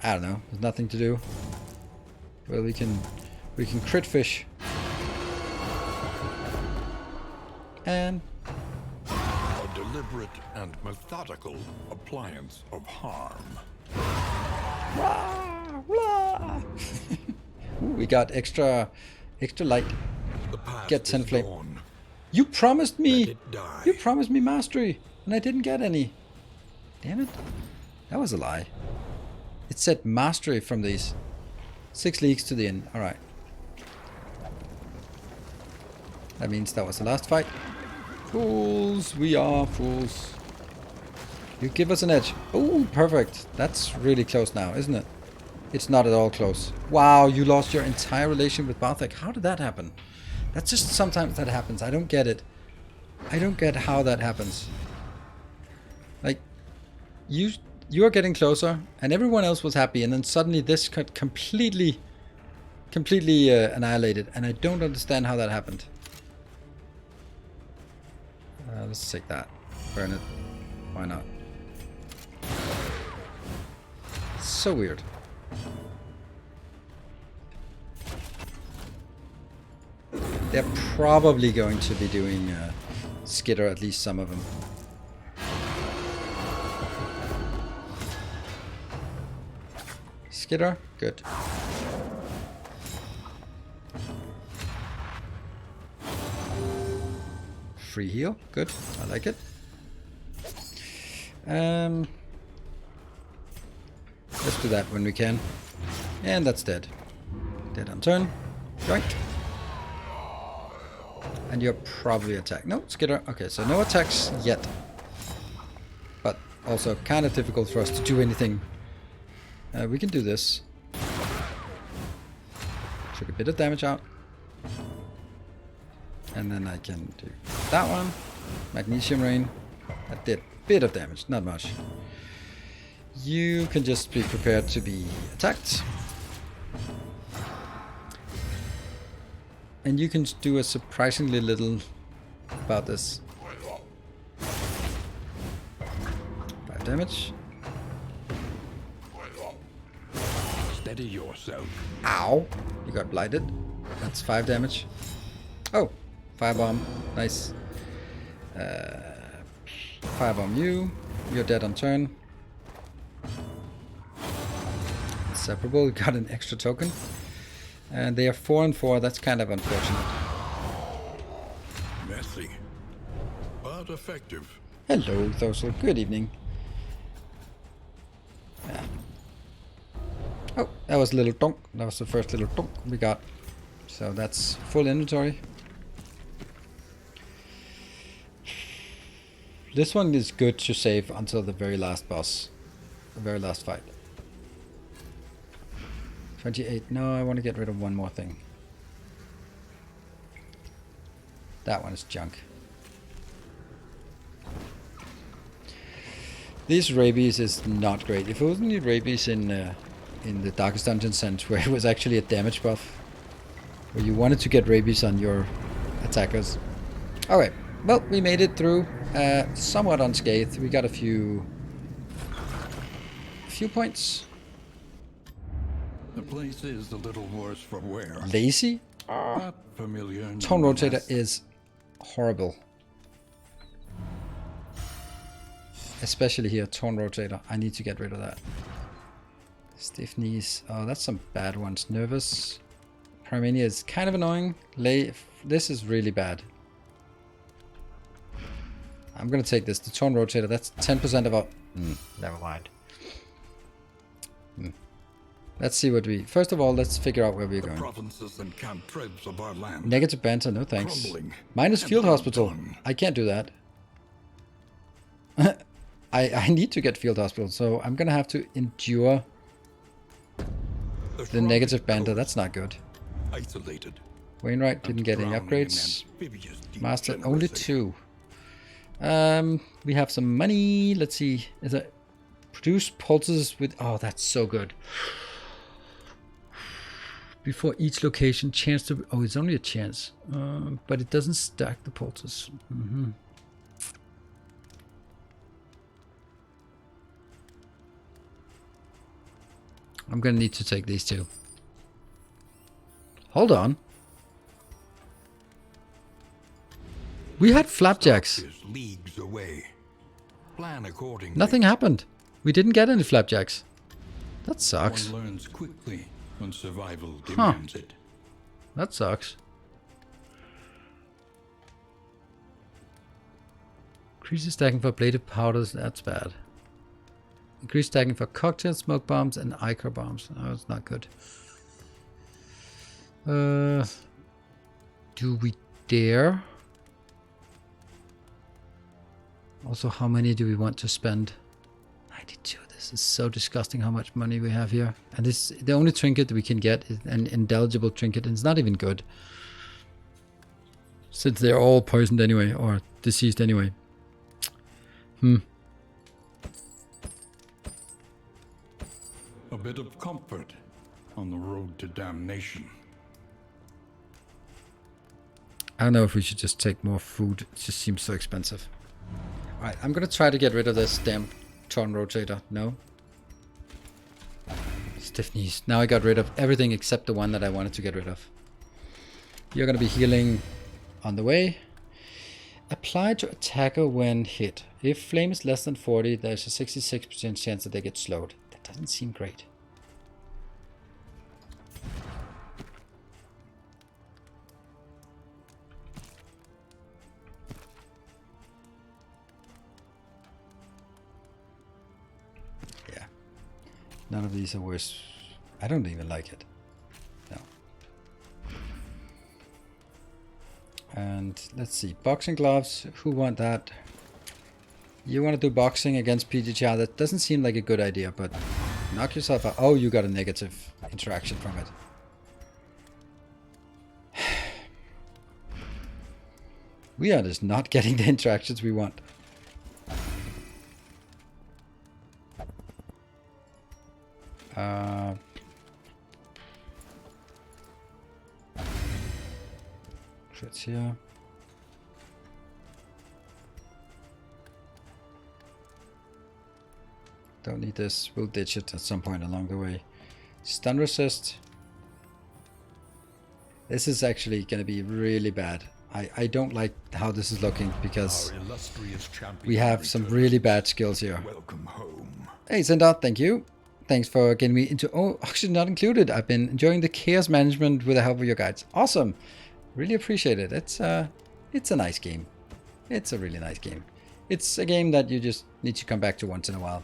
I don't know. There's nothing to do. Well, we can crit fish. And A deliberate and methodical appliance of harm. Ooh, we got extra light. The past Get 10 is flame. gone. You promised Let me. it die. You promised me mastery, and I didn't get any. Damn it. That was a lie. It said mastery from these. 6 leagues to the end. All right. That means that was the last fight. Fools, we are fools. You give us an edge. Oh, perfect. That's really close now, isn't it? It's not at all close. Wow, you lost your entire relation with Barthek. How did that happen? That's just sometimes that happens. I don't get it. I don't get how that happens. Like, you're getting closer, and everyone else was happy, and then suddenly this got completely annihilated, and I don't understand how that happened. Let's take that. Burn it. Why not? So weird. They're probably going to be doing skitter, at least some of them. Skitter? Good. Free heal? Good. I like it. Let's do that when we can. And that's dead. Dead on turn. Joink. And you're probably attacked. No, skitter. Okay, so no attacks yet. But also kind of difficult for us to do anything. We can do this. Took a bit of damage out. And then I can do that one. Magnesium Rain. That did a bit of damage, not much. You can just be prepared to be attacked. And you can do a surprisingly little about this. 5 damage. Steady yourself. Ow! You got blighted. That's 5 damage. Oh! Firebomb. Nice. Firebomb you. You're dead on turn. Inseparable. You got an extra token. And they are 4 and 4. That's kind of unfortunate. Messy, but effective. Hello, Thorsel. Good evening. Yeah. Oh, that was a little donk. That was the first little donk we got. So that's full inventory. This one is good to save until the very last boss. The very last fight. 28. No, I want to get rid of one more thing. That one is junk. This rabies is not great. If it was only rabies in the Darkest Dungeon sense, where it was actually a damage buff, Or you wanted to get rabies on your attackers. Alright, well, we made it through somewhat unscathed. We got a few points. The place is a little worse for wear. Lazy? But familiar. Tone rotator is horrible. Especially here, tone rotator. I need to get rid of that. Stiff knees. Oh, that's some bad ones. Nervous. Paramania is kind of annoying. This is really bad. I'm gonna take this. The tone rotator. That's 10% of our. Never mind. Let's see what we. First of all, let's figure out where we're going. Provinces and cantrevs of our land. Negative banter. No thanks. Crumbling. Minus field hospital. I can't do that. I need to get field hospital, so I'm gonna have to endure the negative banter. That's not good. Isolated. Wainwright didn't get any upgrades. Master only 2. We have some money. Let's see. Is it produce pulses with? Oh, that's so good. Before each location, chance to. Oh, it's only a chance, but it doesn't stack the pulses. I'm gonna need to take these 2. Hold on. We had flapjacks. Leagues away. Plan accordingly. Nothing happened. We didn't get any flapjacks. That sucks. One learns quickly when survival demands it. That sucks. Increases stacking for bladed powders. That's bad. Increase stacking for cocktail smoke bombs and ichor bombs. Oh, it's not good. Do we dare? Also, how many do we want to spend? 92. This is so disgusting how much money we have here. And this the only trinket we can get is an indeligible trinket, and it's not even good. Since they're all poisoned anyway, or deceased anyway. A bit of comfort on the road to damnation. I don't know if we should just take more food. It just seems so expensive. Alright, I'm gonna try to get rid of this damn torn rotator. No. Stiff knees. Now I got rid of everything except the one that I wanted to get rid of. You're gonna be healing on the way. Apply to attacker when hit. If flame is less than 40, there's a 66% chance that they get slowed. That doesn't seem great. Yeah. None of these are worse. I don't even like it. No. And let's see. Boxing gloves. Who want that? You want to do boxing against PGTR? That doesn't seem like a good idea, but knock yourself out. Oh, you got a negative interaction from it. We are just not getting the interactions we want. Crits here. Don't need this. We'll ditch it at some point along the way. Stun resist. This is actually going to be really bad. I don't like how this is looking because we have some really bad skills here. Welcome home. Hey Sindar, thank you. Thanks for getting me into... Oh, oxygen not included. I've been enjoying the chaos management with the help of your guides. Awesome. Really appreciate it. It's a nice game. It's a really nice game. It's a game that you just need to come back to once in a while.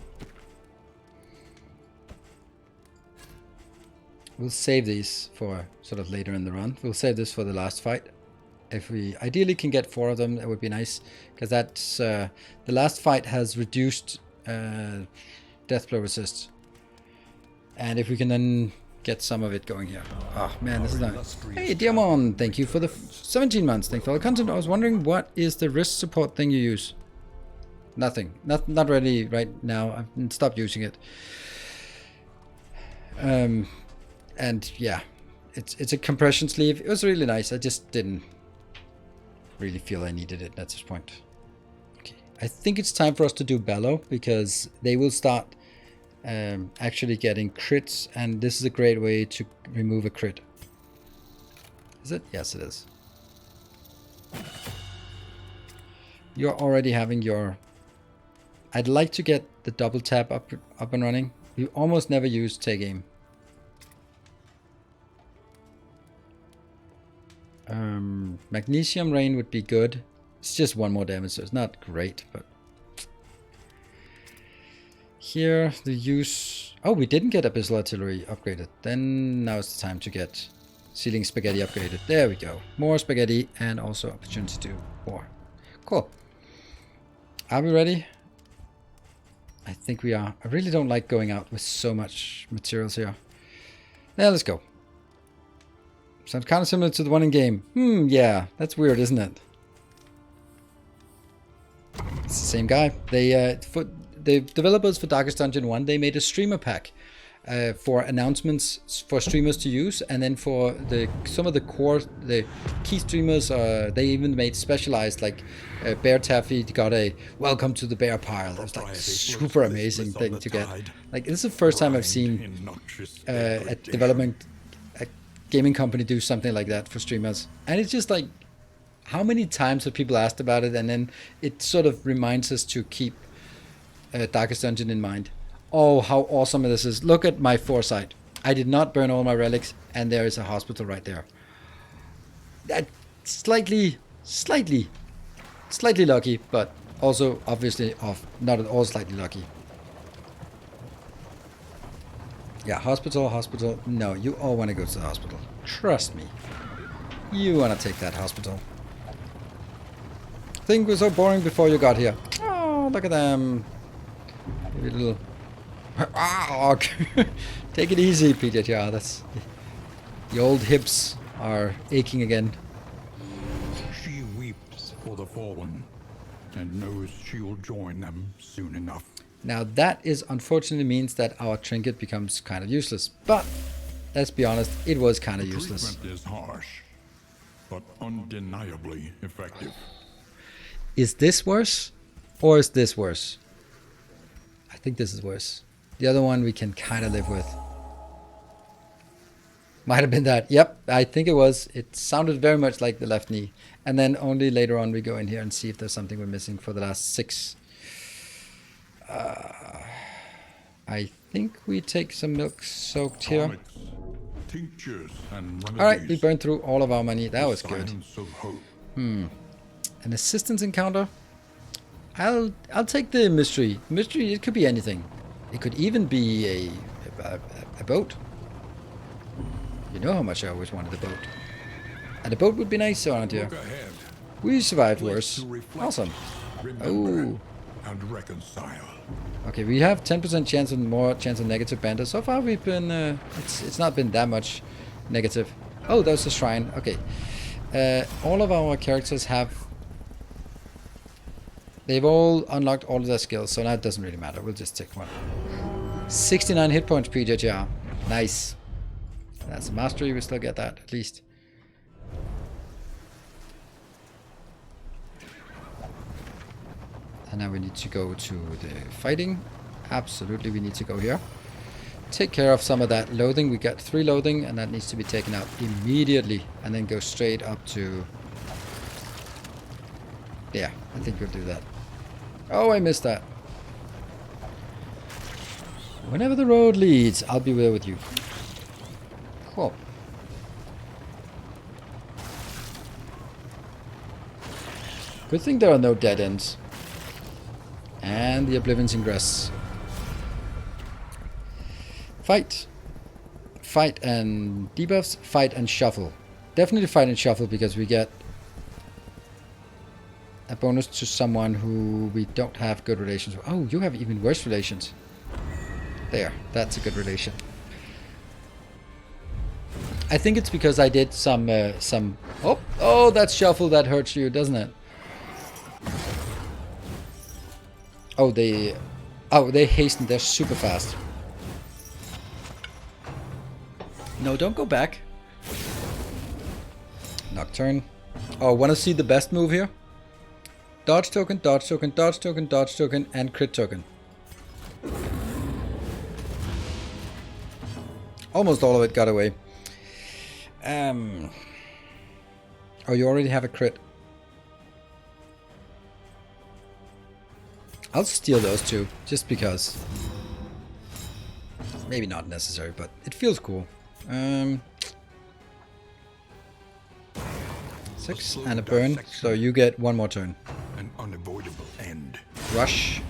We'll save these for sort of later in the run. We'll save this for the last fight. If we ideally can get 4 of them, that would be nice. Because that's... the last fight has reduced death blow resist. And if we can then get some of it going here. Oh man, this is nice. Hey Diamond, thank you for the 17 months. Thanks for all the content. I was wondering, what is the wrist support thing you use? Nothing. Not really right now. I've stopped using it. And yeah, it's a compression sleeve. It was really nice. I just didn't really feel I needed it at this point. Okay, I think it's time for us to do Bellow, because they will start actually getting crits, and this is a great way to remove a crit. Is it? Yes, it is. You're already having your... I'd like to get the double tap up and running. We almost never use take aim. Magnesium rain would be good. It's just one more damage, so it's not great, but here the use... Oh, we didn't get Abyssal Artillery upgraded. Then now it's the time to get Sealing Spaghetti upgraded. There we go. More spaghetti and also opportunity to war. Cool. Are we ready? I think we are. I really don't like going out with so much materials here. Yeah, let's go. Sounds kind of similar to the one in game. Yeah, that's weird, isn't it? It's the same guy. They for the developers for Darkest Dungeon 1, they made a streamer pack for announcements for streamers to use, and then for some of the key streamers, they even made specialized, like Bear Taffy got a welcome to the bear pile. That was like super amazing thing to get. Like, this is the first time I've seen a gaming company do something like that for streamers, and it's just like, how many times have people asked about it, and then it sort of reminds us to keep Darkest Dungeon in mind. Oh, how awesome this is. Look at my foresight. I did not burn all my relics, and there is a hospital right there. That slightly lucky, but also obviously not at all slightly lucky. Yeah, hospital. No, you all want to go to the hospital. Trust me. You want to take that hospital. Things were so boring before you got here. Oh, look at them. Maybe a little... Oh, take it easy, PJTR. That's... The old hips are aching again. She weeps for the fallen and knows she'll join them soon enough. Now that is unfortunately means that our trinket becomes kind of useless. But let's be honest, it was kind of useless. Treatment is harsh, but undeniably effective. Is this worse? Or is this worse? I think this is worse. The other one we can kind of live with. Might have been that. Yep, I think it was. It sounded very much like the left knee. And then only later on we go in here and see if there's something we're missing for the last 6. I think we take some milk soaked here. Tinctures and remedies. Alright, we burned through all of our money. That was good. An assistance encounter? I'll take the mystery. Mystery, it could be anything. It could even be a boat. You know how much I always wanted a boat. And a boat would be nice around here. We survived worse. Awesome. Oh. And reconcile. Okay, we have 10% chance and more chance of negative banter. So far we've been, it's not been that much negative. Oh, there's a shrine. Okay. All of our characters have... They've all unlocked all of their skills, so now it doesn't really matter. We'll just take one. 69 hit points, PJGR. Nice. That's a mastery. We still get that, at least. And now we need to go to the fighting. Absolutely, we need to go here. Take care of some of that loathing. We got 3 loathing, and that needs to be taken out immediately. And then go straight up to... Yeah, I think we'll do that. Oh, I missed that. Whenever the road leads, I'll be there with you. Cool. Good thing there are no dead ends. And the Oblivion's Ingress. Fight. Fight and debuffs. Fight and shuffle. Definitely fight and shuffle, because we get a bonus to someone who we don't have good relations with. Oh, you have even worse relations. There, that's a good relation. I think it's because I did some oh, that shuffle that hurts you, doesn't it? Oh, they hasten. They're super fast. No, don't go back. Nocturne. Oh, want to see the best move here? Dodge token, dodge token, dodge token, dodge token, and crit token. Almost all of it got away. Oh, you already have a crit. I'll steal those two, just because. Maybe not necessary, but it feels cool. 6 and a burn, so you get one more turn. An unavoidable end. Rush.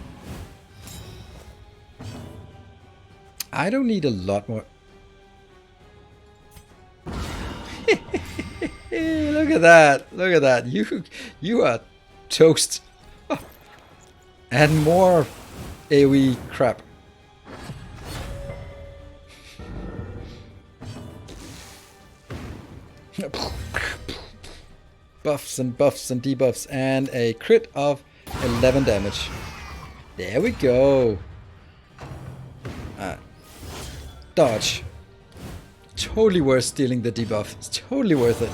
I don't need a lot more. Look at that! Look at that! You are toast. And more AoE crap. Buffs and buffs and debuffs, and a crit of 11 damage. There we go. Dodge. Totally worth stealing the debuff. It's totally worth it.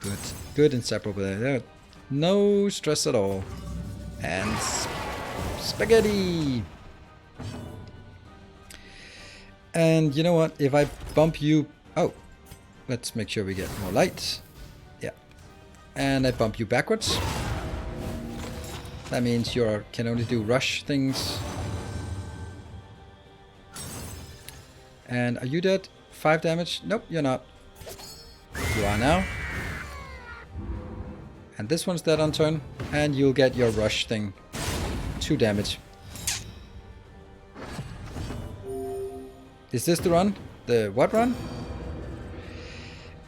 Good. Good inseparable there. No stress at all. And spaghetti. And you know what? If I bump you... Oh. Let's make sure we get more light. Yeah. And I bump you backwards. That means you can only do rush things. And are you dead? 5 damage? Nope, you're not. You are now. And this one's dead on turn. And you'll get your rush thing. 2 damage. Is this the run? The what run?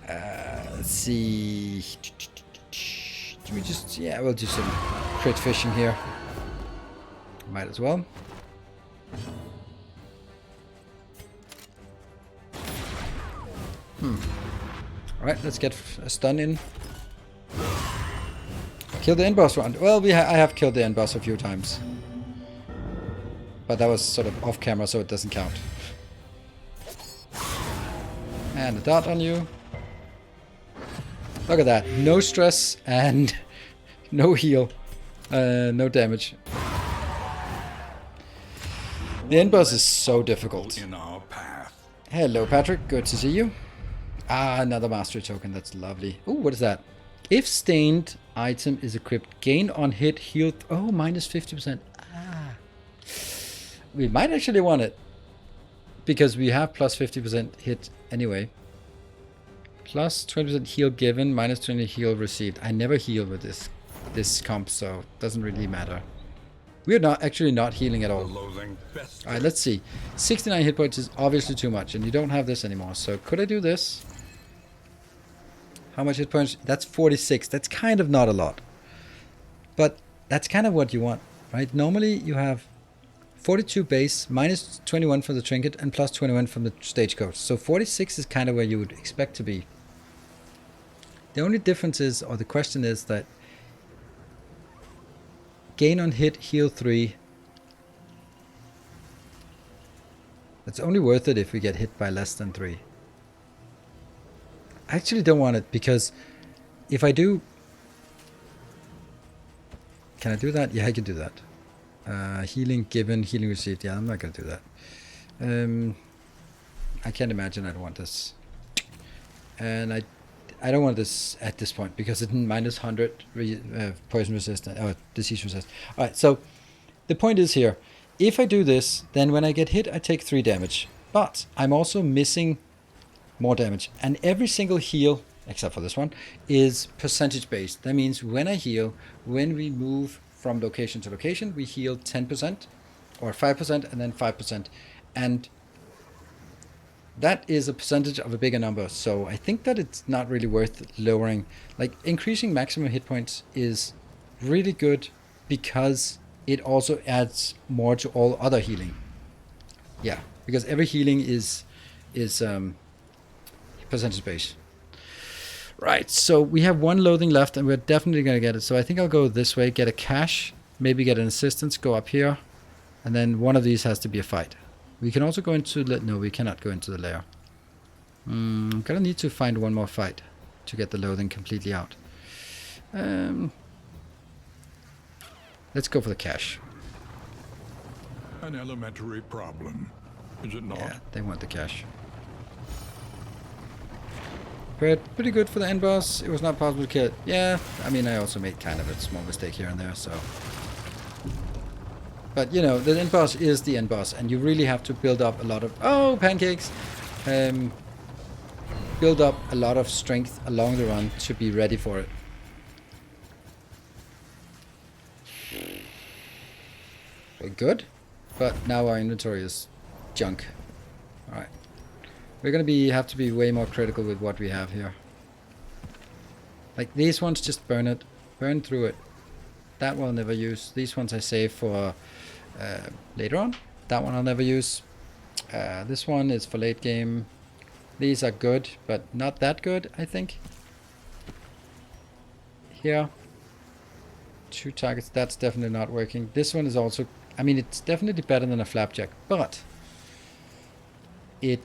Let's see. Do we just... Yeah, we'll do some crit fishing here. Might as well. Alright, let's get a stun in. Kill the end boss round. Well, I have killed the end boss a few times. But that was sort of off camera, so it doesn't count. And a dart on you. Look at that. No stress and no heal. No damage. The end boss is so difficult. In our path. Hello, Patrick. Good to see you. Ah, another mastery token. That's lovely. Ooh, what is that? If stained item is equipped, gain on hit, heal... Oh, minus 50%. Ah. We might actually want it. Because we have plus 50% hit anyway. Plus 20% heal given, minus 20 heal received. I never heal with this comp, so it doesn't really matter. We're actually not healing at all. Alright, let's see. 69 hit points is obviously too much, and you don't have this anymore. So could I do this? How much hit points? That's 46. That's kind of not a lot. But that's kind of what you want, right? Normally you have 42 base, minus 21 from the trinket, and plus 21 from the stagecoach. So 46 is kind of where you would expect to be. The only difference is, or the question is, that gain on hit, heal 3. It's only worth it if we get hit by less than 3. I actually don't want it, because if I do... Can I do that? Yeah, I can do that. Healing given, healing received. Yeah, I'm not going to do that. I can't imagine I'd want this. And I don't want this at this point, because it's minus 100 poison resistant, or disease resistant. Alright, so the point is here, if I do this, then when I get hit, I take 3 damage. But I'm also missing more damage. And every single heal, except for this one, is percentage based. That means when I heal, when we move from location to location, we heal 10% or 5% and then 5%. And that is a percentage of a bigger number. So I think that it's not really worth lowering. Like, increasing maximum hit points is really good because it also adds more to all other healing. Yeah, because every healing is percentage based. Right, so we have 1 loathing left, and we're definitely going to get it. So I think I'll go this way, get a cache, maybe get an assistance, go up here, and then one of these has to be a fight. We can also go into... No, we cannot go into the lair. I'm gonna need to find one more fight to get the loathing completely out. Let's go for the cash. An elementary problem, is it not? Yeah, they want the cash. Pretty good for the end boss. It was not possible to kill it. Yeah, I mean, I also made kind of a small mistake here and there, so. But, you know, the end boss is the end boss, and you really have to build up a lot of... Oh, pancakes! Build up a lot of strength along the run to be ready for it. We're good, but now our inventory is junk. Alright. We're gonna have to be way more critical with what we have here. Like these ones, just burn it. Burn through it. That one I'll never use. These ones I save for later on. That one I'll never use. This one is for late game. These are good, but not that good, I think. Here. 2 targets, that's definitely not working. This one is also... I mean, it's definitely better than a flapjack, but... I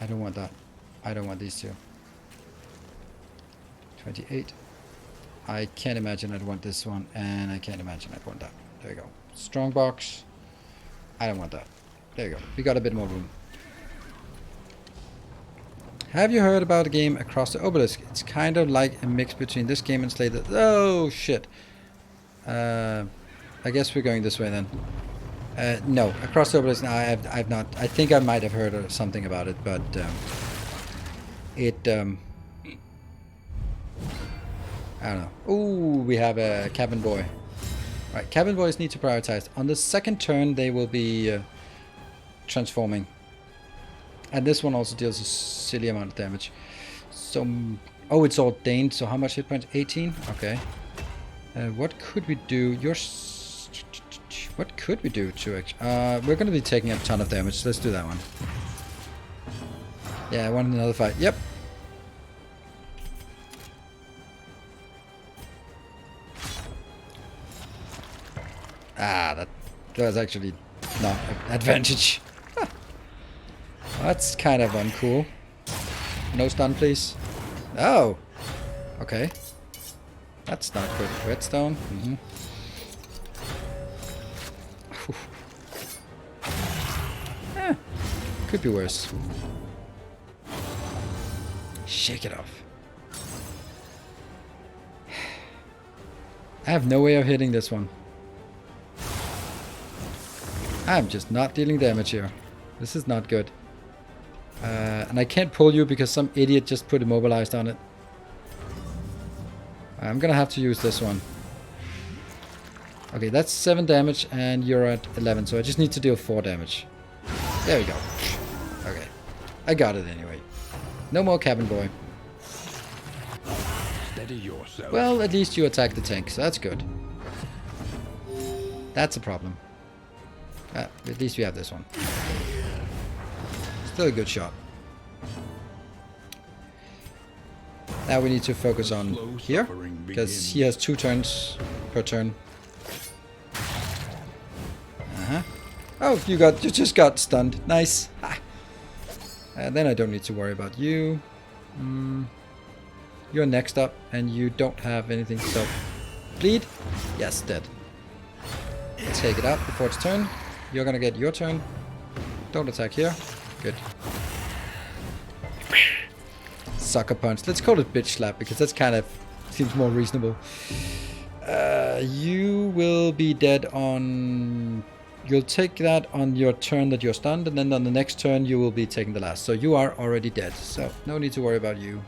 don't want that. I don't want these two. 28. I can't imagine I'd want this one, and I can't imagine I'd want that. There you go. Strong box. I don't want that. There you go. We got a bit more room. Have you heard about a game Across the Obelisk? It's kind of like a mix between this game and Slay the... Oh, shit. I guess we're going this way then. No, Across the Obelisk, no, I've not... I think I might have heard something about it, but... I don't know. Ooh, we have a cabin boy. Right, cabin boys need to prioritize. On the second turn, they will be transforming. And this one also deals a silly amount of damage. So, oh, it's ordained. So how much hit points? 18? Okay. What could we do? What could we do to actually... we're going to be taking a ton of damage. Let's do that one. Yeah, I want another fight. Yep. That was actually not an advantage. That's kind of uncool. No stun, please. Oh! Okay. That's not good. Redstone. Could be worse. Shake it off. I have no way of hitting this one. I'm just not dealing damage here. This is not good. And I can't pull you because some idiot just put immobilized on it. I'm gonna have to use this one. Okay, that's 7 damage and you're at 11, so I just need to deal 4 damage. There we go. Okay. I got it anyway. No more cabin boy. Steady yourself. Well, at least you attack the tank, so that's good. That's a problem. At least we have this one. Still a good shot. Now we need to focus on here, because he has 2 turns per turn. Oh, you just got stunned. Nice. Then I don't need to worry about you. You're next up, and you don't have anything. So, bleed. Yes, dead. Take it out before its turn. You're gonna get your turn. Don't attack here. Good. Sucker punch. Let's call it bitch slap because that's kind of seems more reasonable. You will be dead on... You'll take that on your turn that you're stunned, and then on the next turn you will be taking the last. So you are already dead, so no need to worry about you.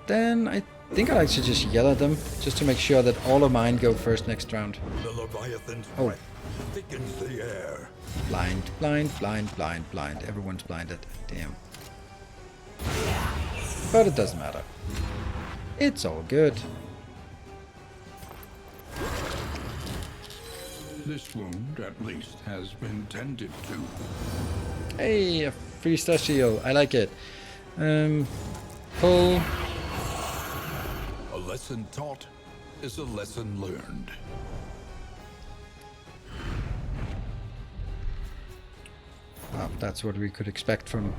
Then I think I'll actually just yell at them, just to make sure that all of mine go first next round. The Leviathan's Oh. thickens the air. Blind, blind, blind, blind, blind. Everyone's blinded. Damn. But it doesn't matter. It's all good. This wound, at least, has been tended to. Hey, a free-star shield. I like it. Pull. A lesson taught is a lesson learned. Well, that's what we could expect from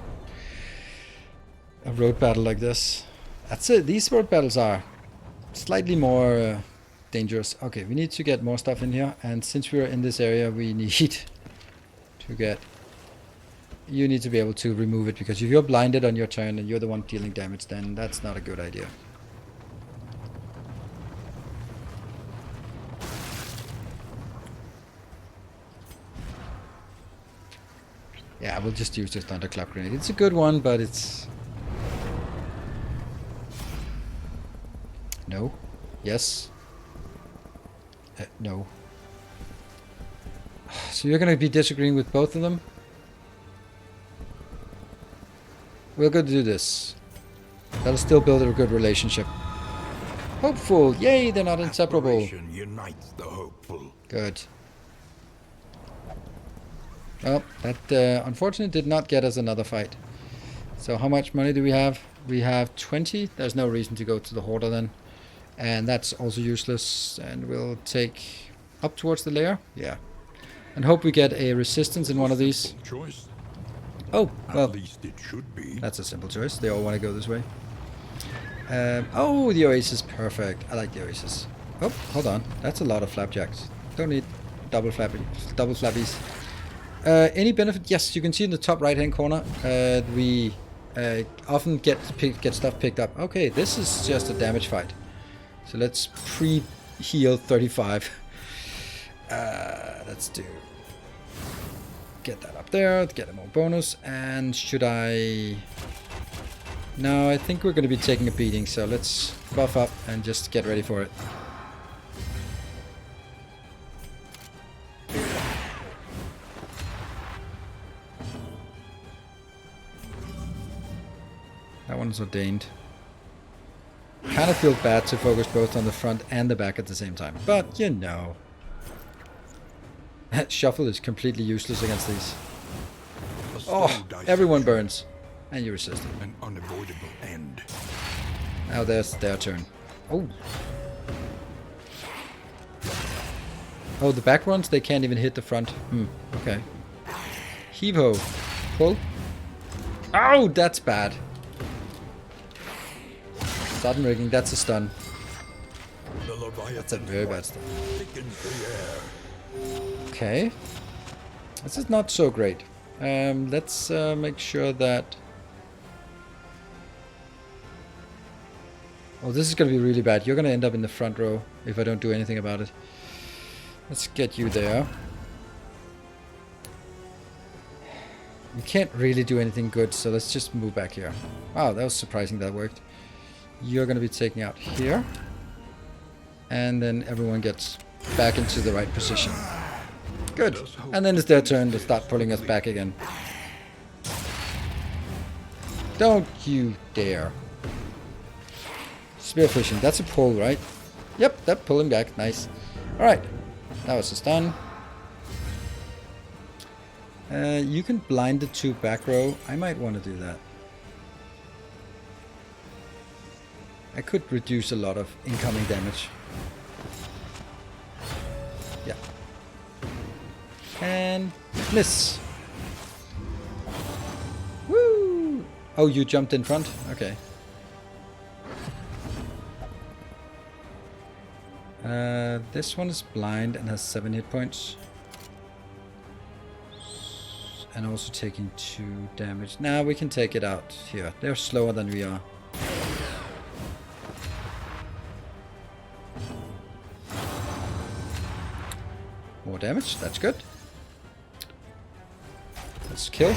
a road battle like this. That's it. These road battles are slightly more dangerous. Okay, we need to get more stuff in here. And since we're in this area, we need to get... You need to be able to remove it, because if you're blinded on your turn and you're the one dealing damage, then that's not a good idea. Yeah, we'll just use the thunderclap grenade. It's a good one, but it's... No. Yes. No. So you're going to be disagreeing with both of them? We're going to do this. That'll still build a good relationship. Hopeful! Yay, they're not inseparable. Unites the hopeful. Good. Well, that unfortunately did not get us another fight. So how much money do we have? We have 20. There's no reason to go to the hoarder then. And that's also useless. And we'll take up towards the lair. Yeah. And hope we get a resistance in one of these. Choice. Oh, well, At least it should be. that's a simple choice. They all want to go this way. Oh, the oasis. Perfect. I like the oasis. Oh, hold on. That's a lot of flapjacks. Don't need double flappies. Any benefit? Yes, you can see in the top right hand corner, we often get stuff picked up. Okay, this is just a damage fight. So let's pre-heal 35. Let's do... Get that up there, get a more bonus. And should I... No, I think we're going to be taking a beating, so let's buff up and just get ready for it. That one's ordained. Kind of feel bad to focus both on the front and the back at the same time, but you know. Shuffle is completely useless against these. Oh, everyone burns. And you resist it. An unavoidable end. Now there's their turn. Oh. Oh, the back runs, they can't even hit the front. Okay. Heave-ho. Pull. Oh, that's bad. Sudden rigging, that's a stun. That's a very bad stun. Okay. This is not so great. Let's make sure that... Oh, this is going to be really bad. You're going to end up in the front row if I don't do anything about it. Let's get you there. You can't really do anything good, so let's just move back here. Wow, that was surprising that worked. You're going to be taking out here. And then everyone gets back into the right position. Good. And then it's their turn to start pulling us back again. Don't you dare. Spearfishing. That's a pull, right? Yep, that pull him back. Nice. Alright. That was a stun. You can blind the two back row. I might want to do that. I could reduce a lot of incoming damage. Yeah. And miss. Woo! Oh, you jumped in front? Okay. This one is blind and has 7 hit points. And also taking 2 damage. Now we can take it out here. They're slower than we are. More damage, that's good. Let's kill.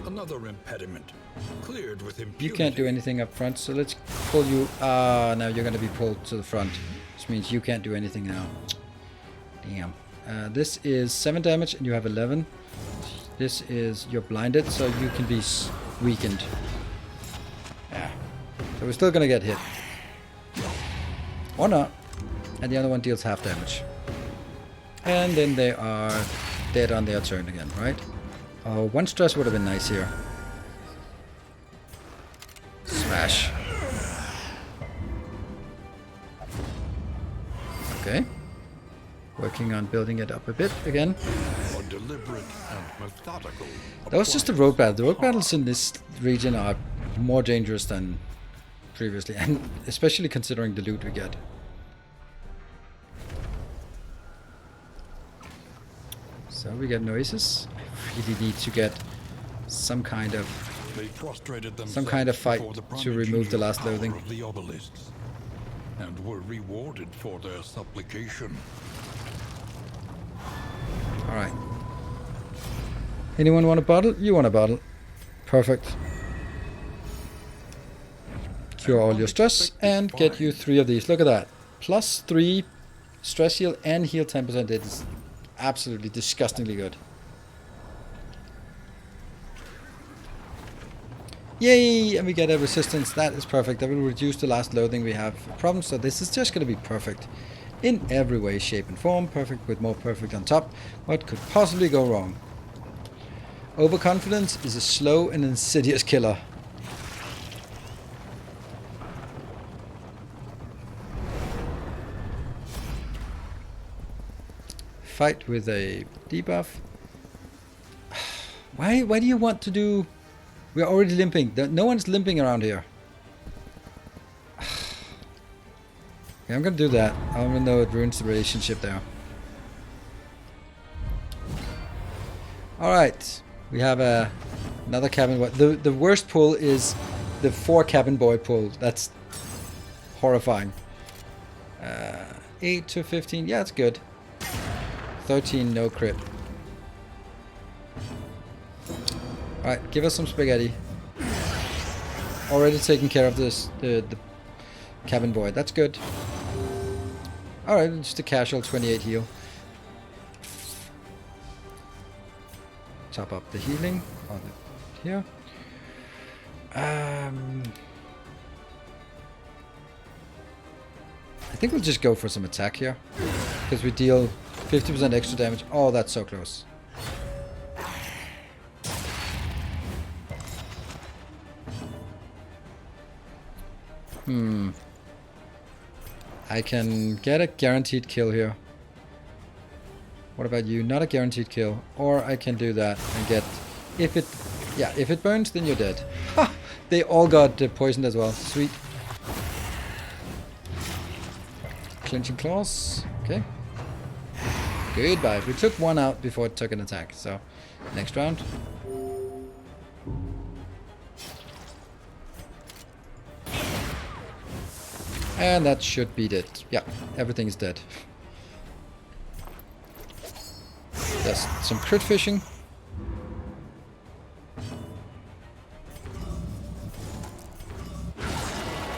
Another impediment. Cleared with impunity. You can't do anything up front, so let's pull you. Now you're going to be pulled to the front. Which means you can't do anything now. Damn. This is 7 damage and you have 11. This is, you're blinded, so you can be weakened. Yeah. So we're still going to get hit. Or not. And the other one deals half damage. And then they are dead on their turn again, right? Oh, 1 stress would have been nice here. Smash. Okay. Working on building it up a bit again. deliberate and methodical. That was just the road battle. The road battles in this region are more dangerous than previously, and especially considering the loot we get. So we get noises. I really need to get some kind of fight to remove the last loathing. Of the obelisks, and were rewarded for their supplication. All right. Anyone want a bottle? You want a bottle? Perfect. Cure all your stress and get you 3 of these. Look at that. +3 stress heal and heal 10%. It is absolutely disgustingly good. Yay! And we get a resistance. That is perfect. That will reduce the last loathing we have from. So this is just going to be perfect. In every way, shape and form. Perfect with more perfect on top. What could possibly go wrong? Overconfidence is a slow and insidious killer. Fight with a debuff. Why do you want to do... We're already limping. No one's limping around here. Yeah, I'm gonna do that. Even though it ruins the relationship there. Alright. We have another cabin boy. The worst pull is the 4 cabin boy pull. That's horrifying. 8 to 15. Yeah, it's good. 13, no crit. Alright, give us some spaghetti. Already taking care of this, the cabin boy. That's good. Alright, just a casual 28 heal. Top up the healing on here. I think we'll just go for some attack here. Because we deal 50% extra damage. Oh, that's so close. I can get a guaranteed kill here. What about you? Not a guaranteed kill. Or I can do that and get... If it burns, then you're dead. Ha! They all got poisoned as well. Sweet. Clinching claws. Okay. Goodbye. We took one out before it took an attack. So, next round. And that should beat it. Yeah, everything is dead. Just some crit fishing.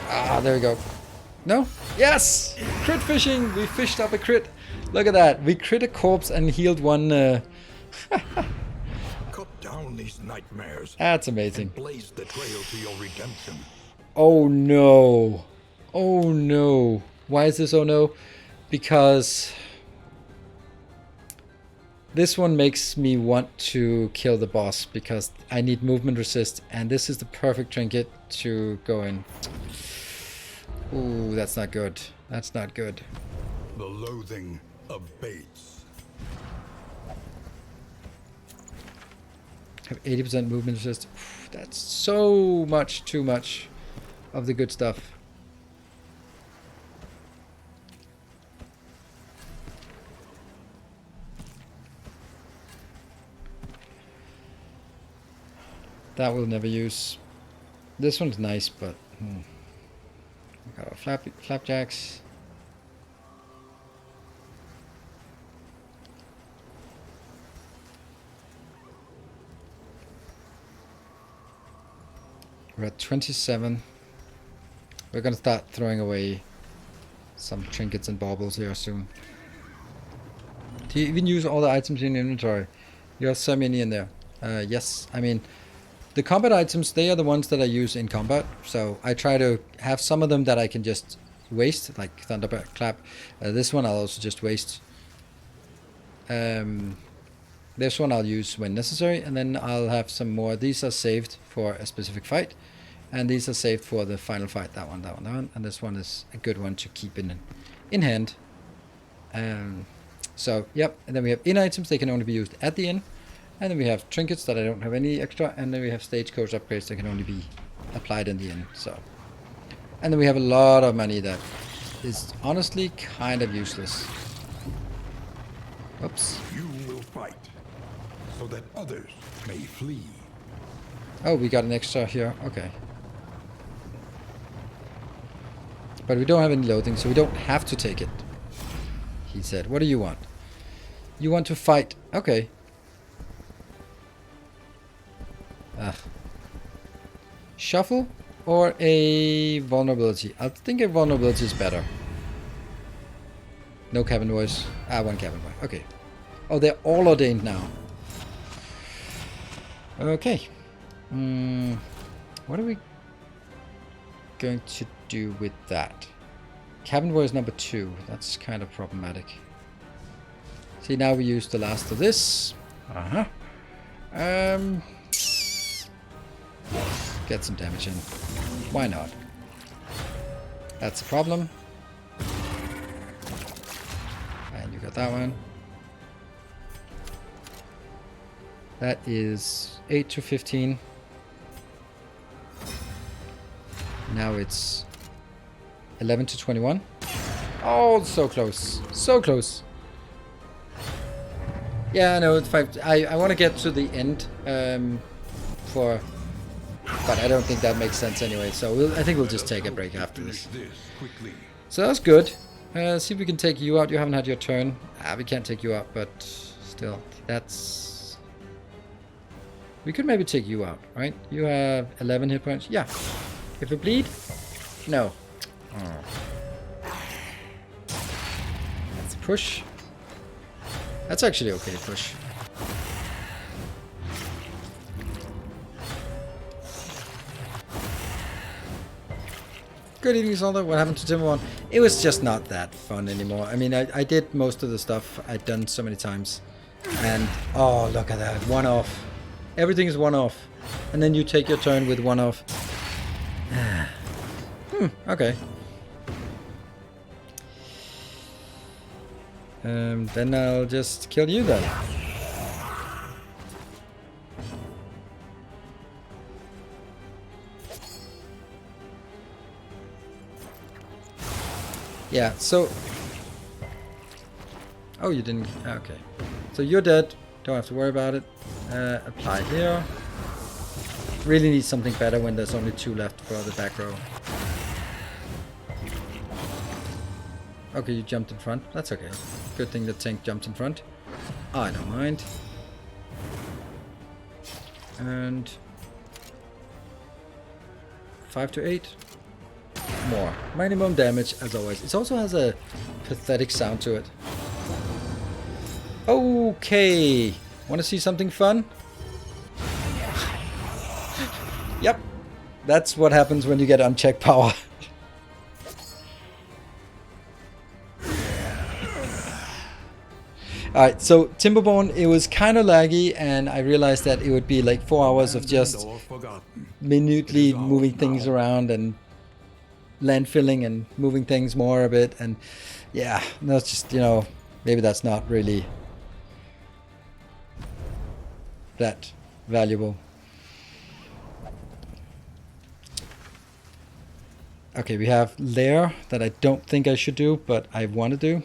Ah, there we go. No? Yes! Crit fishing! We fished up a crit. Look at that. We crit a corpse and healed one. Cut down these nightmares. That's amazing. And blaze the trail to your redemption. Oh no. Oh no. Why is this oh no? Because this one makes me want to kill the boss because I need movement resist and this is the perfect trinket to go in. Ooh, that's not good. That's not good. The loathing abates. Have 80% movement resist. That's so much too much of the good stuff. That we'll never use. This one's nice, but we got our flapjacks. We're at 27. We're gonna start throwing away some trinkets and baubles here soon. Do you even use all the items in your inventory? You have so many in there. Yes, I mean, the combat items, they are the ones that I use in combat. So I try to have some of them that I can just waste, like Thunderclap. This one I'll also just waste. This one I'll use when necessary, and then I'll have some more. These are saved for a specific fight, and these are saved for the final fight. That one, and this one is a good one to keep in hand. So, yep. And then we have inn items. They can only be used at the inn. And then we have trinkets that I don't have any extra. And then we have stagecoach upgrades that can only be applied in the inn. So, and then we have a lot of money that is honestly kind of useless. Oops. You will fight so that others may flee. Oh, we got an extra here. Okay. But we don't have any loathing, so we don't have to take it. He said, what do you want? You want to fight? Okay. Shuffle or a vulnerability? I think a vulnerability is better. No cabin boys. One cabin boy. Okay. Oh, they're all ordained now. Okay. What are we going to do with that? Cabin boy is number 2. That's kind of problematic. See, now we use the last of this. Get some damage in. Why not? That's the problem. And you got that one. That is 8 to 15. Now it's 11 to 21. Oh, so close. So close. Yeah, no, it's 5. I want to get to the end but I don't think that makes sense anyway. So I think we'll just take a break after this. So that's good. See if we can take you out. You haven't had your turn. We can't take you out, but still, that's... We could maybe take you out, right? You have 11 hit points. Yeah. If we bleed? No. That's a push. That's actually okay, push. Good evening, Solder. What happened to Timberborn? It was just not that fun anymore. I mean, I did most of the stuff I'd done so many times. And, oh, look at that. One off. Everything is one off. And then you take your turn with one off. Okay. Then I'll just kill you then. Yeah, so... Oh, you didn't... Okay. So you're dead. Don't have to worry about it. Apply here. Really need something better when there's only 2 left for the back row. Okay, you jumped in front. That's okay. Good thing the tank jumped in front. I don't mind. And... 5 to 8. More. Minimum damage, as always. It also has a pathetic sound to it. Okay. Want to see something fun? Yep. That's what happens when you get unchecked power. Alright, so Timberborn, it was kind of laggy, and I realized that it would be like 4 hours of just minutely moving things around and landfilling and moving things more a bit, and yeah, that's just, you know, maybe that's not really that valuable. Okay, we have lair that I don't think I should do, but I want to do.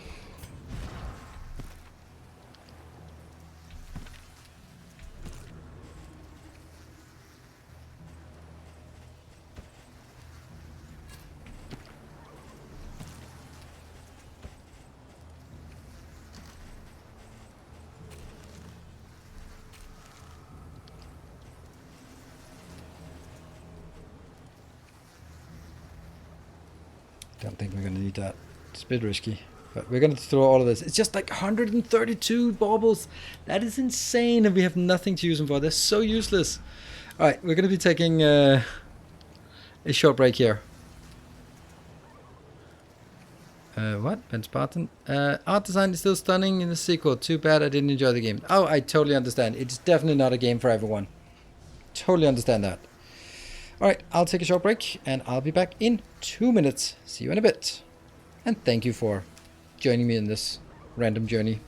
Don't think we're going to need that. It's a bit risky. But we're going to throw all of this. It's just like 132 baubles. That is insane, and we have nothing to use them for. They're so useless. Alright, we're going to be taking a short break here. What? Ben Spartan? Art design is still stunning in the sequel. Too bad I didn't enjoy the game. Oh, I totally understand. It's definitely not a game for everyone. Totally understand that. Alright, I'll take a short break, and I'll be back in 2 minutes. See you in a bit. And thank you for joining me in this random journey.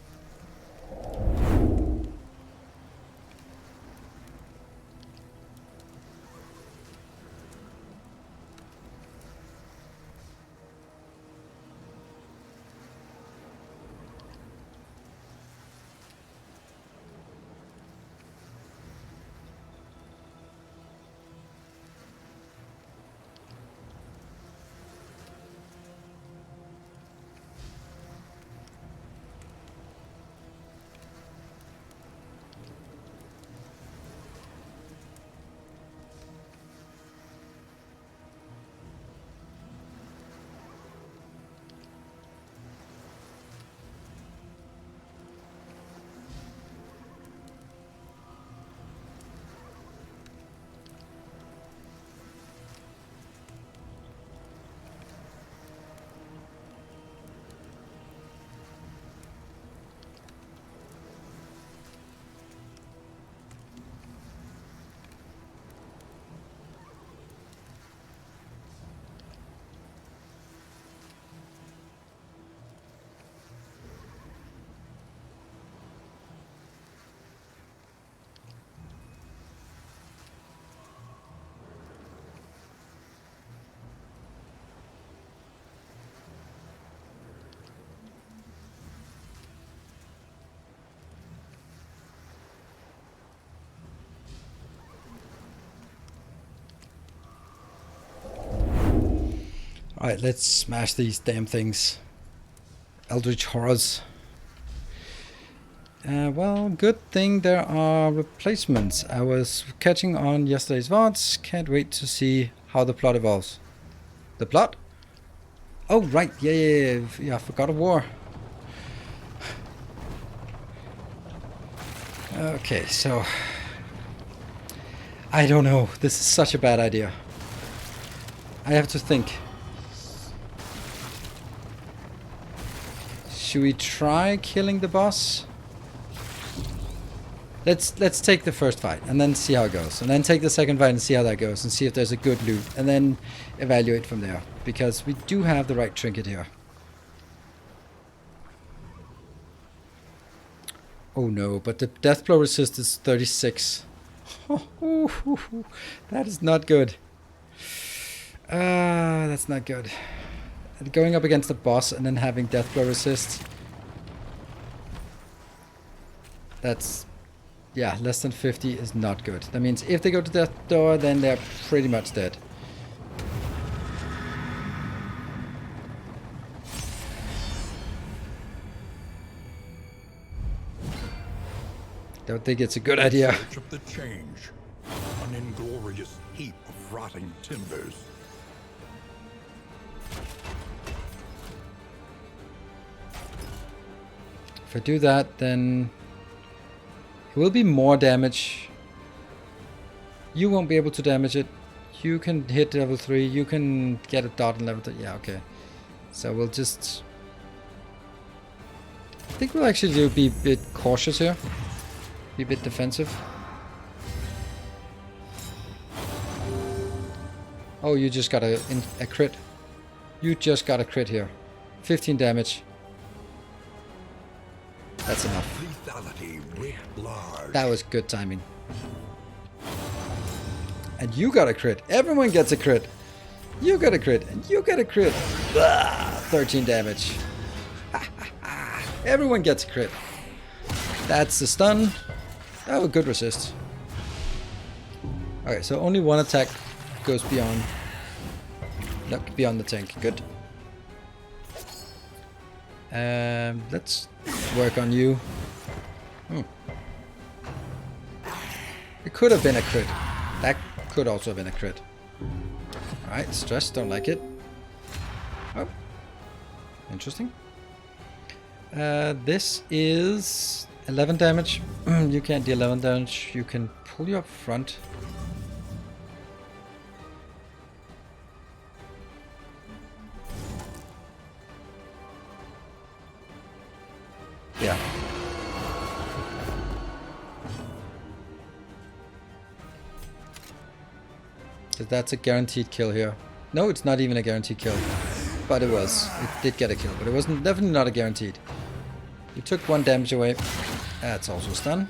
Alright, let's smash these damn things. Eldritch Horrors. Well, good thing there are replacements. I was catching on yesterday's VODs. Can't wait to see how the plot evolves. The plot? Oh, right. Yeah, I forgot a war. Okay, so... I don't know. This is such a bad idea. I have to think. Should we try killing the boss? Let's take the first fight and then see how it goes, and then take the second fight and see how that goes, and see if there's a good loot, and then evaluate from there, because we do have the right trinket here. Oh no, but the death blow resist is 36. That is not good. That's not good. Going up against the boss and then having death blow resist. That's... yeah, less than 50 is not good. That means if they go to death door, then they're pretty much dead. Don't think it's a good idea. Search of the change. An inglorious heap of rotting timbers. If I do that, then it will be more damage. You won't be able to damage it. You can hit level 3. You can get a dot in level 3. Yeah, okay. So we'll just... I think we'll actually be a bit cautious here. Be a bit defensive. Oh, you just got a crit. You just got a crit here. 15 damage. That's enough. Lethality writ large. That was good timing. And you got a crit. Everyone gets a crit. You got a crit. And you get a crit. Blah, 13 damage. Everyone gets a crit. That's the stun. Oh, good resist. Okay, so only one attack goes beyond. Look, beyond the tank. Good. Let's work on you. It could have been a crit. That could also have been a crit. Alright, stress, don't like it. Oh. Interesting. This is 11 damage. You can't deal 11 damage. You can pull you up front. Yeah. So that's a guaranteed kill here. No, it's not even a guaranteed kill. But it was. It did get a kill, but it wasn't definitely not a guaranteed. You took 1 damage away. That's also a stun.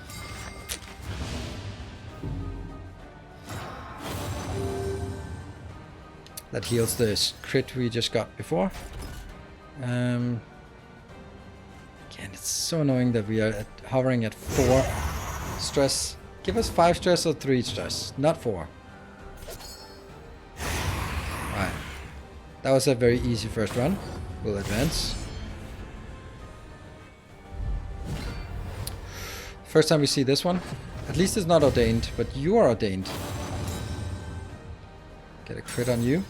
That heals the crit we just got before. Again, it's so annoying that we are hovering at 4 stress. Give us 5 stress or 3 stress, not 4. Alright. That was a very easy first run. We'll advance. First time we see this one. At least it's not ordained, but you are ordained. Get a crit on you.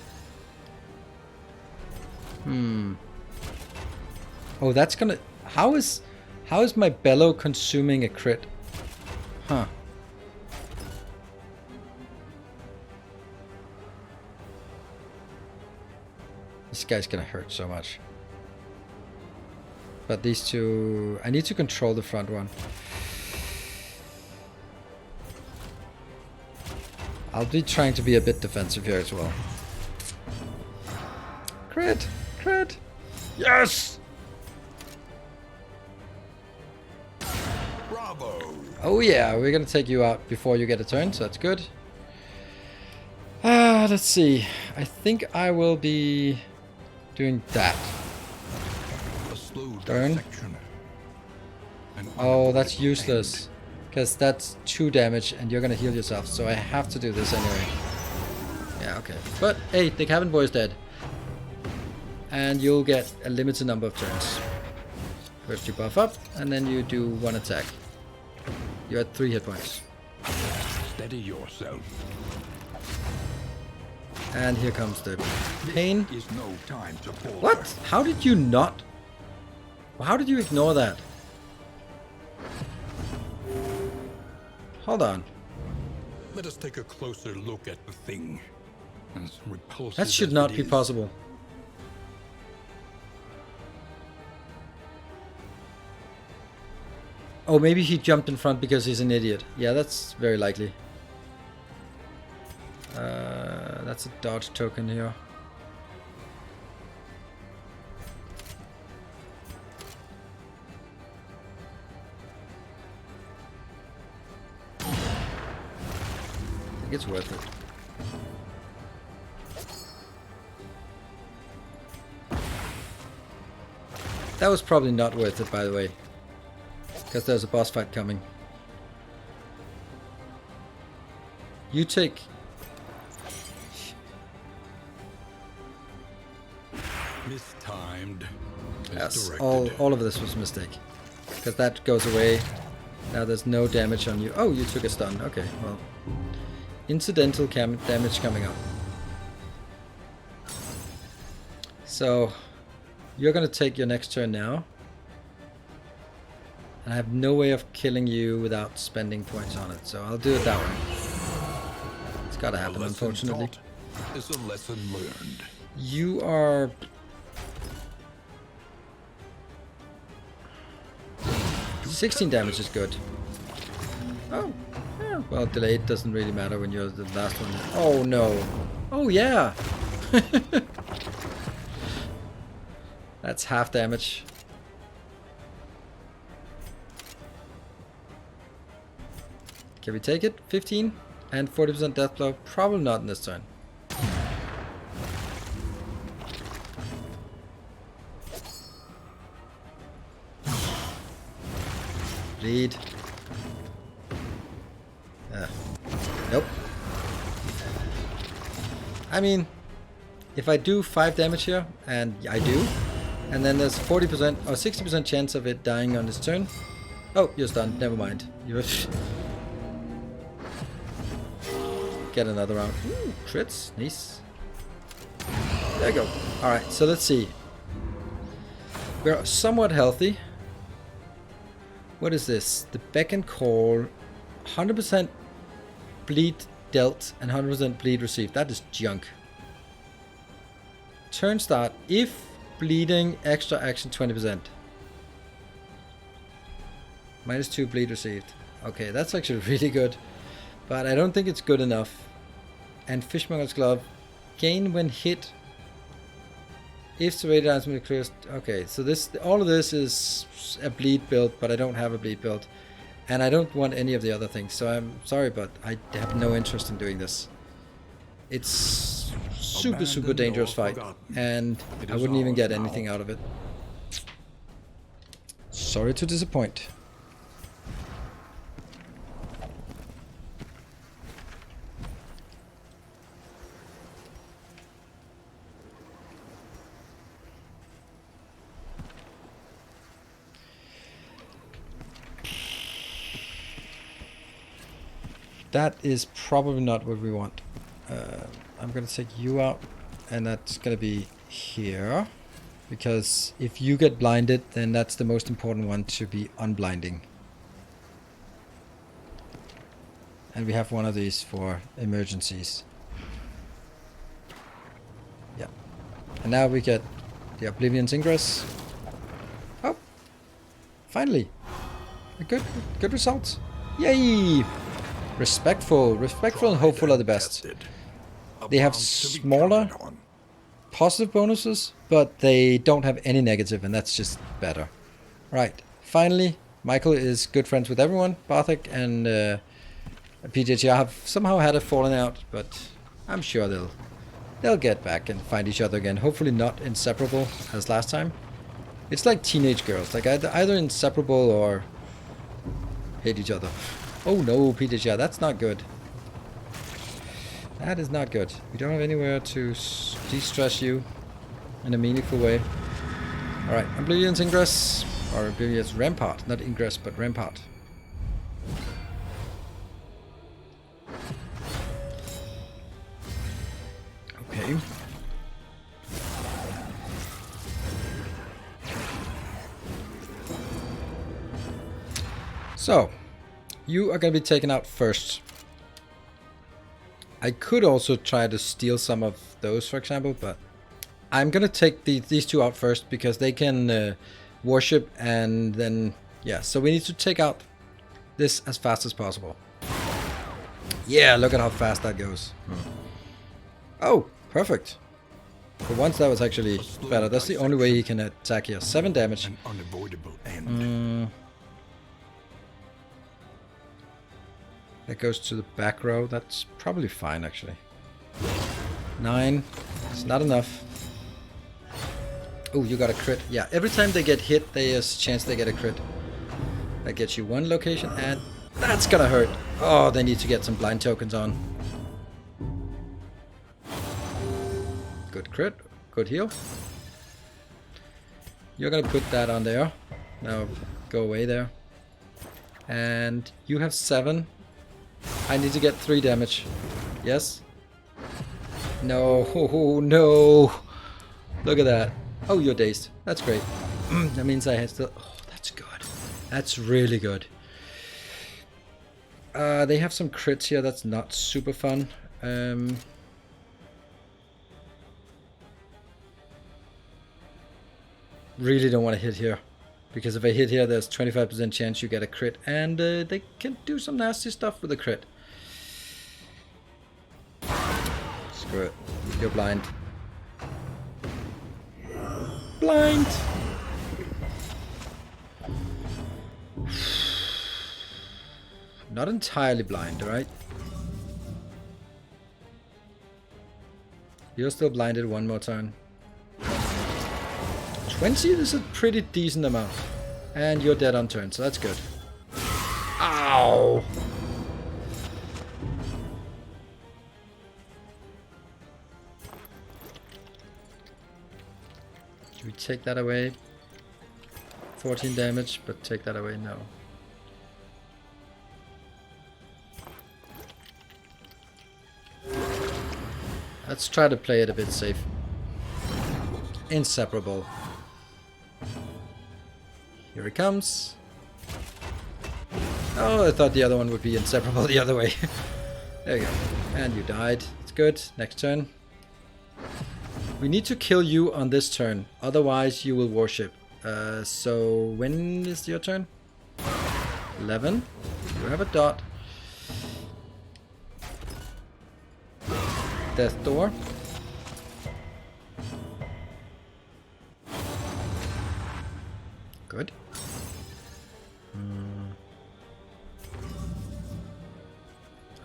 Oh, that's gonna... How is my bellow consuming a crit? Huh. This guy's gonna hurt so much. But these two... I need to control the front one. I'll be trying to be a bit defensive here as well. Crit! Crit! Yes! Bravo! Oh yeah, we're gonna take you out before you get a turn, so that's good. Let's see. I think I will be doing that. A slow Turn. dissection. Oh, that's useless. Because that's 2 damage and you're gonna heal yourself, so I have to do this anyway. Yeah, okay. But hey, the cabin boy is dead. And you'll get a limited number of turns. First you buff up, and then you do 1 attack. You're at 3 hit points. Steady yourself. And here comes the pain. Is no time to falter. What? How did you not? How did you ignore that? Hold on. Let us take a closer look at the thing. As repulsive That should as not it be is, possible. Oh, maybe he jumped in front because he's an idiot. Yeah, that's very likely. That's a dodge token here. I think it's worth it. That was probably not worth it, by the way. Because there's a boss fight coming. You take... Mistimed. as Yes, directed. all of this was a mistake. Because that goes away. Now there's no damage on you. Oh, you took a stun. Okay, well. Incidental damage coming up. So, you're gonna take your next turn now. And I have no way of killing you without spending points on it, so I'll do it that way. It's gotta A happen, lesson unfortunately. taught is a lesson learned. You are... 16 damage is good. Oh, yeah. Well, delayed doesn't really matter when you're the last one. Oh no. Oh yeah. That's half damage. Can we take it? 15 and 40% death blow? Probably not in this turn. Bleed. Nope. I mean, if I do 5 damage here, and I do, and then there's 40% or 60% chance of it dying on this turn. Oh, you're stunned. Never mind. You're get another round. Ooh, crits. Nice. There you go. Alright, so let's see. We're somewhat healthy. What is this? The beck and call. 100% bleed dealt and 100% bleed received. That is junk. Turn start. If bleeding, extra action 20%. -2 bleed received. Okay, that's actually really good. But I don't think it's good enough. And Fishmonger's Glove. Gain when hit. If serrated items clears. Okay, so this, all of this is a bleed build, but I don't have a bleed build. And I don't want any of the other things, so I'm sorry, but I have no interest in doing this. It's super dangerous fight, and I wouldn't even get anything out of it. Sorry to disappoint. That is probably not what we want. I'm gonna take you out, and that's gonna be here. Because if you get blinded, then that's the most important one to be unblinding. And we have one of these for emergencies. Yeah. And now we get the Oblivion's Ingress. Oh! Finally! A good result. Yay! Respectful and hopeful are the best. They have smaller positive bonuses, but they don't have any negative, and that's just better. Right, finally, Michael is good friends with everyone. Bartek and PJTR have somehow had a falling out, but I'm sure they'll get back and find each other again. Hopefully not inseparable as last time. It's like teenage girls, like either inseparable or hate each other. Oh no, PJTR, that's not good. That is not good. We don't have anywhere to de-stress you in a meaningful way. Alright, Oblivion's Ingress, or Oblivion's Rampart, not Ingress, but Rampart. Okay. So, you are going to be taken out first. I could also try to steal some of those, for example, but I'm going to take these two out first because they can worship, and then, yeah, so we need to take out this as fast as possible. Yeah, look at how fast that goes. Oh, perfect. For once that was actually better. That's the only way he can attack here. 7 damage. An unavoidable end. That goes to the back row. That's probably fine, actually. 9. It's not enough. Oh, you got a crit. Yeah, every time they get hit, there's a chance they get a crit. That gets you 1 location, and that's gonna hurt. Oh, they need to get some blind tokens on. Good crit. Good heal. You're gonna put that on there. Now, go away there. And you have 7. I need to get 3 damage. Yes? No, oh, no. Look at that. Oh, you're dazed. That's great. That means I have still... Oh, that's good. That's really good. They have some crits here. That's not super fun. Really don't want to hit here. Because if I hit here, there's 25% chance you get a crit. And they can do some nasty stuff with a crit. Screw it. You're blind. Blind! Not entirely blind, alright? You're still blinded one more turn. 20 is a pretty decent amount. And you're dead on turn, so that's good. Ow! Do we take that away? 14 damage, but take that away? No. Let's try to play it a bit safe. Inseparable. Here it comes. Oh, I thought the other one would be inseparable the other way. There you go. And you died. It's good. Next turn. We need to kill you on this turn. Otherwise, you will worship. So, when is your turn? 11. You have a dot. Death door. Good.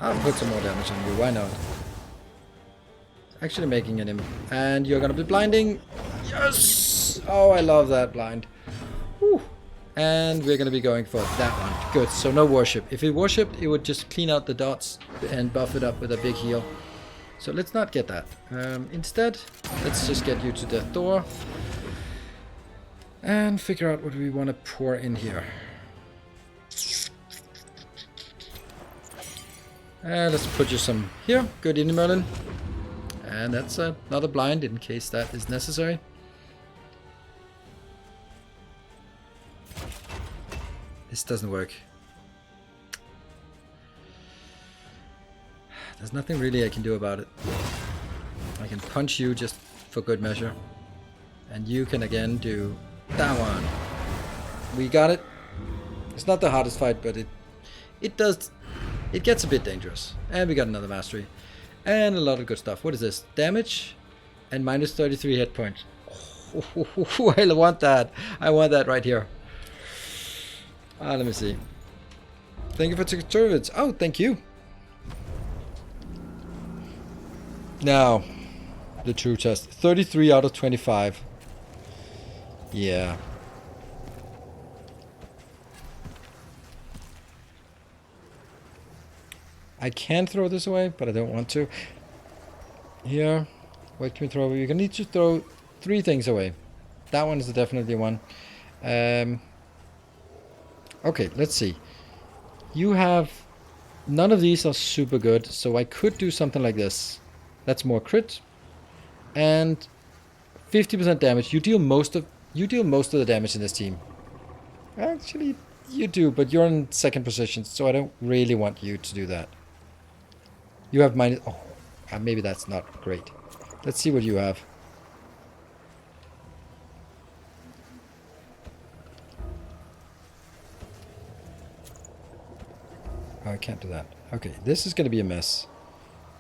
I'll put some more damage on you, why not? Actually making an and you're gonna be blinding. Yes! Oh, I love that blind. Whew. And we're gonna be going for that one. Good, so no worship. If it worshipped, it would just clean out the dots and buff it up with a big heal. So let's not get that. Instead, let's just get you to Death Door. And figure out what we want to pour in here. And let's put you some here. Good Indie Merlin. And that's another blind in case that is necessary. This doesn't work. There's nothing really I can do about it. I can punch you just for good measure. And you can again do that one. We got it. It's not the hardest fight, but it gets a bit dangerous. And we got another mastery. And a lot of good stuff. What is this? Damage and minus 33 hit points. Oh, I want that. I want that right here. Let me see. Thank you for tutorials. Oh, thank you. Now, the true test. 33 out of 25. Yeah. I can throw this away, but I don't want to. Here. What can we throw away? You're going to need to throw 3 things away. That one is definitely one. Okay, let's see. You have... None of these are super good, so I could do something like this. That's more crit. And 50% damage. You deal most of the damage in this team. Actually, you do, but you're in second position, so I don't really want you to do that. You have minus... Oh, maybe that's not great. Let's see what you have. Oh, I can't do that. Okay, this is going to be a mess.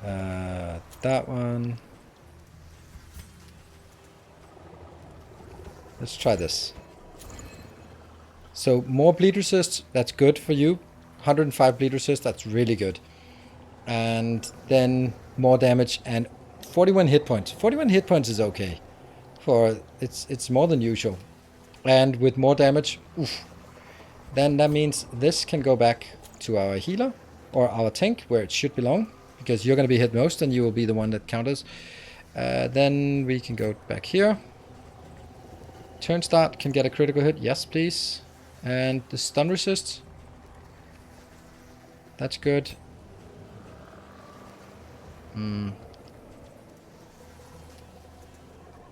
That one. Let's try this. So more bleed resist, that's good for you. 105 bleed resist, that's really good. And then more damage and 41 hit points. 41 hit points is okay. It's more than usual. And with more damage, oof, then that means this can go back to our healer or our tank where it should belong, because you're going to be hit most and you will be the one that counters. Then we can go back here. Turn start can get a critical hit. Yes, please. And the stun resist. That's good.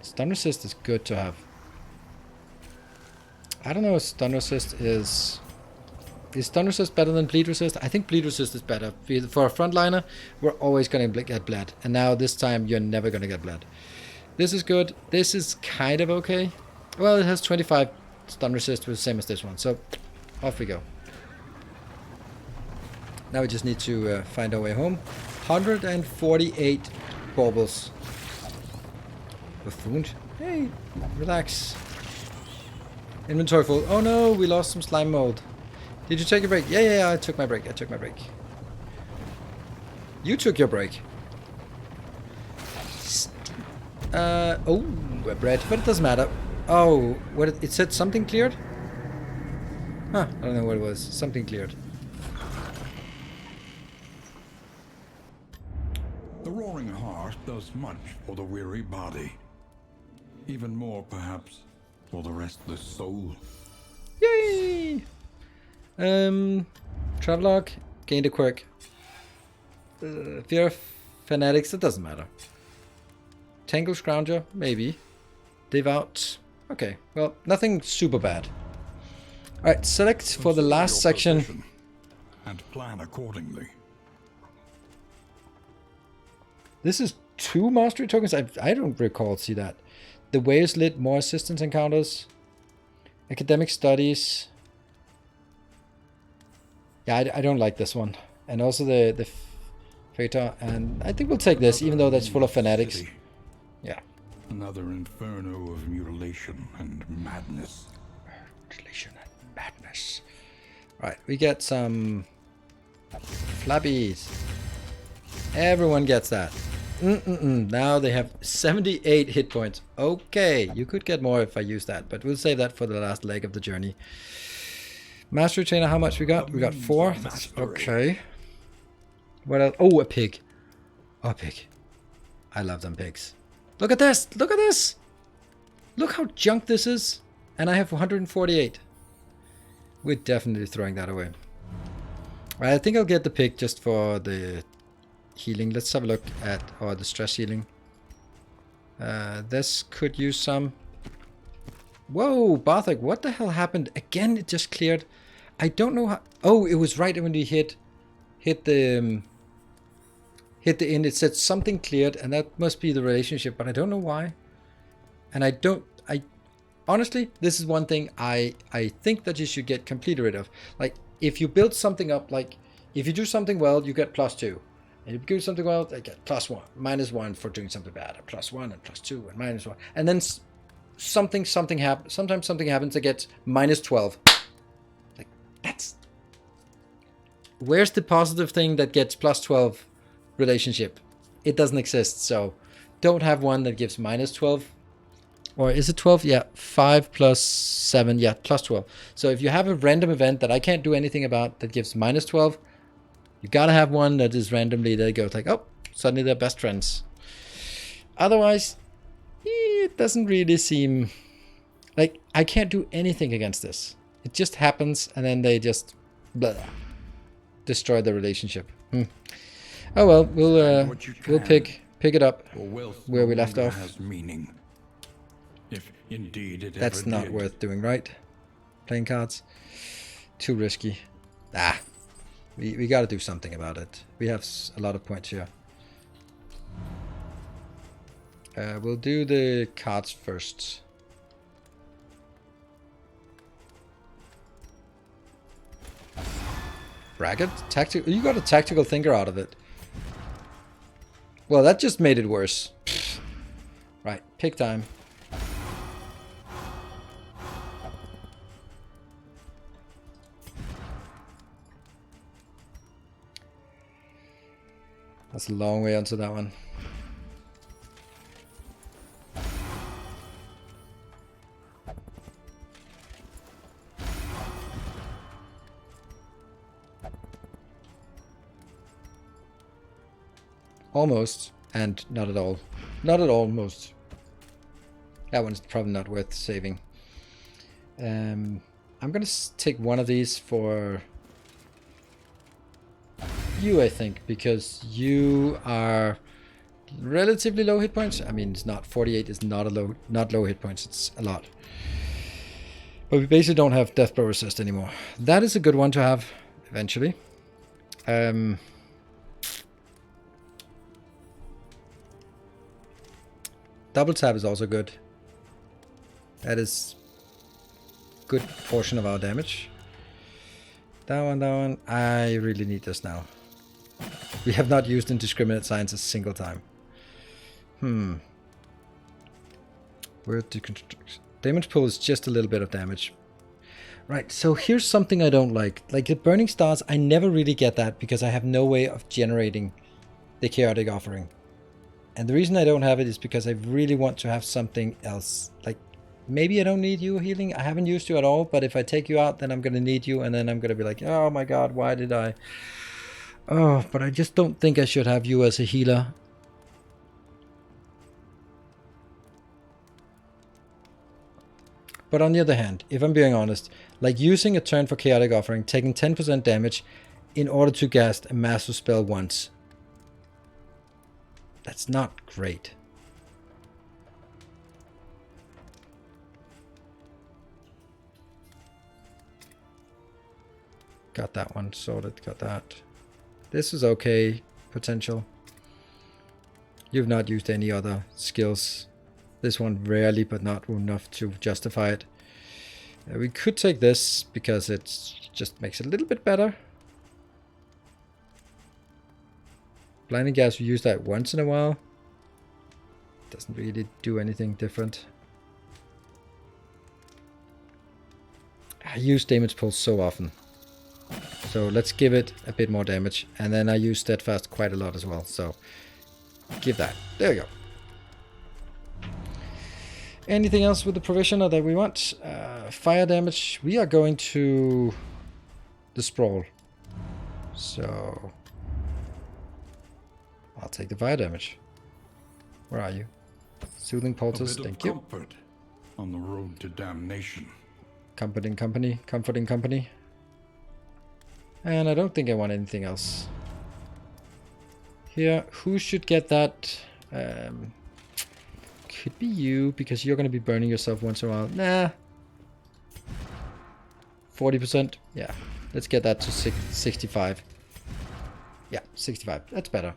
Stun resist is good to have. I don't know if stun resist is... Is stun resist better than bleed resist? I think bleed resist is better. For a frontliner, we're always going to get bled. And now this time, you're never going to get bled. This is good. This is kind of okay. Well, it has 25 stun resist, with the same as this one. So, off we go. Now we just need to find our way home. 148 baubles. Buffoon. Hey, relax. Inventory full. Oh no, we lost some slime mold. Did you take a break? Yeah, I took my break. You took your break. Oh, a bread, but it doesn't matter. Oh, what it said something cleared? Huh, I don't know what it was. Something cleared. The roaring heart does much for the weary body. Even more, perhaps, for the restless soul. Yay! Travelogue, gained a quirk. Fear of Fanatics, it doesn't matter. Tangle Scrounger, maybe. Devout. Okay, well, nothing super bad. Alright, select for the last section. And plan accordingly. This is 2 mastery tokens? I don't recall see that. The way is lit, more assistance encounters. Academic studies. Yeah, I don't like this one. And also the Fata, and I think we'll take this, even though that's full of fanatics. Yeah. Another inferno of mutilation and madness. Mutilation and madness. Right, we get some flabbies. Everyone gets that. Now they have 78 hit points. Okay, you could get more if I use that, but we'll save that for the last leg of the journey. Master Trainer, how much we got? We got 4. That's okay. What else? Oh, a pig. Oh, a pig. I love them pigs. Look at this. Look at this. Look how junk this is. And I have 148. We're definitely throwing that away. I think I'll get the pig just for the healing. Let's have a look at the stress healing. This could use some. Whoa, Barthik, what the hell happened? Again, it just cleared. I don't know how. Oh, it was right when we hit the end. It said something cleared, and that must be the relationship, but I don't know why. And I honestly, this is one thing I think that you should get completely rid of. Like, if you build something up, like if you do something well, you get +2. And if you do something well, they get +1, -1 for doing something bad, and +1 and +2 and -1. And then something happens. Sometimes something happens that gets -12. Like, that's, where's the positive thing that gets +12 relationship? It doesn't exist. So don't have one that gives -12. Or is it 12? Yeah, 5 + 7. Yeah, +12. So if you have a random event that I can't do anything about that gives -12, you gotta have one that is randomly that goes like, oh, suddenly they're best friends. Otherwise, it doesn't really seem like I can't do anything against this. It just happens, and then they just destroy the relationship. Oh well, we'll pick it up where we left off. Meaning. If indeed it That's ever not did. worth doing, right? Playing cards, too risky. We got to do something about it. We have a lot of points here. We'll do the cards first. Bracket? Tactical? You got a tactical thinker out of it. Well, that just made it worse. Right, pick time. That's a long way onto that one. Almost, and not at all. Not at all, most. That one's probably not worth saving. I'm gonna take one of these for you, I think, because you are relatively low hit points. I mean, it's not 48 is not low hit points. It's a lot. But we basically don't have death blow resist anymore. That is a good one to have eventually. Double tap is also good. That is good portion of our damage. That one. I really need this now. We have not used indiscriminate signs a single time. Where to construct? Damage pull is just a little bit of damage. Right, so here's something I don't like. Like the Burning Stars, I never really get that because I have no way of generating the Chaotic Offering. And the reason I don't have it is because I really want to have something else. Like, maybe I don't need you healing. I haven't used you at all, but if I take you out, then I'm going to need you. And then I'm going to be like, oh my god, why did I? Oh, but I just don't think I should have you as a healer. But on the other hand, if I'm being honest, like using a turn for Chaotic Offering, taking 10% damage in order to cast a master spell once. That's not great. Got that one sorted, got that. This is okay, potential. You've not used any other skills. This one rarely, but not enough to justify it. We could take this because it just makes it a little bit better. Blinding Gas, we use that once in a while. Doesn't really do anything different. I use Damage Pulse so often. So let's give it a bit more damage. And then I use Steadfast quite a lot as well. So give that. There you go. Anything else with the Provisioner that we want? Fire damage. We are going to the Sprawl. So I'll take the fire damage. Where are you? Soothing Poultice, thank you. Comfort on the road to damnation. Comforting company, comforting company. And I don't think I want anything else. Here, who should get that? Could be you, because you're going to be burning yourself once in a while. Nah. 40%? Yeah. Let's get that to 65. Yeah, 65. That's better.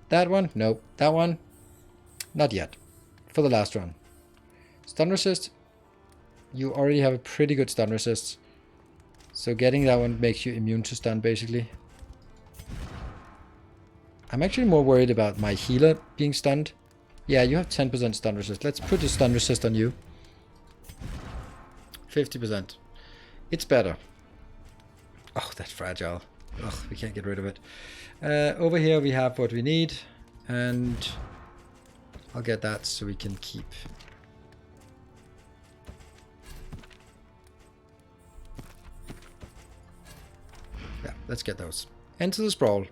That one? Nope. That one? Not yet. For the last run. Stun resist. You already have a pretty good stun resist. So getting that one makes you immune to stun, basically. I'm actually more worried about my healer being stunned. Yeah, you have 10% stun resist. Let's put the stun resist on you. 50%. It's better. Oh, that's fragile. Ugh, we can't get rid of it. Over here we have what we need. And I'll get that so we can keep. Yeah, let's get those. Enter the Sprawl.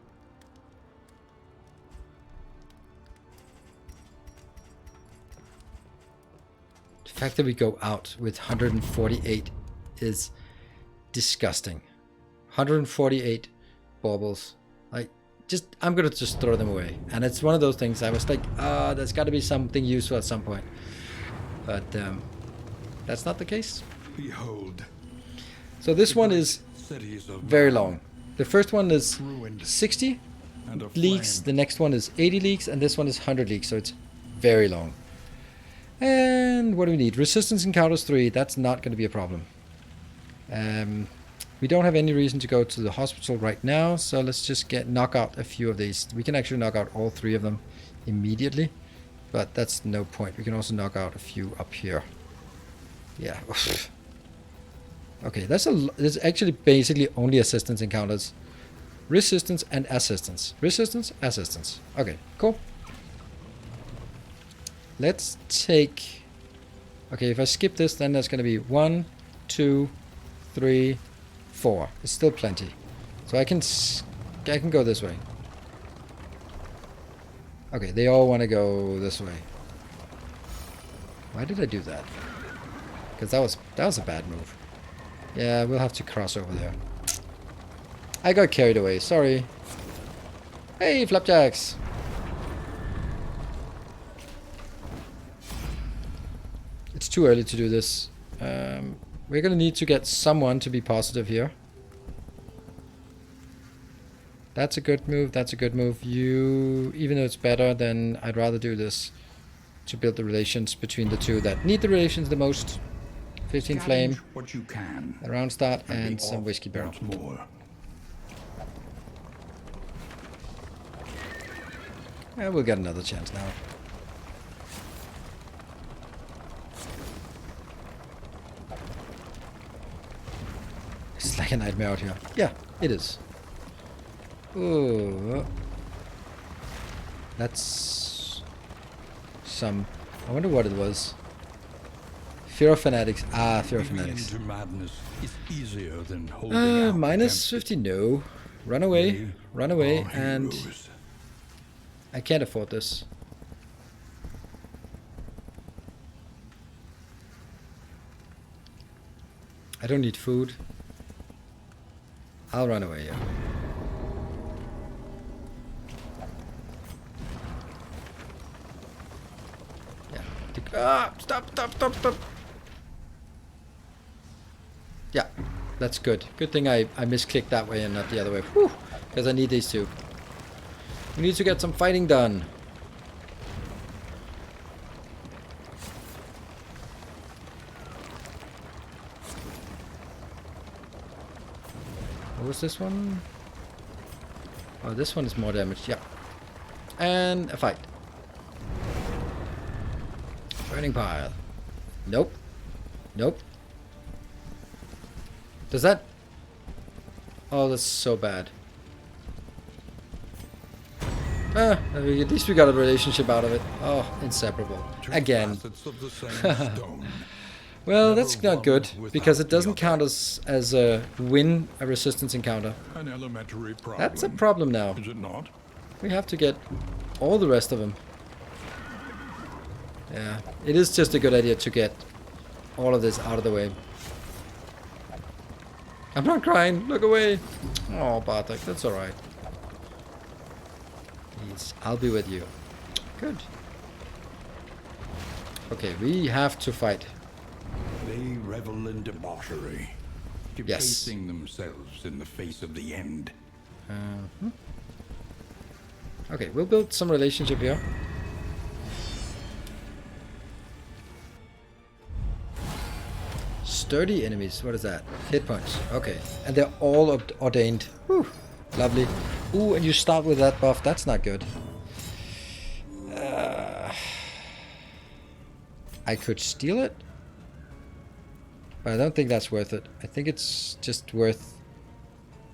The fact that we go out with 148 is disgusting. 148 baubles. I'm gonna just throw them away. And it's one of those things I was like, there's gotta be something useful at some point. But that's not the case. Behold. So this one is very long. The first one is 60 leagues, the next one is 80 leagues, and this one is 100 leagues, so it's very long. And what do we need? Resistance encounters 3, that's not going to be a problem. We don't have any reason to go to the hospital right now, so let's just knock out a few of these. We can actually knock out all 3 of them immediately, but that's no point. We can also knock out a few up here. Yeah. Okay, there's actually basically only assistance encounters. Resistance and assistance. Resistance, assistance. Okay, cool. Let's take... Okay, if I skip this, then there's going to be 1, 2, 3, 4. It's still plenty. So I can go this way. Okay, they all want to go this way. Why did I do that? Because that was a bad move. Yeah, we'll have to cross over there. I got carried away, sorry. Hey, Flapjacks! It's too early to do this. We're gonna need to get someone to be positive here. That's a good move, that's a good move. Even though it's better, then I'd rather do this to build the relations between the two that need the relations the most. 15 flame, what you can, a round start, and some whiskey barrel. More. Yeah, we'll get another chance now. It's like a nightmare out here. Yeah, it is. Ooh. That's some... I wonder what it was. Fear of Fanatics. Ah, Fear of Fanatics. Into madness is easier than holding out minus 50, no. Run away. Run away, and... I can't afford this. I don't need food. I'll run away, yeah. Yeah. Stop. Yeah, that's good. Good thing I misclicked that way and not the other way. Whew, because I need these two. We need to get some fighting done. What was this one? Oh, this one is more damage, yeah. And a fight. Burning pile. Nope. Nope. Does that... Oh, that's so bad. At least we got a relationship out of it. Oh, inseparable. Two Again. facets of the same stone. Well, Never that's not one good, because it without the doesn't count other. as a win a resistance encounter. An elementary problem. That's a problem now. Is it not? We have to get all the rest of them. Yeah, it is just a good idea to get all of this out of the way. I'm not crying, look away. Oh, Bartek, that's alright. Please, I'll be with you. Good. Okay, we have to fight. They revel in debauchery, Yes. debasing themselves in the face of the end. Okay, we'll build some relationship here. Sturdy enemies, what is that? Hit points, okay. And they're all ordained. Whew, lovely. Ooh, and you start with that buff, that's not good. I could steal it, but I don't think that's worth it. I think it's just worth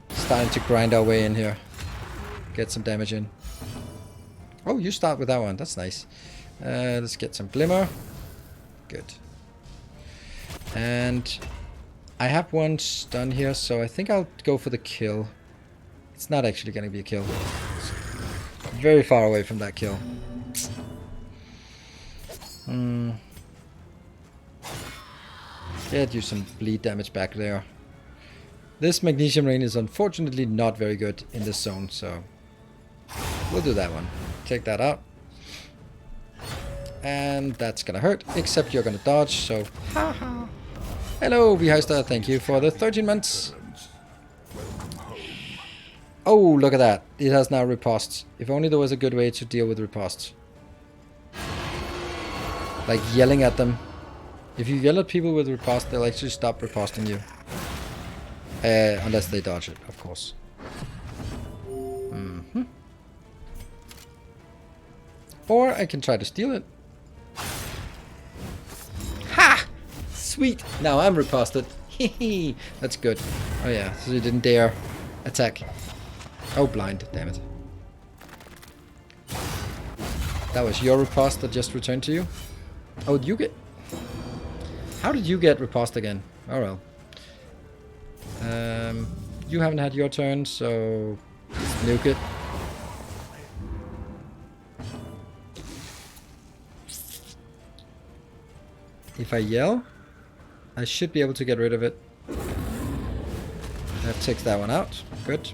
starting to grind our way in here. Get some damage in. Oh, you start with that one, that's nice. Let's get some glimmer. Good. And I have one stun here, so I think I'll go for the kill. It's not actually going to be a kill. It's very far away from that kill. Get you some bleed damage back there. This magnesium rain is unfortunately not very good in this zone, so we'll do that one. Take that out. And that's gonna hurt, except you're gonna dodge, so haha. Hello, Beheister, thank you for the 13 months. Oh, look at that. It has now ripostes. If only there was a good way to deal with ripostes. Like yelling at them. If you yell at people with riposte, they'll actually stop riposting you. Unless they dodge it, of course. Or I can try to steal it. Ha! Sweet! Now I'm riposted. Hehe. That's good. Oh yeah, so you didn't dare attack. Oh, blind. Damn it. That was your riposte that just returned to you? Oh, did you get... How did you get riposte again? Oh well. You haven't had your turn, so... nuke it. If I yell, I should be able to get rid of it. That takes that one out. Good.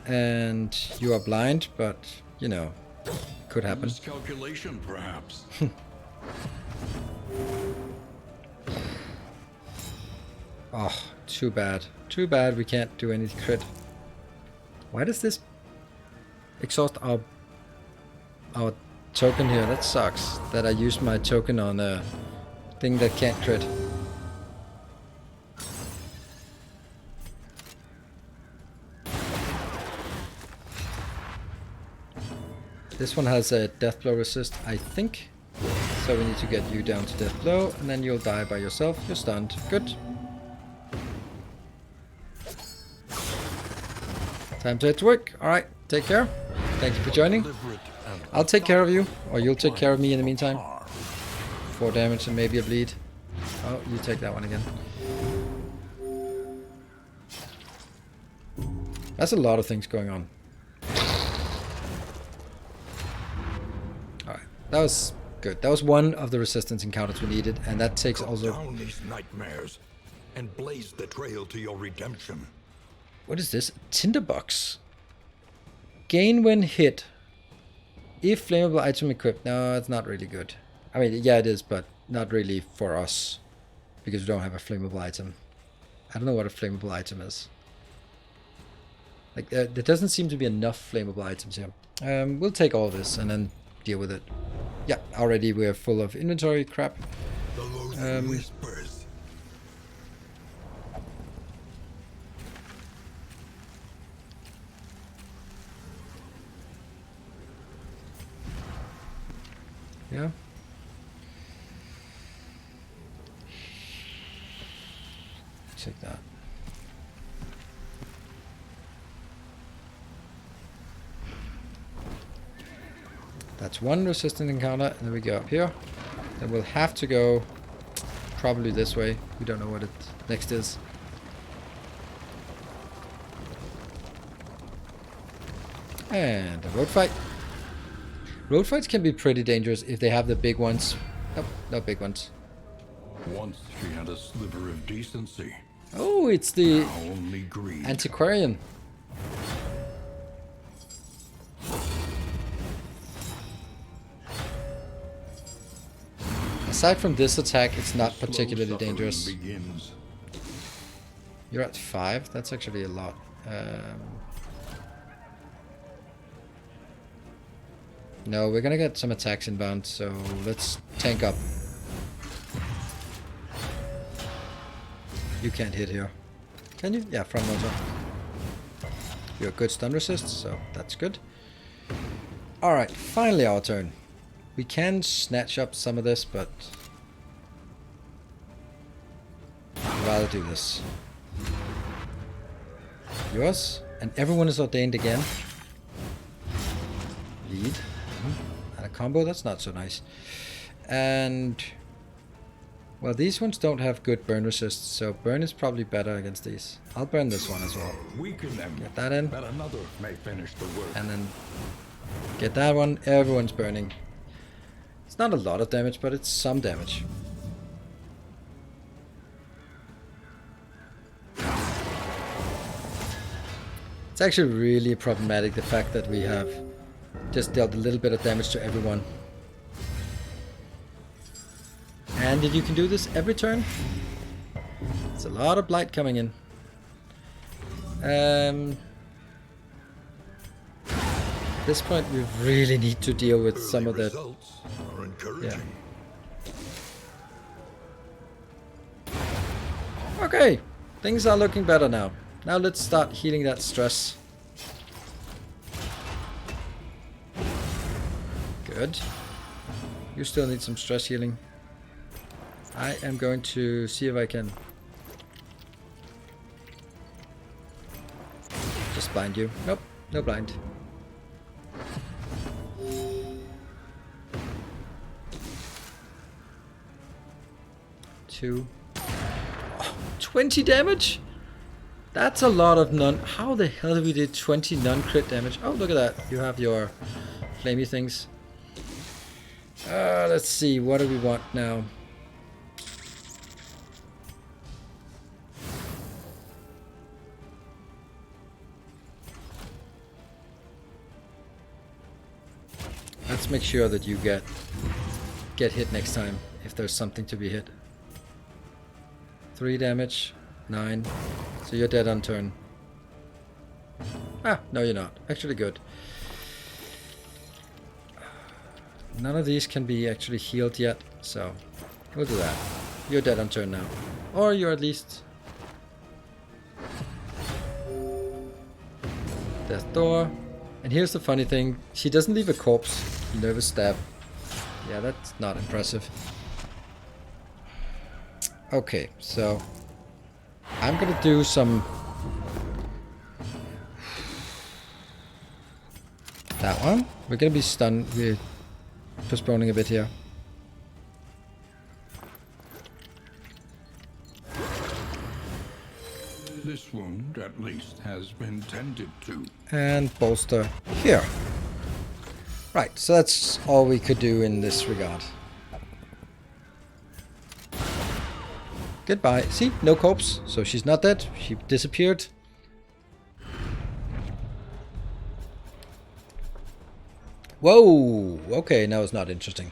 And you are blind, but, you know, could happen. Miscalculation, perhaps. Oh, too bad. Too bad we can't do any crit. Why does this exhaust our token here? That sucks. That I used my token on a thing that can't crit. This one has a death blow resist, I think. So we need to get you down to death blow, and then you'll die by yourself. You're stunned. Good. Time to head to work. Alright, take care. Thank you for joining. I'll take care of you, or you'll take care of me in the meantime. 4 damage and maybe a bleed. Oh, you take that one again. That's a lot of things going on. Alright, that was good. That was one of the resistance encounters we needed, and that takes also... down these nightmares and blaze the trail to your redemption. What is this? Tinderbox. Gain when hit. If flammable item equipped. No, it's not really good. I mean, yeah, it is, but not really for us. Because we don't have a flammable item. I don't know what a flammable item is. Like, there doesn't seem to be enough flammable items here. We'll take all this and then deal with it. Yeah, already we're full of inventory crap. The loathing whispers. Yeah. Take that. That's one resistant encounter, and then we go up here. Then we'll have to go probably this way. We don't know what it next is. And a road fight. Road fights can be pretty dangerous if they have the big ones. Nope, no big ones. Once she had a sliver of decency. Oh, it's the Now only greed. antiquarian. Aside from this attack, it's not Slow particularly suffering dangerous. begins. You're at 5. That's actually a lot. No, we're gonna get some attacks inbound, so let's tank up. You can't hit here. Can you? Yeah, front motor. You're a good stun resist, so that's good. Alright, finally our turn. We can snatch up some of this, but I'd rather do this. Yours, and everyone is ordained again. Lead. And a combo, that's not so nice. And well, these ones don't have good burn resist, so burn is probably better against these. I'll burn this one as well. Weaken them. Get that in. That another may finish the work. And then get that one. Everyone's burning. It's not a lot of damage, but it's some damage. It's actually really problematic, the fact that we have just dealt a little bit of damage to everyone. And if you can do this every turn, it's a lot of blight coming in. At this point, we really need to deal with some of that. Results are encouraging. Yeah. Okay, things are looking better now. Now let's start healing that stress. Good. You still need some stress healing. I am going to see if I can just blind you. Nope, no blind. Two. Oh, 20 damage? That's a lot of non. How the hell did we do 20 non-crit damage? Oh, look at that. You have your flamey things. Let's see. What do we want now? Let's make sure that you get hit next time if there's something to be hit. 3 damage, 9. So you're dead on turn. Ah, no you're not. Actually good. None of these can be actually healed yet, so we'll do that. You're dead on turn now. Or you're at least... Death door. And here's the funny thing. She doesn't leave a corpse. Nervous stab. Yeah, that's not impressive. Okay, so I'm gonna do some... That one. We're gonna be stunned. We're postponing a bit here. This wound, at least, has been tended to. And bolster here. Right, so that's all we could do in this regard. Goodbye. See, no corpse, so she's not dead. She disappeared. Whoa! Okay, now it's not interesting.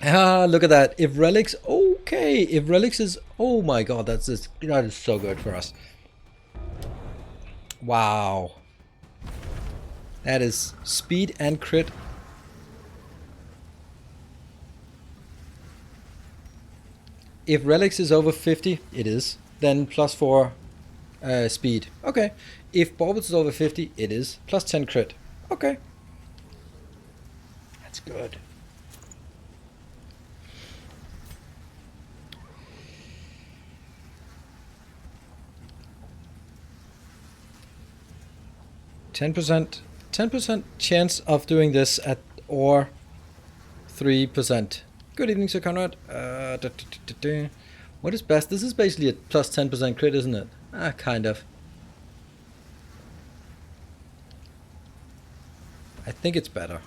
Ah, look at that. If relics... Okay, if relics is... Oh my god, that is so good for us. Wow. That is speed and crit. If relics is over 50, it is. Then plus 4 speed. Okay. If baubles is over 50, it is. Plus 10 crit. Okay. That's good. $10% chance of doing this at or 3%. Good evening, Sir Conrad. What is best? This is basically a plus 10% crit, isn't it? Kind of. I think it's better.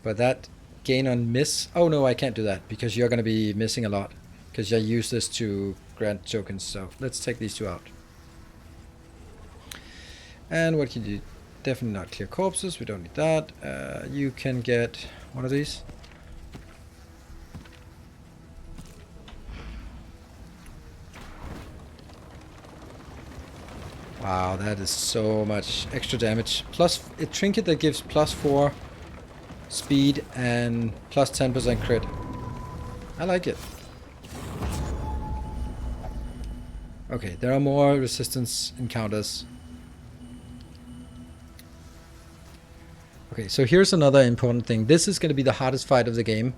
But that gain on miss... Oh no, I can't do that because you're going to be missing a lot. Because I use this to grant tokens. So let's take these two out. And what can you do? Definitely not clear corpses. We don't need that. You can get... What are these? Wow, that is so much extra damage. Plus a trinket that gives plus 4 speed and plus 10% crit. I like it. Okay, there are more resistance encounters. Okay, so here's another important thing. This is going to be the hardest fight of the game.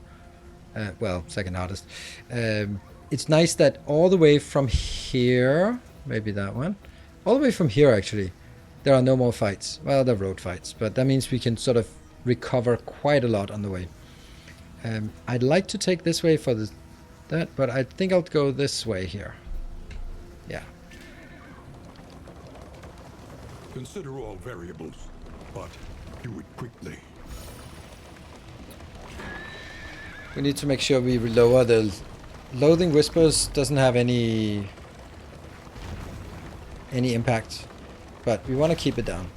Well, second hardest. It's nice that all the way from here, maybe that one, all the way from here actually, there are no more fights. Well, they're road fights, but that means we can sort of recover quite a lot on the way. I'd like to take this way for that, but I think I'll go this way here. Yeah. Consider all variables, but do it quickly. We need to make sure we lower the... Loathing Whispers doesn't have any impact, but we want to keep it down.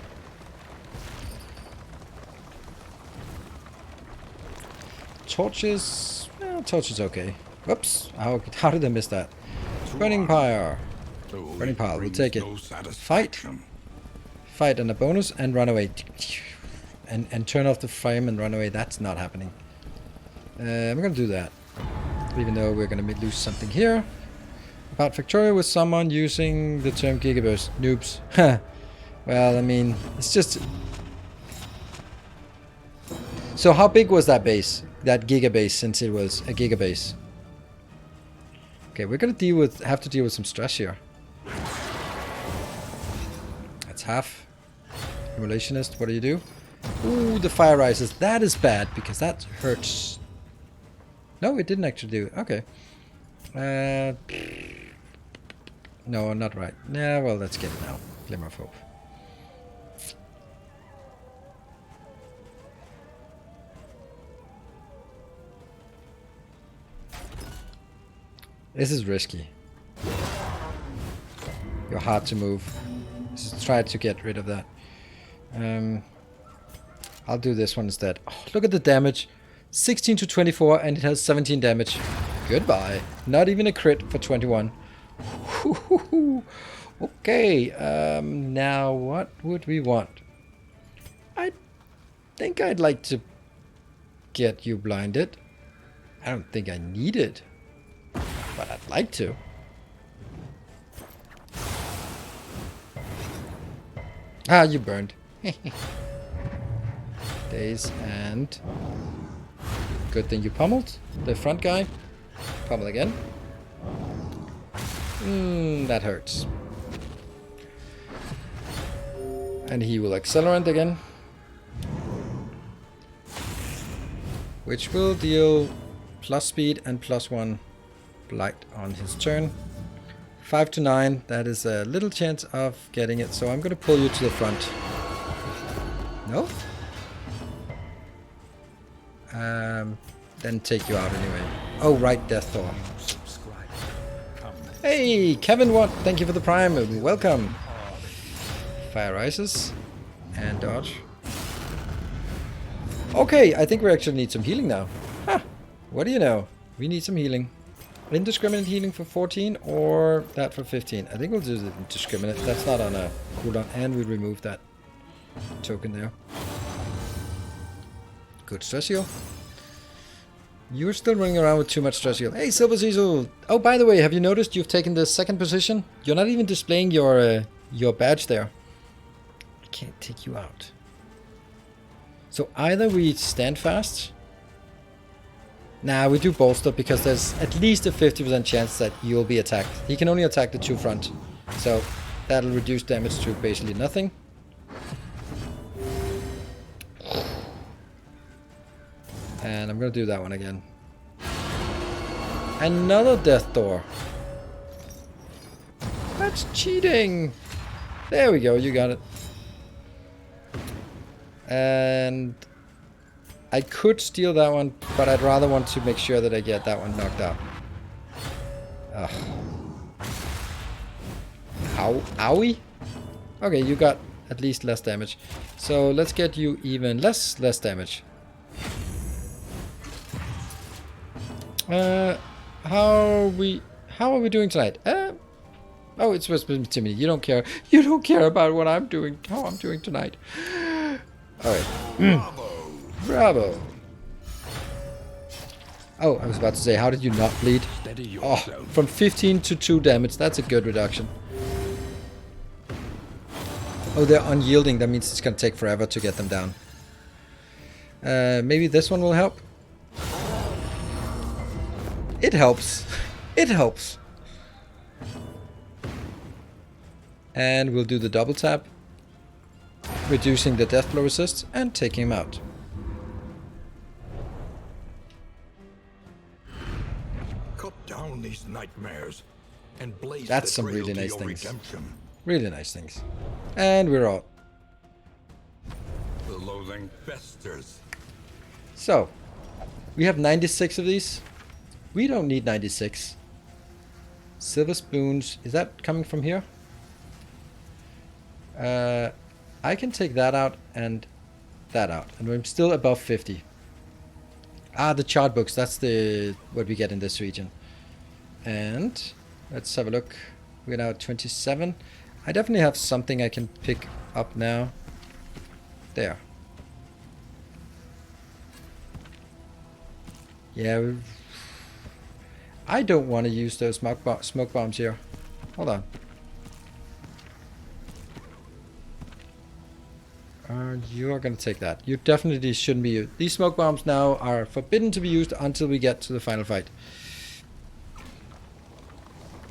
Torches... Well, torches okay. Whoops, how did I miss that? Burning Pyre. Burning Pile, we'll take it. Fight. Fight and a bonus and run away. And turn off the frame and run away. That's not happening. I'm gonna do that. Even though we're gonna lose something here. About Victoria with someone using the term gigaburst. Noobs. Well, I mean, it's just... So how big was that base? That gigabase, since it was a gigabase? Okay, we're gonna have to deal with some stress here. That's half. Emulationist, what do you do? Ooh, the fire rises. That is bad because that hurts. No, it didn't actually do it. Okay. No, not right. Yeah, well, let's get it now. Glimmer of Hope. This is risky. You're hard to move. Just try to get rid of that. I'll do this one instead. Oh, look at the damage. 16 to 24 and it has 17 damage. Goodbye. Not even a crit for 21. Okay, now what would we want? I think I'd like to get you blinded. I don't think I need it, but I'd like to. Ah, you burned. Days and... Good thing you pummeled the front guy. Pummel again. That hurts. And he will accelerate again. Which will deal plus speed and plus 1 blight on his turn. 5 to 9, that is a little chance of getting it, so I'm going to pull you to the front. No? Then take you out anyway. Oh, right, Death Thor. Hey, Kevin Watt, thank you for the prime, and welcome. Fire rises and dodge. Okay, I think we actually need some healing now. Ha! What do you know? We need some healing. Indiscriminate healing for 14 or that for 15. I think we'll do the indiscriminate. That's not on a cooldown, and we'll remove that token there. Good stress heal. You're still running around with too much stress heal. Hey, Silver Cecil! Oh, by the way, have you noticed you've taken the second position? You're not even displaying your badge there. I can't take you out. So either we stand fast. Nah, we do bolster because there's at least a 50% chance that you'll be attacked. He can only attack the two front. So that'll reduce damage to basically nothing. And I'm gonna do that one again. Another death door. That's cheating. There we go, you got it. And I could steal that one, but I'd rather want to make sure that I get that one knocked out. Ugh. Ow, owie? Okay, you got at least less damage. So let's get you even less damage. How are we doing tonight? Oh, it's supposed to be Timmy. You don't care. You don't care about what I'm doing. How I'm doing tonight. All right. Bravo. Oh, I was about to say, how did you not bleed? Oh, from 15 to 2 damage. That's a good reduction. Oh, they're unyielding. That means it's gonna take forever to get them down. Maybe this one will help. It helps. It helps. And we'll do the double tap, reducing the death blow resist and taking him out. Cut down these nightmares and blaze That's some really nice things. Really nice things. And we're out. The loathing festers. So, we have 96 of these. We don't need 96. Silver spoons. Is that coming from here? I can take that out and that out. And I'm still above 50. Ah, the chart books. That's the what we get in this region. And let's have a look. We're now at 27. I definitely have something I can pick up now. There. Yeah. I don't want to use those smoke bombs here. Hold on. You are going to take that. You definitely shouldn't be used. These smoke bombs now are forbidden to be used until we get to the final fight.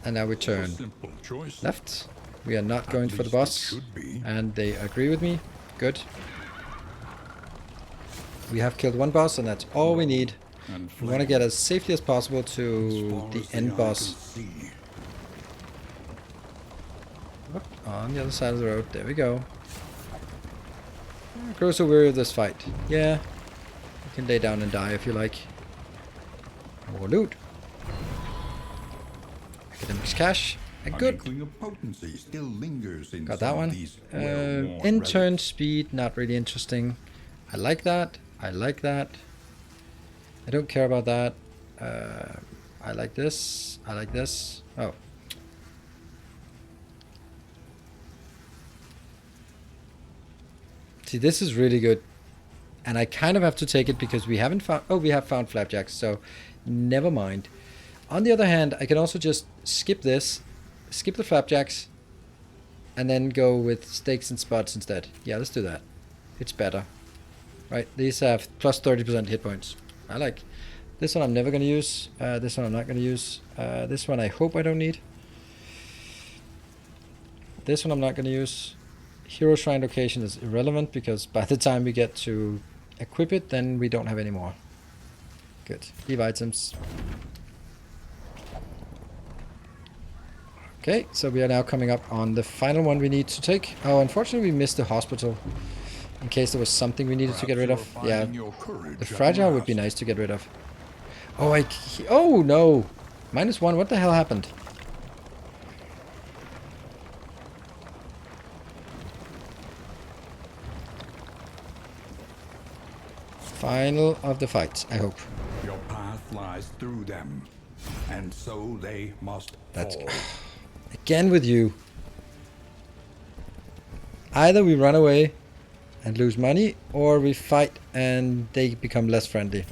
And now we turn left. We are not going for the boss. And they agree with me. Good. We have killed one boss and that's all we need. We want to get as safely as possible to the end boss. Whoop, on the other side of the road. There we go. Grow so weary of this fight. Yeah. You can lay down and die if you like. More loot. Academics cash. And good. Got that one. Intern speed, not really interesting. I like that. I like that. I don't care about that. I like this. I like this. Oh. See, this is really good. And I kind of have to take it because we haven't found... Oh, we have found flapjacks, so never mind. On the other hand, I can also just skip this, skip the flapjacks, and then go with steaks and spuds instead. Yeah, let's do that. It's better. Right, these have plus 30% hit points. I like. This one I'm never going to use. This one I'm not going to use. This one I hope I don't need. This one I'm not going to use. Hero Shrine location is irrelevant because by the time we get to equip it, then we don't have any more. Good. Leave items. Okay, so we are now coming up on the final one we need to take. Oh, unfortunately we missed the hospital. In case there was something we needed to get rid of. Yeah, the fragile would be nice to get rid of. Oh, oh no! -1, what the hell happened? Final of the fights, I hope. Your path lies through them, and so they must fall. Again with you. Either we run away and lose money, or we fight and they become less friendly.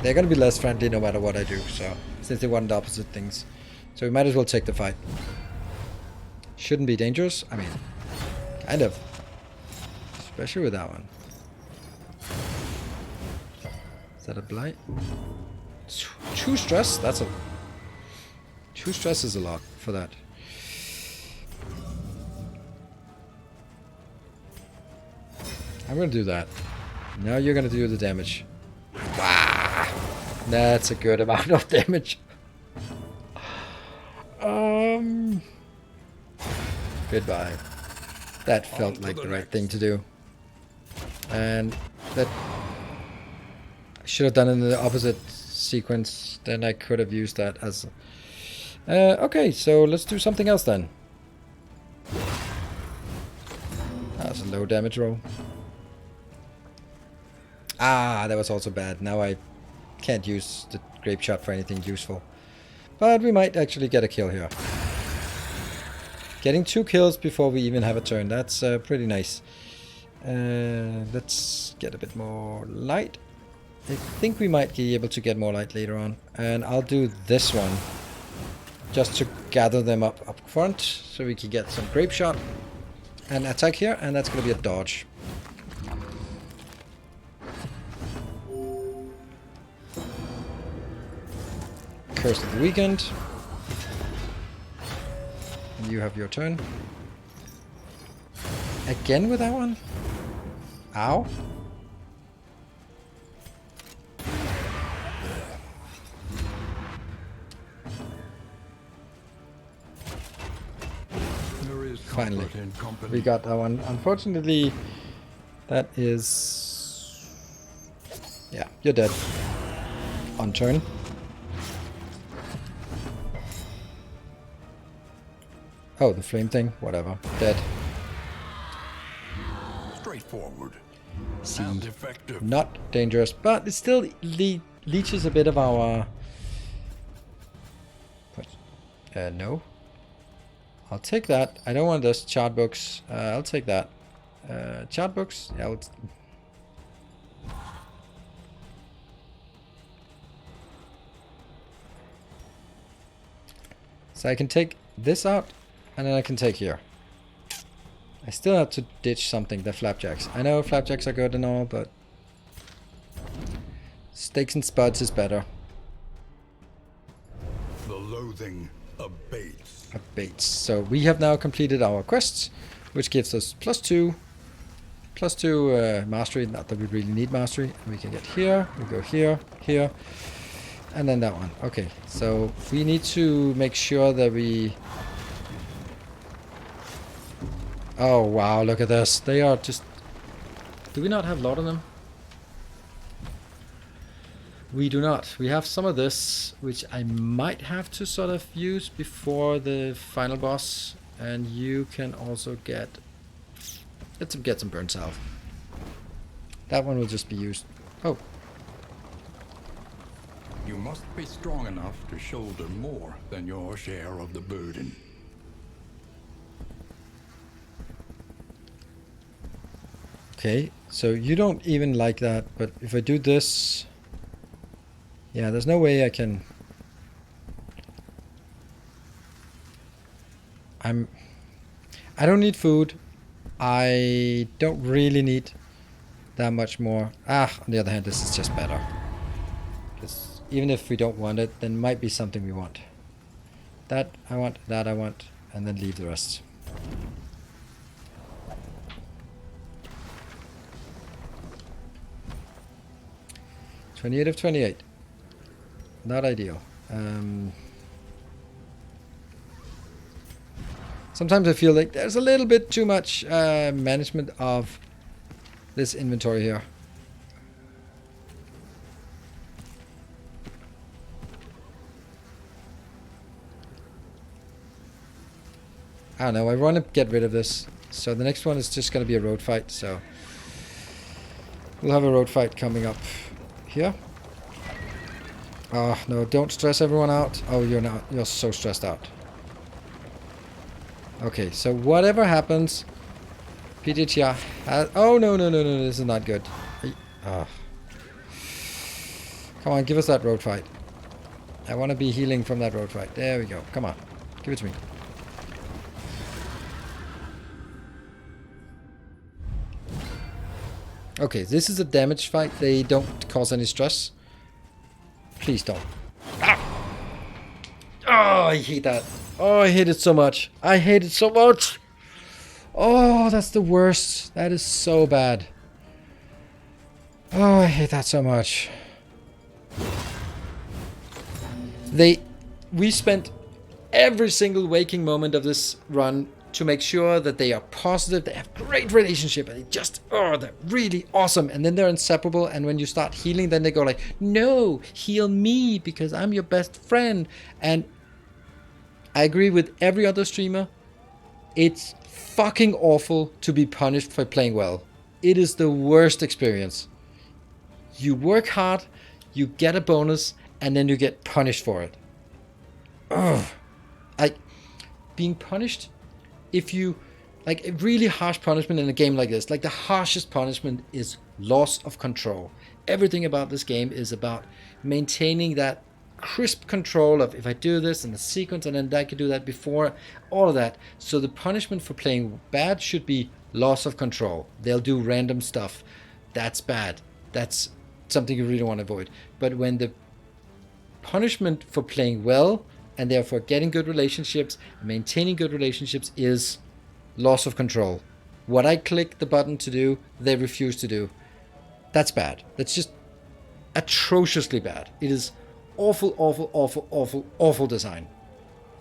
They're gonna be less friendly no matter what I do, so since they want the opposite things. So we might as well take the fight. Shouldn't be dangerous. I mean, kind of. Especially with that one. Is that a blight? 2 stress? That's a... 2 stress is a lot for that. I'm gonna do that. Now you're gonna do the damage. Wow. That's a good amount of damage. Goodbye. That felt like the right thing to do. And that I should have done it in the opposite sequence. Then I could have used that as... okay, so let's do something else then. That's a low damage roll. Ah, that was also bad. Now I can't use the grape shot for anything useful. But we might actually get a kill here. Getting 2 kills before we even have a turn. That's pretty nice. Let's get a bit more light. I think we might be able to get more light later on. And I'll do this one. Just to gather them up front. So we can get some grape shot. And attack here. And that's going to be a dodge. Curse of the Weekend. You have your turn. Again with that one? Ow. Finally, we got that one. Unfortunately, that is... Yeah, you're dead. On turn. Oh, the flame thing? Whatever. Dead. Straightforward. Seemed effective. not dangerous, but it still leeches a bit of our... no. I'll take that. I don't want this. Chart books. I'll take that. Chart books? Yeah, let's... So I can take this out, and then I can take here. I still have to ditch something, the flapjacks. I know flapjacks are good and all, but... Steaks and spuds is better. The loathing abates. Abates. So we have now completed our quests, which gives us +2 mastery. Not that we really need mastery. We can get here, we go here, here, and then that one. Okay, so we need to make sure that we... Oh wow, look at this. They are just... Do we not have a lot of them? We do not. We have some of this, which I might have to sort of use before the final boss. And you can also get... Let's get some burn salve. That one will just be used. Oh. You must be strong enough to shoulder more than your share of the burden. Okay, so you don't even like that, but if I do this... Yeah, there's no way I can... I don't need food. I don't really need that much more. On the other hand, this is just better. Because even if we don't want it, then might be something we want. That I want, and then leave the rest. (28 of 28). Not ideal. Sometimes I feel like there's a little bit too much management of this inventory here. I don't know, I want to get rid of this. So the next one is just going to be a road fight, so... We'll have a road fight coming up here. Oh, no, don't stress everyone out. Oh, you're not. You're so stressed out. Okay, so whatever happens... PDTR has... Oh, no, this is not good. Oh. Come on, give us that road fight. I want to be healing from that road fight. There we go. Come on. Give it to me. Okay, this is a damage fight. They don't cause any stress. Please don't. Ah! Oh, I hate that. Oh, I hate it so much. I hate it so much. Oh, that's the worst. That is so bad. Oh, I hate that so much. We spent every single waking moment of this run to make sure that they are positive, they have great relationship, and they're really awesome. And then they're inseparable, and when you start healing, then they go like, no, heal me because I'm your best friend. And I agree with every other streamer. It's fucking awful to be punished for playing well. It is the worst experience. You work hard, you get a bonus, and then you get punished for it. Ugh. Being punished, if you, like, a really harsh punishment in a game like this, like the harshest punishment is loss of control. Everything about this game is about maintaining that crisp control of, if I do this in the sequence and then I can do that before, all of that. So the punishment for playing bad should be loss of control. They'll do random stuff. That's bad. That's something you really want to avoid. But when the punishment for playing well and therefore getting good relationships, maintaining good relationships, is loss of control. What I click the button to do, they refuse to do. That's bad. That's just atrociously bad. It is awful, awful, awful, awful, awful design.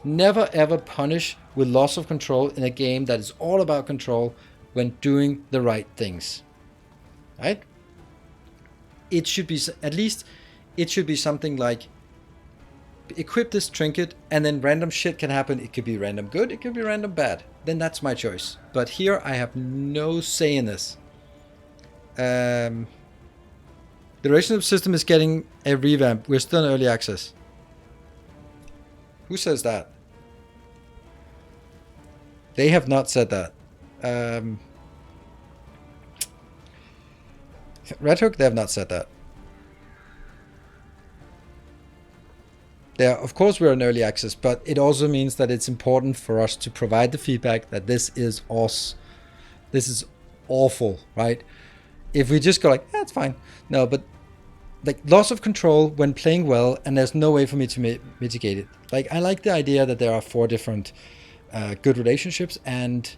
Never ever punish with loss of control in a game that is all about control when doing the right things. Right? It should be, at least, it should be something like, equip this trinket and then random shit can happen. It could be random good, it could be random bad. Then that's my choice. But here I have no say in this. The relationship system is getting a revamp. We're still in early access. Who says that? They have not said that. Red Hook, they have not said that. Yeah, of course we're in early access, but it also means that it's important for us to provide the feedback that this is this is awful, right? If we just go like, it's fine. No, but like loss of control when playing well, and there's no way for me to mitigate it. Like, I like the idea that there are 4 different good relationships, and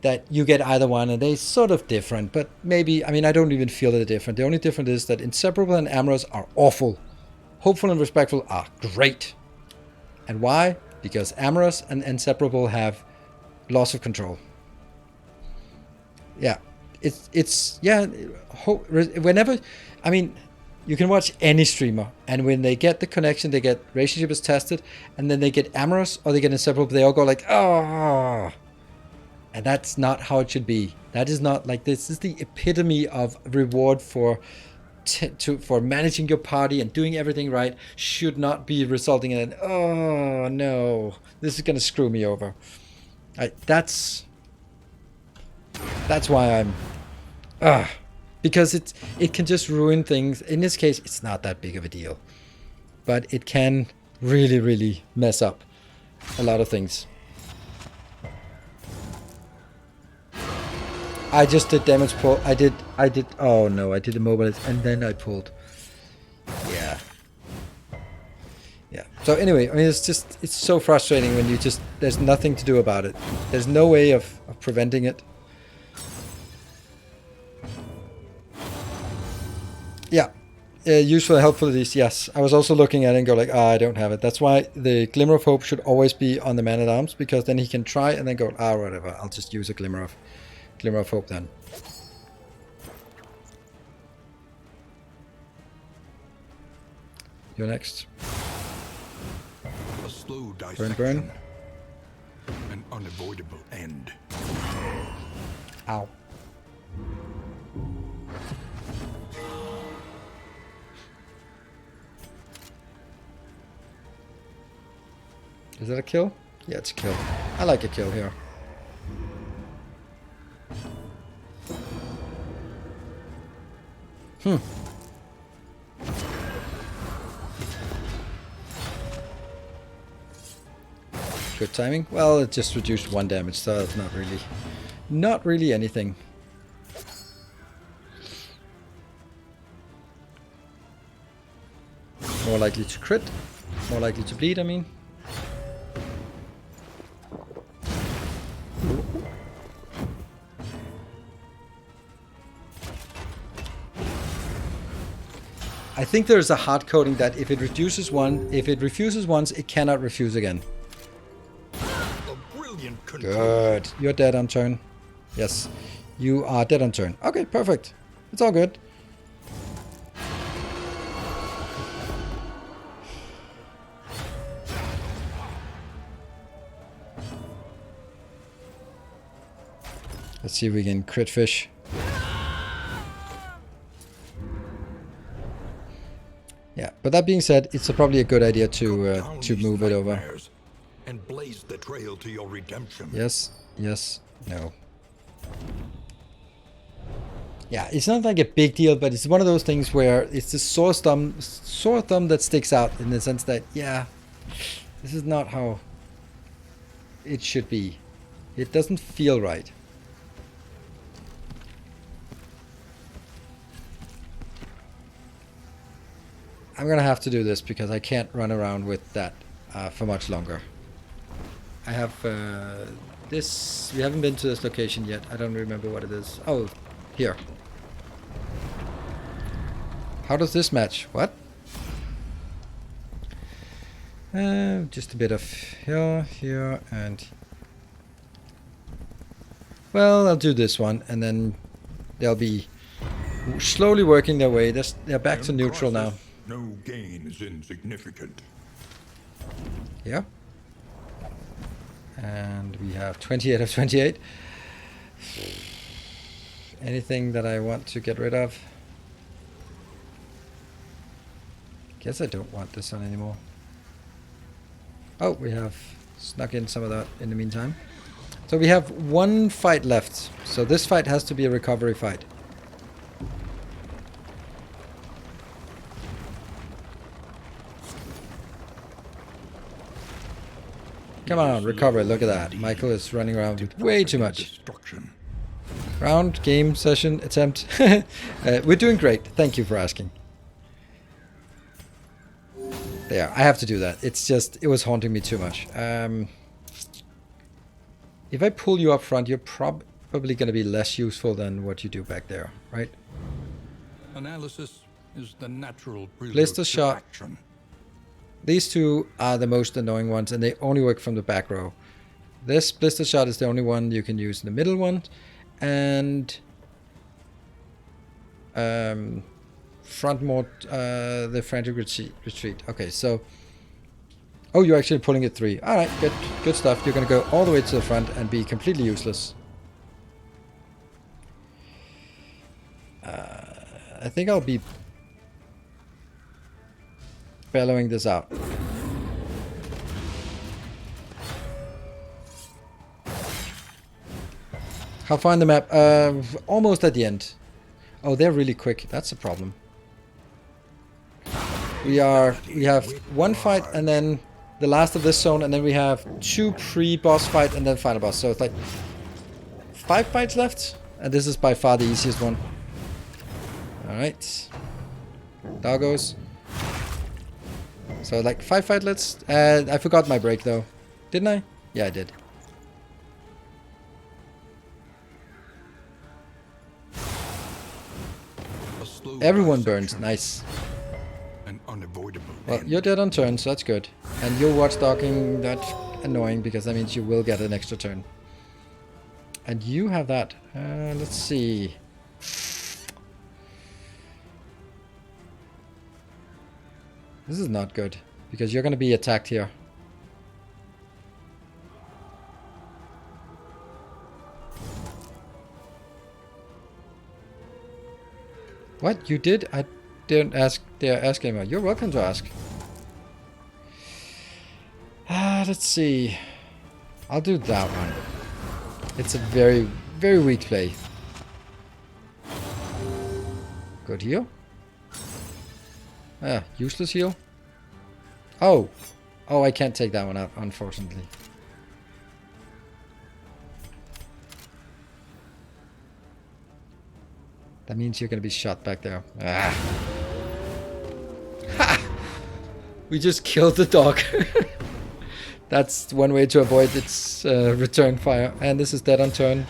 that you get either one, and they're sort of different, but maybe, I mean, I don't even feel that they're different. The only difference is that inseparable and amorous are awful. Hopeful and respectful are great. And why? Because amorous and inseparable have loss of control. Yeah, it's whenever, I mean, you can watch any streamer, and when they get the connection, they get relationship is tested, and then they get amorous or they get inseparable, they all go like, oh. And that's not how it should be. That is not, like, this is the epitome of reward for managing your party and doing everything right. Should not be resulting in an, oh no, this is gonna screw me over. That's why I'm because it can just ruin things. In this case, it's not that big of a deal, but it can really, really mess up a lot of things. I just did damage pull. I did, oh no, I did immobilize and then I pulled. Yeah. So anyway, I mean, it's so frustrating when you just, there's nothing to do about it. There's no way of preventing it. Yeah. Useful and helpful at least, yes. I was also looking at it and go like, I don't have it. That's why the Glimmer of Hope should always be on the Man-at-Arms, because then he can try and then go, whatever, I'll just use a Glimmer of Hope then. You're next. A slow Burn. dissection. An unavoidable end. Ow. Is that a kill? Yeah, it's a kill. I like a kill here. Good timing. Well, it just reduced 1 damage, so it's not really anything. More likely to crit, more likely to bleed, I mean. I think there's a hard coding that if it refuses once, it cannot refuse again. Good. You're dead on turn. Yes. You are dead on turn. Okay, perfect. It's all good. Let's see if we can crit fish. Yeah, but that being said, it's probably a good idea to move it over. And blaze the trail to your redemption. Yes, yes, no. Yeah, it's not like a big deal, but it's one of those things where it's the sore thumb that sticks out in the sense that, yeah, this is not how it should be. It doesn't feel right. I'm gonna have to do this because I can't run around with that for much longer. I have this. We haven't been to this location yet. I don't remember what it is. Oh, here. How does this match? What? Just a bit of here, and... Well, I'll do this one, and then they'll be slowly working their way. They're back to neutral now. No gain is insignificant. Yeah. And we have 28 of 28. Anything that I want to get rid of? Guess I don't want this one anymore. Oh, we have snuck in some of that in the meantime. So we have one fight left. So this fight has to be a recovery fight. Come on, recover. Look at that. Michael is running around with way too much. Round, game, session, attempt. We're doing great. Thank you for asking. There, I have to do that. It's just, it was haunting me too much. If I pull you up front, you're probably going to be less useful than what you do back there, right? Analysis is the natural Blister shot. Action. These two are the most annoying ones, and they only work from the back row. This blister shot is the only one you can use in the middle one, and front more the frantic retreat. Okay, so oh, you're actually pulling it 3. All right, good stuff. You're gonna go all the way to the front and be completely useless. I think I'll be bellowing this out. How far in the map? Almost at the end. Oh, they're really quick. That's a problem. We have one fight and then the last of this zone, and then we have 2 pre-boss fight and then final boss. So it's like 5 fights left, and this is by far the easiest one. All right, doggos. So like 5 fightlets. I forgot my break though, didn't I? Yeah, I did. Everyone burns. Nice. An unavoidable well, you're dead on turn, so that's good. And you're watchdogging. That's annoying because that means you will get an extra turn. And you have that. Let's see. This is not good because you're going to be attacked here. What? You did? I didn't ask. Dare ask anymore. You're welcome to ask. Let's see. I'll do that one. It's a very, very weak play. Good heal. Useless heal. Oh. Oh, I can't take that one out, unfortunately. That means you're going to be shot back there. Ah. Ha! We just killed the dog. That's one way to avoid its return fire. And this is dead on turn,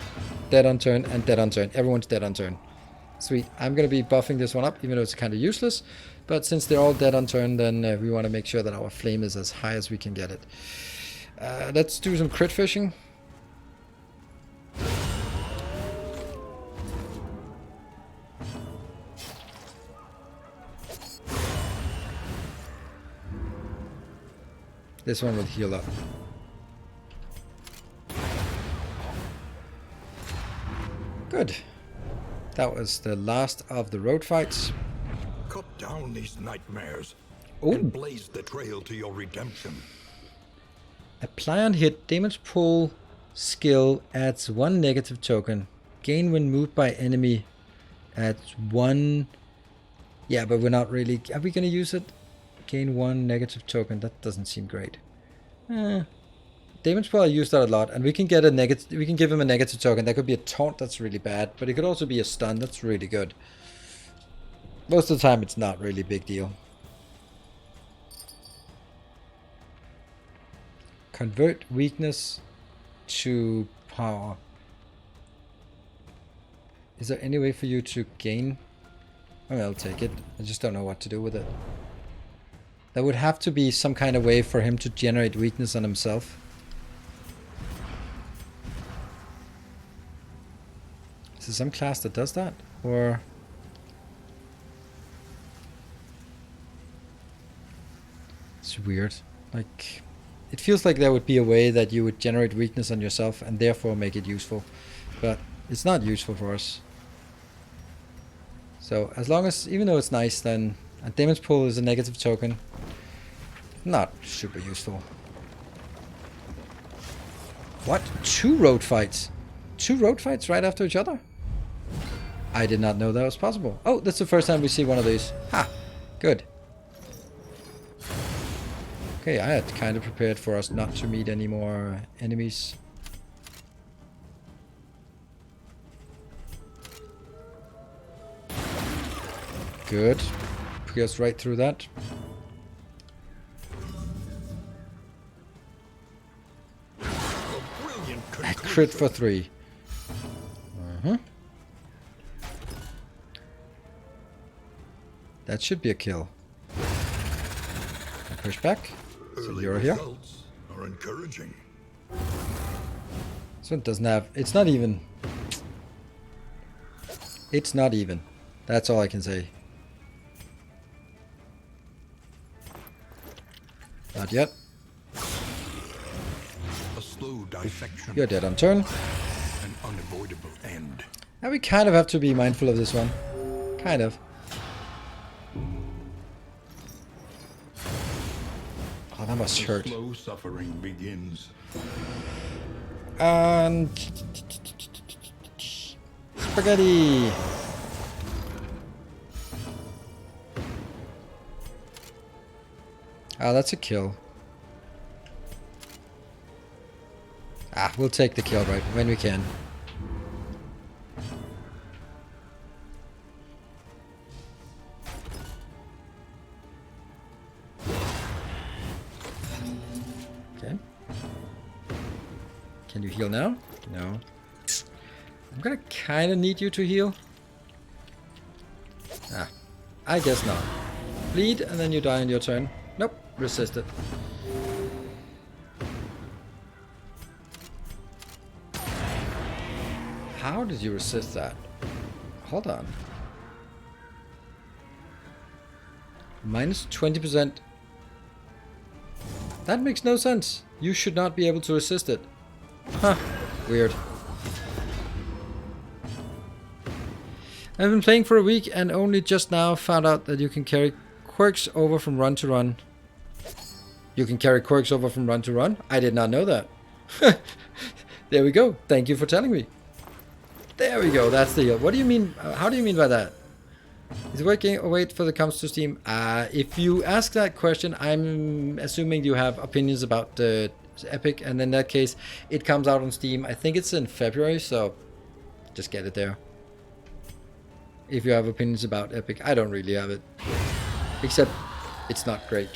and dead on turn. Everyone's dead on turn. Sweet. I'm going to be buffing this one up, even though it's kind of useless. But since they're all dead on turn, then we want to make sure that our flame is as high as we can get it. Let's do some crit fishing. This one will heal up. Good. That was the last of the road fights. Cut down these nightmares. Ooh. And blaze the trail to your redemption. Apply on hit. Damage pull skill adds 1 negative token. Gain when moved by enemy adds 1. Yeah, but we're not really... Are we going to use it? Gain 1 negative token. That doesn't seem great. Damage pull, I use that a lot, and we can get a negative. We can give him a negative token. That could be a taunt. That's really bad, but it could also be a stun. That's really good. Most of the time, it's not really a big deal. Convert weakness to power. Is there any way for you to gain? Oh, I'll take it. I just don't know what to do with it. There would have to be some kind of way for him to generate weakness on himself. Is there some class that does that? Or... It's weird. Like... It feels like there would be a way that you would generate weakness on yourself and therefore make it useful. But it's not useful for us. So as long as, even though it's nice, then a damage pull is a negative token. Not super useful. What? 2 road fights? 2 road fights right after each other? I did not know that was possible. Oh, that's the first time we see one of these. Ha! Good. Okay, I had kind of prepared for us not to meet any more enemies. Good. Pierce right through that. A crit for 3. That should be a kill. Push back. So you're here. Are encouraging. So it doesn't have... It's not even. It's not even. That's all I can say. Not yet. A slow dissection. You're dead on turn. An unavoidable end. Now we kind of have to be mindful of this one. Kind of. Oh, that must hurt. Slow suffering begins. And... Spaghetti! Ah, that's a kill. Ah, we'll take the kill right when we can. Okay. Can you heal now? No. I'm gonna kinda need you to heal. Ah, I guess not. Bleed and then you die on your turn. Nope, resist it. How did you resist that? Hold on. Minus 20%. That makes no sense. You should not be able to resist it. Huh. Weird. I've been playing for a week and only just now found out that you can carry quirks over from run to run. You can carry quirks over from run to run? I did not know that. There we go. Thank you for telling me. There we go. That's the deal. What do you mean? How do you mean by that? Is it working? Oh, wait for the comes to Steam. If you ask that question, I'm assuming you have opinions about the Epic, and in that case, it comes out on Steam. I think it's in February, so just get it there. If you have opinions about Epic, I don't really have it. Except, it's not great.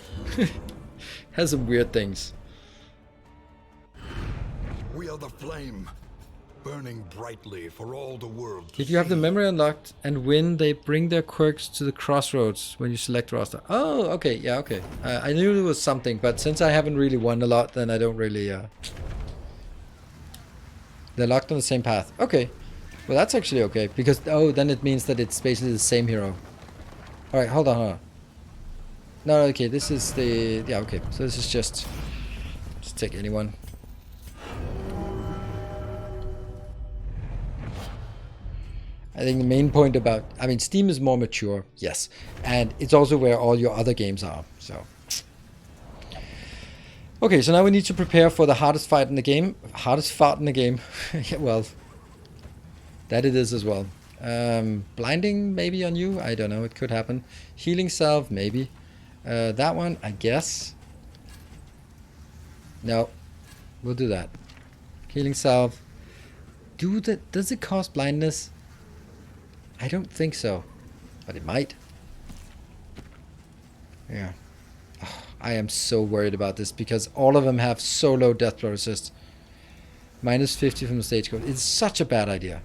Has some weird things. We are the flame. burning brightly for all the world to If you have the see. memory unlocked and win, they bring their quirks to the crossroads when you select roster. Oh, okay, yeah, okay. I knew it was something, but since I haven't really won a lot, then I don't really... They're locked on the same path. Okay. Well, that's actually okay, because... Oh, then it means that it's basically the same hero. Alright, hold on. No, okay, this is the... Yeah, okay. So this is just take anyone. I think the main point about... I mean, Steam is more mature, yes. And it's also where all your other games are, so... Okay, so now we need to prepare for the hardest fight in the game. Hardest fight in the game. Yeah, well, that it is as well. Blinding maybe on you? I don't know, it could happen. Healing salve, maybe. That one, I guess. No, we'll do that. Healing salve. Does it cause blindness? I don't think so, but it might. Yeah. Oh, I am so worried about this because all of them have so low death blow resist. Minus 50 from the stage code. It's such a bad idea.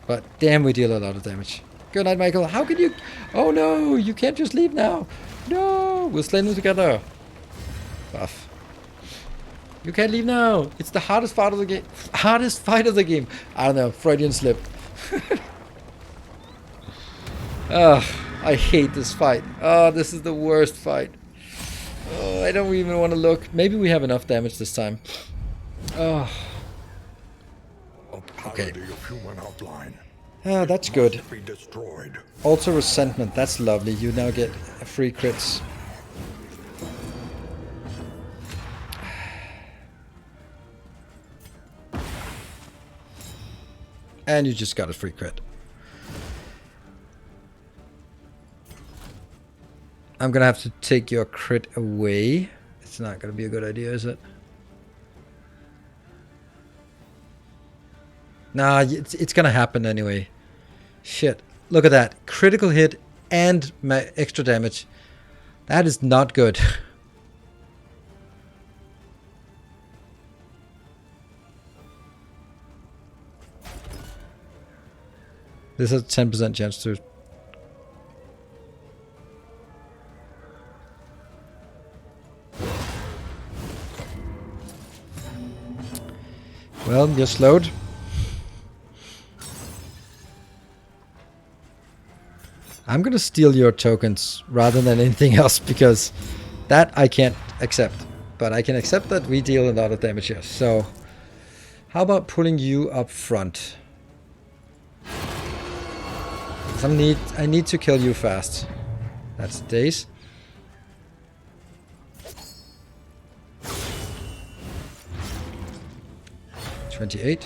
But damn, we deal a lot of damage. Good night, Michael. How can you... Oh no, you can't just leave now. No, we'll slay them together. Buff. You can't leave now. It's the hardest fight of the game. Hardest fight of the game. I don't know, Freudian slip. Oh, I hate this fight. Oh, this is the worst fight. Oh, I don't even want to look. Maybe we have enough damage this time. Oh. Okay. Ah, that's good. Also resentment. That's lovely. You now get free crits. And you just got a free crit. I'm gonna have to take your crit away. It's not gonna be a good idea, is it? Nah, it's gonna happen anyway. Shit. Look at that. Critical hit and extra damage. That is not good. This has a 10% chance to... Well, you're slowed. I'm gonna steal your tokens rather than anything else because that I can't accept. But I can accept that we deal a lot of damage here. So, how about pulling you up front? I need to kill you fast. That's days. $28.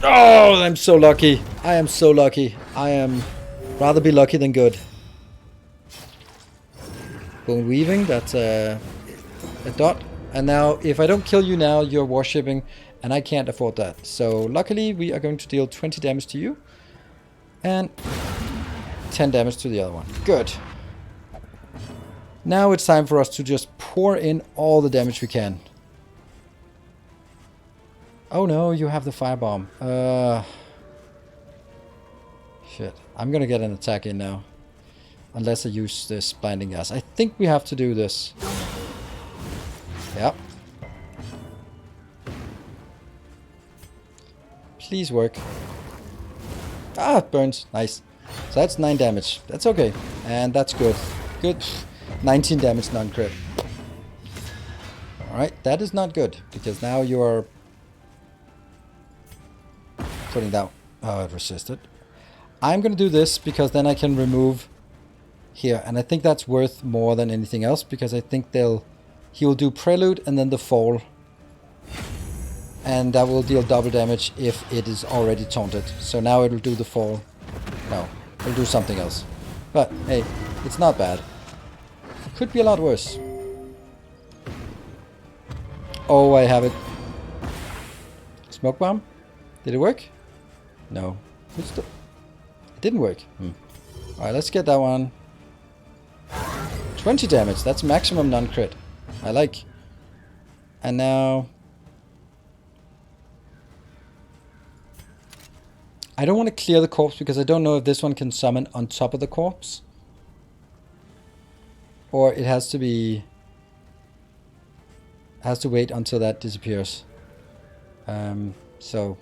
Oh, I'm so lucky. I am so lucky. I am rather be lucky than good. Bone weaving, that's a dot. And now, if I don't kill you now, you're warshipping, and I can't afford that. So, luckily, we are going to deal 20 damage to you. And 10 damage to the other one. Good. Now it's time for us to just pour in all the damage we can. Oh no, you have the firebomb. Shit. I'm gonna get an attack in now. Unless I use this blinding gas. I think we have to do this. Yep. Please work. Ah, it burns. Nice. So that's 9 damage. That's okay. And that's good. Good. 19 damage non-crit. Alright, that is not good. Because now you are putting down... Oh, it resisted. I'm going to do this because then I can remove here. And I think that's worth more than anything else. Because I think he will do Prelude and then the Fall. And that will deal double damage if it is already taunted. So now it will do the Fall. No, it'll do something else. But hey, it's not bad. Could be a lot worse. Oh, I have it. Smoke bomb? Did it work? No. It didn't work. Alright, let's get that one. 20 damage. That's maximum non-crit. I like. And now... I don't want to clear the corpse because I don't know if this one can summon on top of the corpse. Or it has to be... has to wait until that disappears. So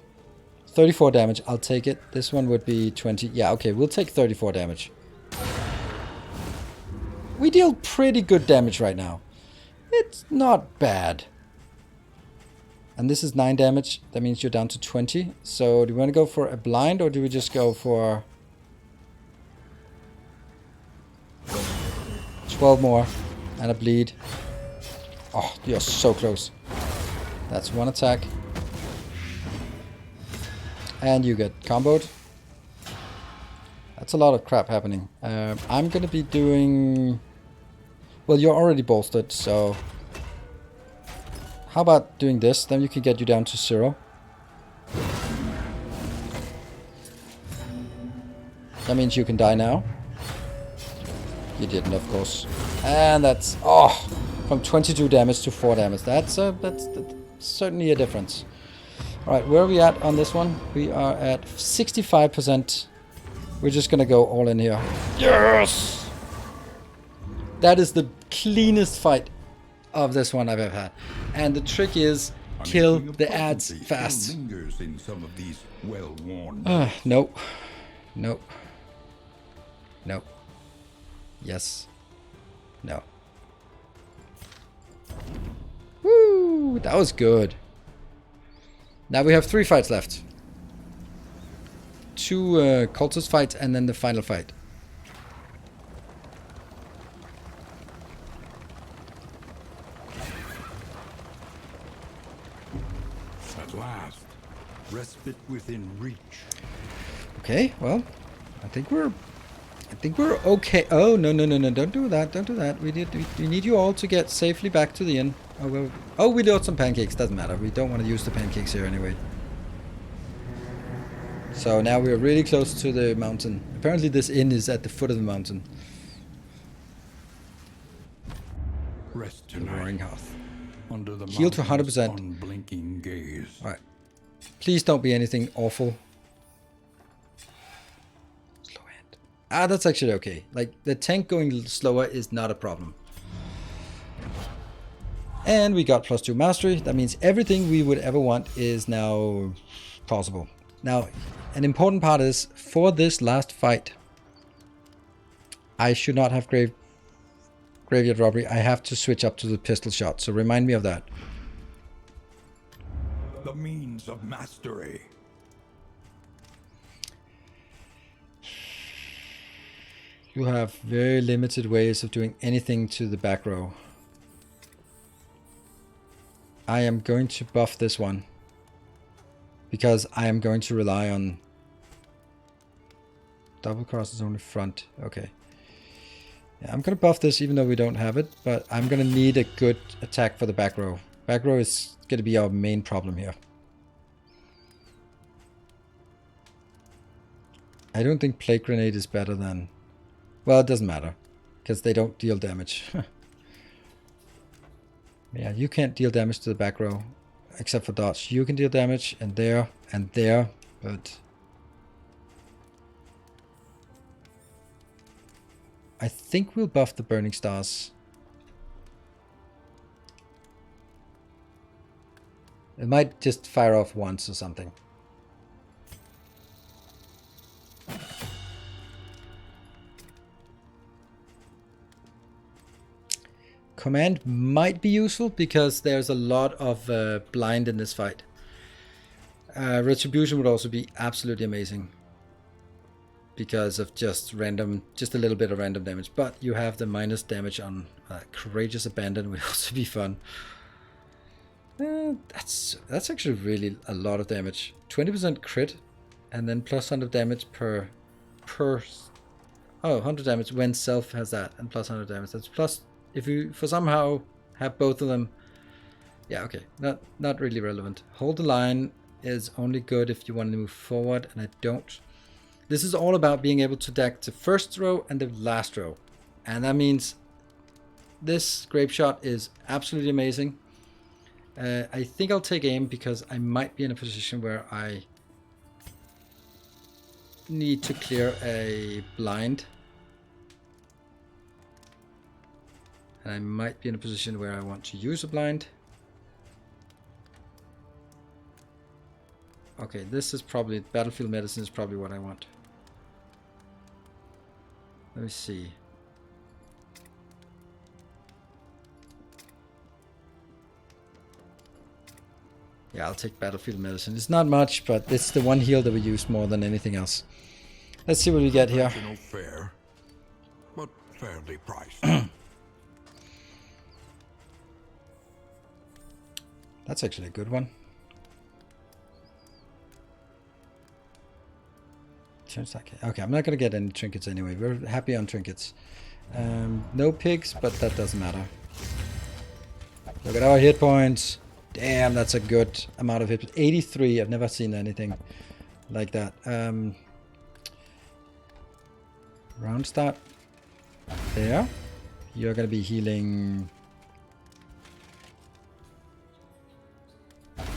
34 damage, I'll take it. This one would be 20. Yeah, okay, we'll take 34 damage. We deal pretty good damage right now. It's not bad. And this is 9 damage. That means you're down to 20. So do we want to go for a blind or do we just go for 12 more and a bleed? Oh, you're so close. That's one attack. And you get comboed. That's a lot of crap happening. I'm going to be doing... Well, you're already bolstered, so... How about doing this? Then you can get you down to 0. That means you can die now. You didn't, of course. And that's... Oh! From 22 damage to 4 damage. That's certainly a difference. Alright, where are we at on this one? We are at 65%. We're just gonna go all in here. Yes! That is the cleanest fight of this one I've ever had. And the trick is, kill the ads fast. Nope. Nope. Nope. Yes. No. Woo! That was good. Now we have 3 fights left. 2 cultist fights and then the final fight. At last, respite within reach. Okay, well, I think we're okay. Oh no, don't do that, don't do that. We need you all to get safely back to the inn. Oh, well, oh, we got some pancakes, doesn't matter. We don't want to use the pancakes here anyway. So now we're really close to the mountain. Apparently this inn is at the foot of the mountain. Rest tonight. The Roaring Hearth. Under the Heal to 100%. unblinking gaze. Alright. Please don't be anything awful. Slow hand. Ah, that's actually okay. Like, the tank going slower is not a problem. And we got +2 mastery. That means everything we would ever want is now possible. Now, an important part is, for this last fight, I should not have graveyard robbery. I have to switch up to the pistol shot. So remind me of that. The means of mastery. You have very limited ways of doing anything to the back row. I am going to buff this one. Because I am going to rely on... Double cross is only front. Okay. Yeah, I'm going to buff this even though we don't have it. But I'm going to need a good attack for the back row. Back row is going to be our main problem here. I don't think Plague Grenade is better than... Well, it doesn't matter. Because they don't deal damage. Yeah, you can't deal damage to the back row. Except for dodge. You can deal damage and there, but... I think we'll buff the Burning Stars. It might just fire off once or something. Command might be useful because there's a lot of blind in this fight. Retribution would also be absolutely amazing. Because of just a little bit of random damage. But you have the minus damage on Courageous Abandon would also be fun. That's actually really a lot of damage. 20% crit and then plus 100 damage per... Oh, 100 damage when self has that and plus 100 damage. That's plus... If you for somehow have both of them, yeah, okay, not really relevant. Hold the line is only good if you want to move forward, and I don't. This is all about being able to deck the first row and the last row, and that means this grape shot is absolutely amazing. I think I'll take aim because I might be in a position where I need to clear a blind. And I might be in a position where I want to use a blind. Okay, this is probably, battlefield medicine is probably what I want. Let me see. Yeah, I'll take battlefield medicine. It's not much, but it's the one heal that we use more than anything else. Let's see what we get here. Fair, but fairly priced. That's actually a good one. Okay, I'm not gonna get any trinkets anyway. We're happy on trinkets. No pigs, but that doesn't matter. Look at our hit points. Damn, that's a good amount of hit points. 83. I've never seen anything like that. Round start. There. You're gonna be healing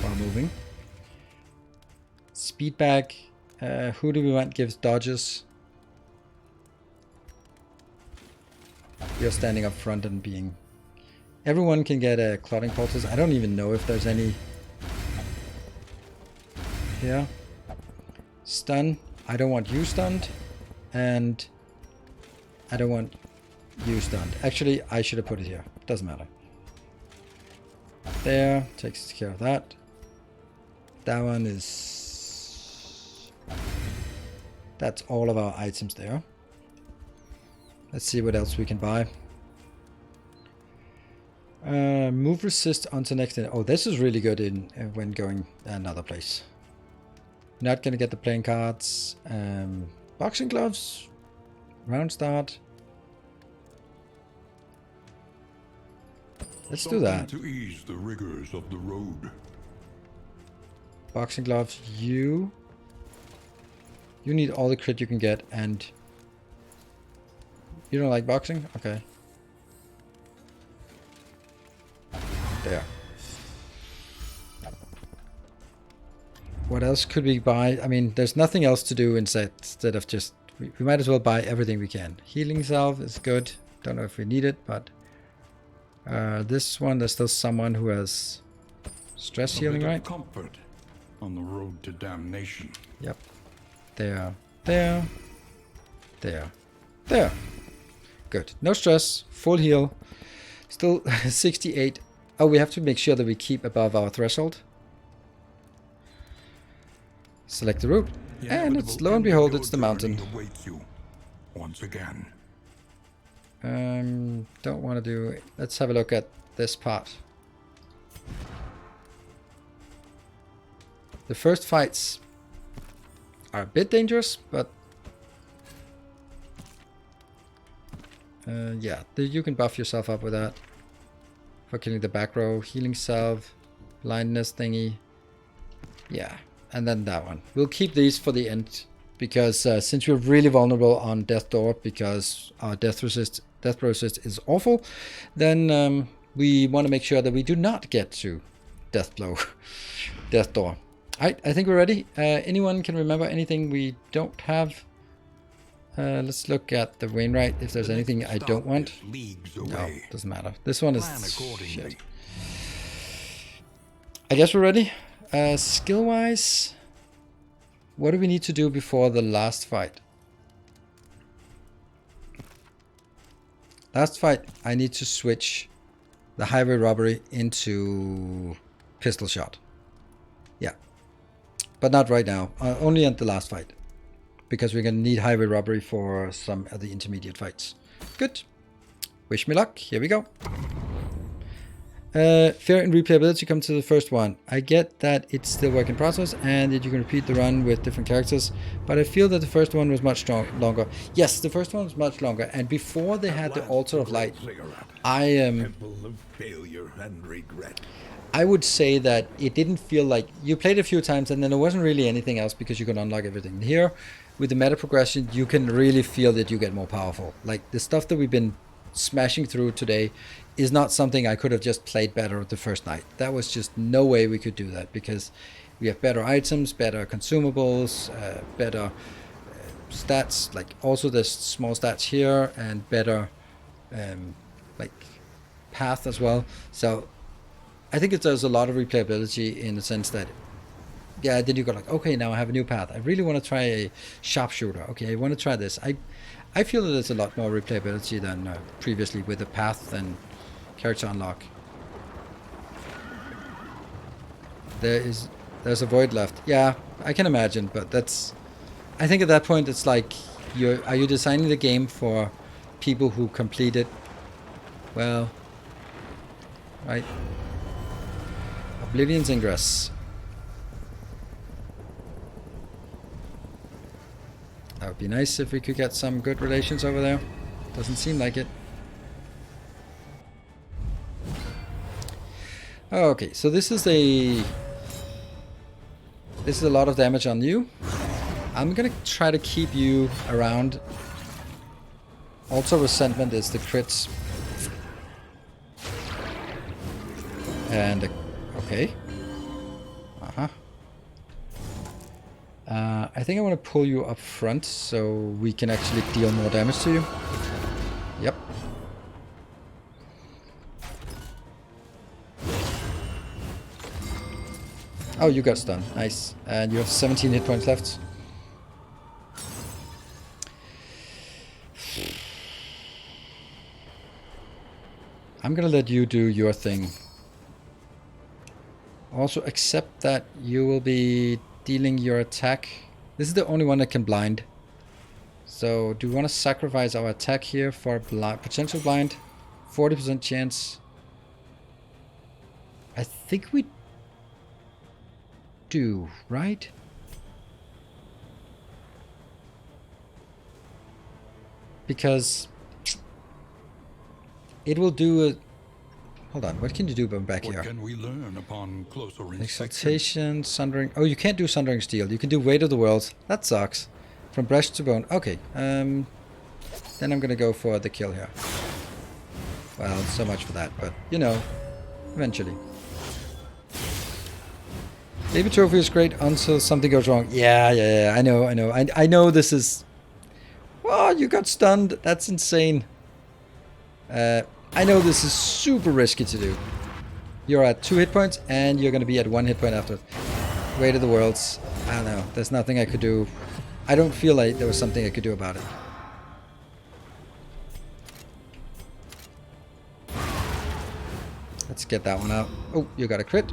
while moving. Speed back. Who do we want gives dodges? You're standing up front and being... Everyone can get a clotting pulses. I don't even know if there's any here. Stun. I don't want you stunned. And I don't want you stunned. Actually, I should have put it here. Doesn't matter. There. Takes care of that. That one is... That's all of our items there. Let's see what else we can buy. Move resist onto next. Oh, this is really good in when going another place. Not gonna get the playing cards. Boxing gloves. Round start. Let's do that. To ease the rigors of the road. Boxing gloves. You need all the crit you can get, and you don't like boxing? Okay. There. What else could we buy? I mean, there's nothing else to do instead of just... We might as well buy everything we can. Healing salve is good. Don't know if we need it, but... this one, there's still someone who has stress healing, right? Comfort on the road to damnation. Yep. There. There. There. There. Good. No stress. Full heal. Still 68. Oh, we have to make sure that we keep above our threshold. Select the route. And it's, lo and behold, it's the mountain. Once again. Don't want to do... Let's have a look at this part. The first fights are a bit dangerous, but... yeah, you can buff yourself up with that. For killing the back row. Healing salve. Blindness thingy. Yeah, and then that one. We'll keep these for the end. Because since we're really vulnerable on Death Door, because our death resist is awful, then we want to make sure that we do not get to Death Blow. Death Door. Alright, I think we're ready. Anyone can remember anything we don't have? Let's look at the Wainwright if there's anything I don't want. No, doesn't matter. This one is shit. I guess we're ready. Skill-wise, what do we need to do before the last fight? Last fight, I need to switch the highway robbery into pistol shot. Yeah. But not right now. Only at the last fight. Because we're going to need highway robbery for some of the intermediate fights. Good. Wish me luck. Here we go. Fair and replayability come to the first one. I get that it's still work in process and that you can repeat the run with different characters, but I feel that the first one was much longer. Yes, the first one was much longer, and before they had the Altar of Light, I would say that it didn't feel like... You played a few times and then there wasn't really anything else because you could unlock everything. Here, with the meta progression, you can really feel that you get more powerful. Like, the stuff that we've been smashing through today is not something I could have just played better the first night. That was just no way we could do that, because we have better items, better consumables, better stats, like also there's small stats here, and better like path as well. So I think there's a lot of replayability in the sense that, yeah, then you go like, okay, now I have a new path. I really want to try a sharpshooter. Okay, I want to try this. I feel that there's a lot more replayability than previously with the path and character unlock. There's a void left. Yeah, I can imagine, but that's, I think at that point it's like, are you designing the game for people who complete it? Well, right. Oblivion's Ingress. That would be nice if we could get some good relations over there. Doesn't seem like it. Okay, so this is a lot of damage on you. I'm gonna try to keep you around. Also, Resentment is the crits. And okay. I think I want to pull you up front so we can actually deal more damage to you. Yep. Oh, you got stunned. Nice. And you have 17 hit points left. I'm gonna let you do your thing. Also accept that you will be dealing your attack. This is the only one that can blind. So do we want to sacrifice our attack here for a potential blind? 40% chance. I think we do, right? Because it will do a... Hold on, what can you do back here? What can we learn upon closer inspection? Exaltation, Sundering... Oh, you can't do Sundering Steel. You can do Weight of the Worlds. That sucks. From Breast to Bone. Okay, then I'm gonna go for the kill here. Well, so much for that, but, you know, eventually. Baby Trophy is great until something goes wrong. Yeah, I know. I know this is... Oh, you got stunned. That's insane. I know this is super risky to do. You're at 2 hit points, and you're going to be at 1 hit point after. Weight of the Worlds. I don't know. There's nothing I could do. I don't feel like there was something I could do about it. Let's get that one out. Oh, you got a crit.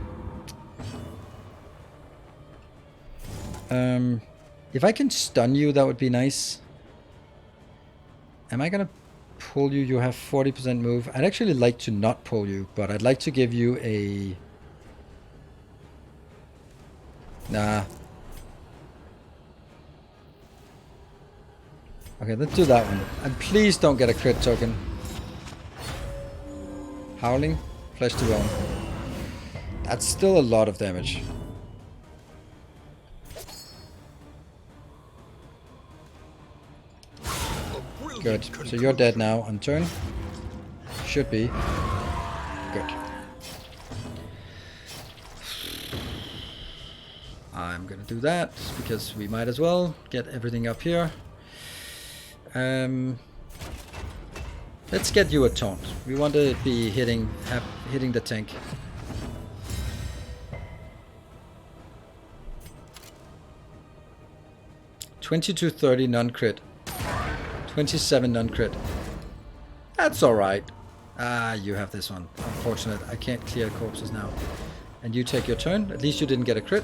If I can stun you, that would be nice. Am I going to pull you? You have 40% move. I'd actually like to not pull you, but I'd like to give you a... Nah. Okay, let's do that one. And please don't get a crit token. Howling. Flesh to bone. That's still a lot of damage. Good. So you're dead now on turn. Should be. Good. I'm gonna do that because we might as well get everything up here. Let's get you a taunt. We want to be hitting the tank. $22.30 non-crit. 27 non-crit. That's alright. Ah, you have this one. Unfortunate. I can't clear corpses now. And you take your turn. At least you didn't get a crit.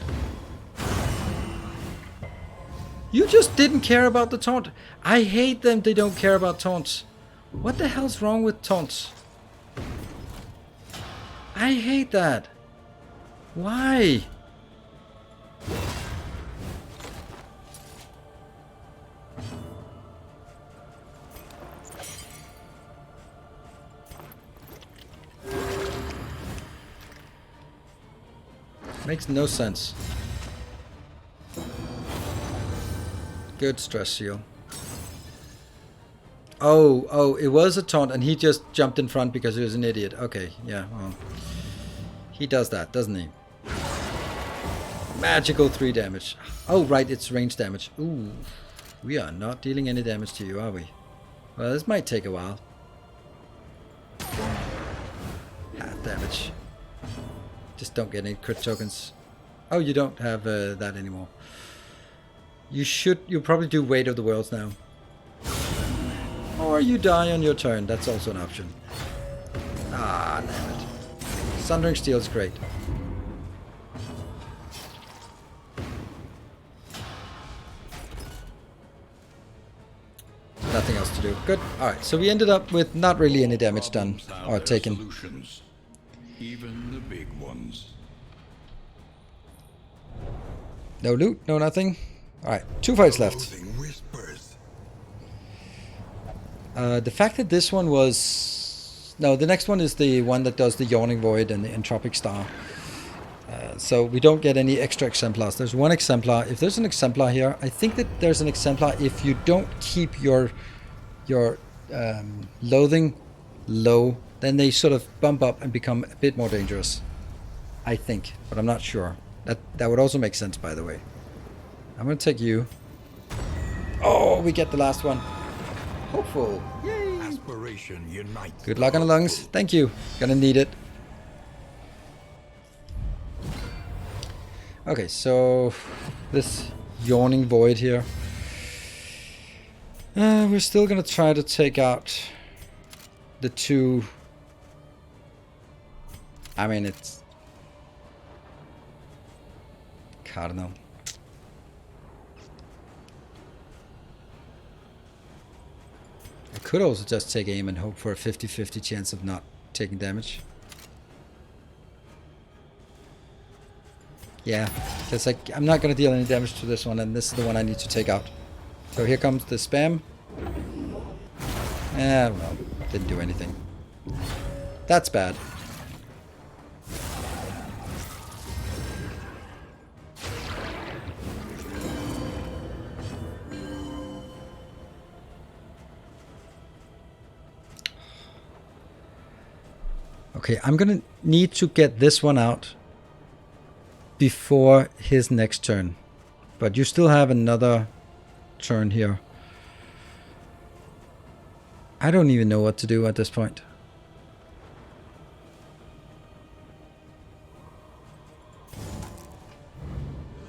You just didn't care about the taunt. I hate them. They don't care about taunts. What the hell's wrong with taunts? I hate that. Why? Makes no sense. Good stress seal. Oh, it was a taunt and he just jumped in front because he was an idiot. Okay, yeah, well. He does that, doesn't he? Magical 3 damage. Oh, right, it's range damage. Ooh, we are not dealing any damage to you, are we? Well, this might take a while. Half damage. Just don't get any crit tokens. Oh, you don't have that anymore. You'll probably do Weight of the Worlds now. Or you die on your turn, that's also an option. Ah, damn it. Sundering Steel is great. Nothing else to do. Good. Alright, so we ended up with not really any damage done or taken. Solutions, even the big ones. No loot, no nothing. Alright, 2 fights left. Whispers. The fact that this one was... No, the next one is the one that does the Yawning Void and the Entropic Star. So we don't get any extra exemplars. There's 1 exemplar. If there's an exemplar here, I think that there's an exemplar if you don't keep your loathing low, then they sort of bump up and become a bit more dangerous. I think, but I'm not sure. That would also make sense, by the way. I'm going to take you. Oh, we get the last one. Hopeful. Yay. Aspiration unite. Good luck on the lungs. Thank you. Gonna need it. Okay, so this Yawning Void here. We're still gonna try to take out the 2. I mean, it's Cardinal. I could also just take aim and hope for a 50-50 chance of not taking damage. Yeah, because I'm not going to deal any damage to this one, and this is the one I need to take out. So here comes the spam. Well, didn't do anything. That's bad. Okay, I'm gonna need to get this one out before his next turn. But you still have another turn here. I don't even know what to do at this point.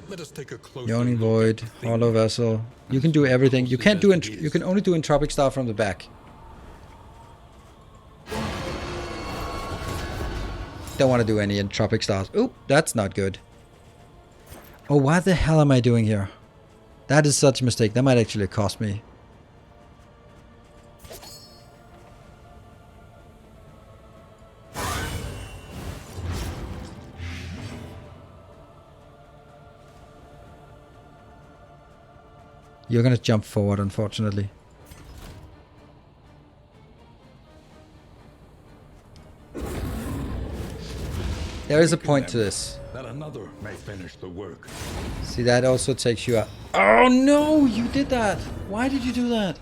Let us take a closer Yawning look Void, at the Hollow thing. Vessel. You can do everything. You can't do you can only do Entropic Star from the back. Don't want to do any Entropic Stars. Oop, that's not good. Oh, what the hell am I doing here? That is such a mistake. That might actually cost me. You're gonna jump forward, unfortunately. There is a point to this. That another may finish the work. See, that also takes you out. Oh no, you did that. Why did you do that?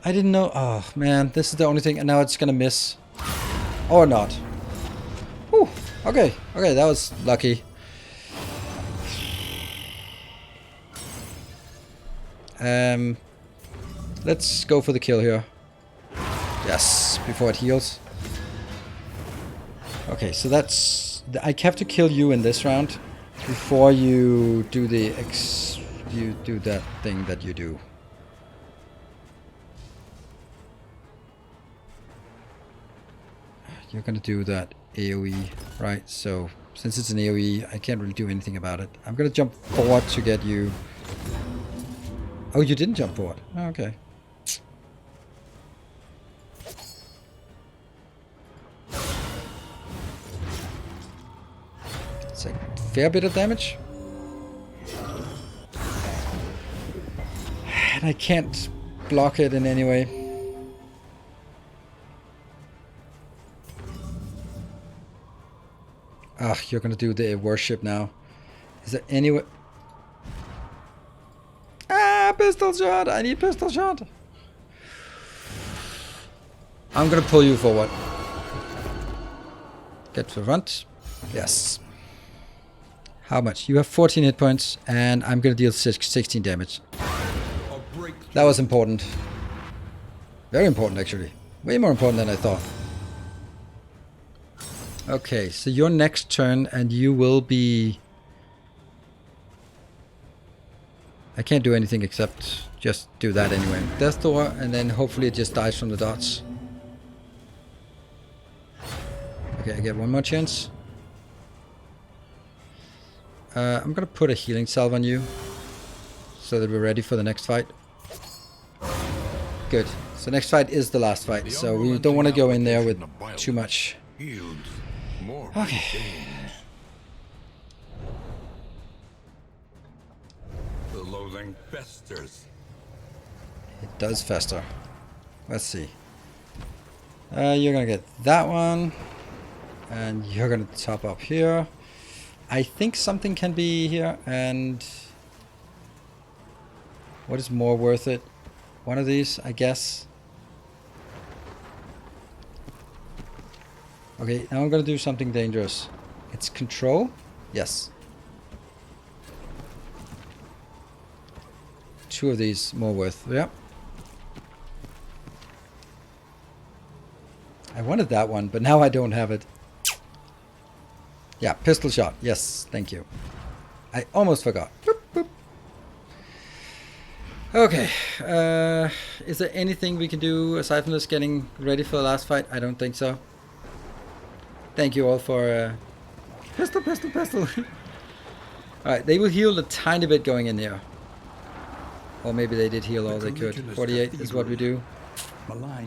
I didn't know. Oh man, this is the only thing, and now it's gonna miss. Or not. Whew. Okay, that was lucky. Let's go for the kill here. Yes, before it heals. Okay, so that's... I have to kill you in this round before you do that thing that you do. You're gonna do that AoE, right? So since it's an AoE, I can't really do anything about it. I'm gonna jump forward to get you. Oh, you didn't jump forward. Oh, okay. It's a fair bit of damage. And I can't block it in any way. Ah, you're gonna do the worship now. Is there any way? Ah, pistol shot! I need pistol shot! I'm gonna pull you forward. Get to the front. Yes. How much? You have 14 hit points, and I'm gonna deal 16 damage. That was important. Very important, actually. Way more important than I thought. Okay, so your next turn, and you will be... I can't do anything except just do that anyway. Death Door, and then hopefully it just dies from the dots. Okay, I get one more chance. I'm gonna put a healing salve on you, so that we're ready for the next fight. Good. So next fight is the last fight, so we don't want to go in there with too much. Okay. The loathing festers. It does fester. Let's see. You're gonna get that one, and you're gonna top up here. I think something can be here, and what is more worth it? One of these, I guess. Okay, now I'm gonna do something dangerous. It's control? Yes. Two of these more worth, yeah. I wanted that one, but now I don't have it. Yeah, pistol shot. Yes, thank you. I almost forgot. Boop, boop. Okay. Is there anything we can do aside from just getting ready for the last fight? I don't think so. Thank you all for... Pistol. Alright, they will heal a tiny bit going in there. Or maybe they did heal all they could. 48 is what we do.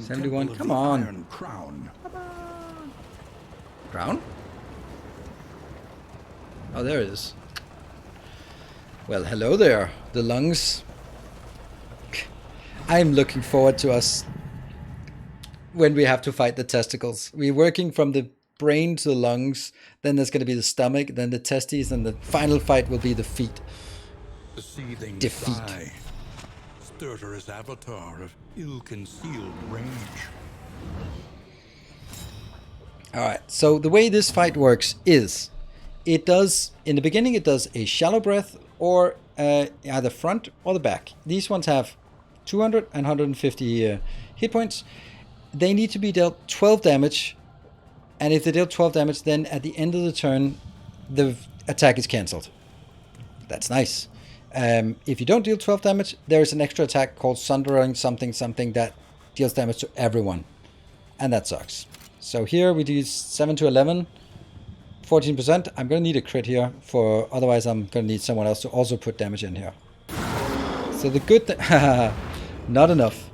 71, come on. Crown? Oh, there it is. Well, hello there, the lungs. I'm looking forward to us when we have to fight the testicles. We're working from the brain to the lungs, then there's going to be the stomach, then the testes, and the final fight will be the feet. The seething Defeat. sigh. Stertorous avatar of ill-concealed rage. Alright, so the way this fight works is, it does, in the beginning it does a shallow breath, or either front or the back. These ones have 200 and 150 hit points. They need to be dealt 12 damage, and if they deal 12 damage, then at the end of the turn, the attack is cancelled. That's nice. If you don't deal 12 damage, there is an extra attack called Sundering something that deals damage to everyone. And that sucks. So here we do 7 to 11, 14%. I'm going to need a crit here, for otherwise I'm going to need someone else to also put damage in here. So the good thing... not enough.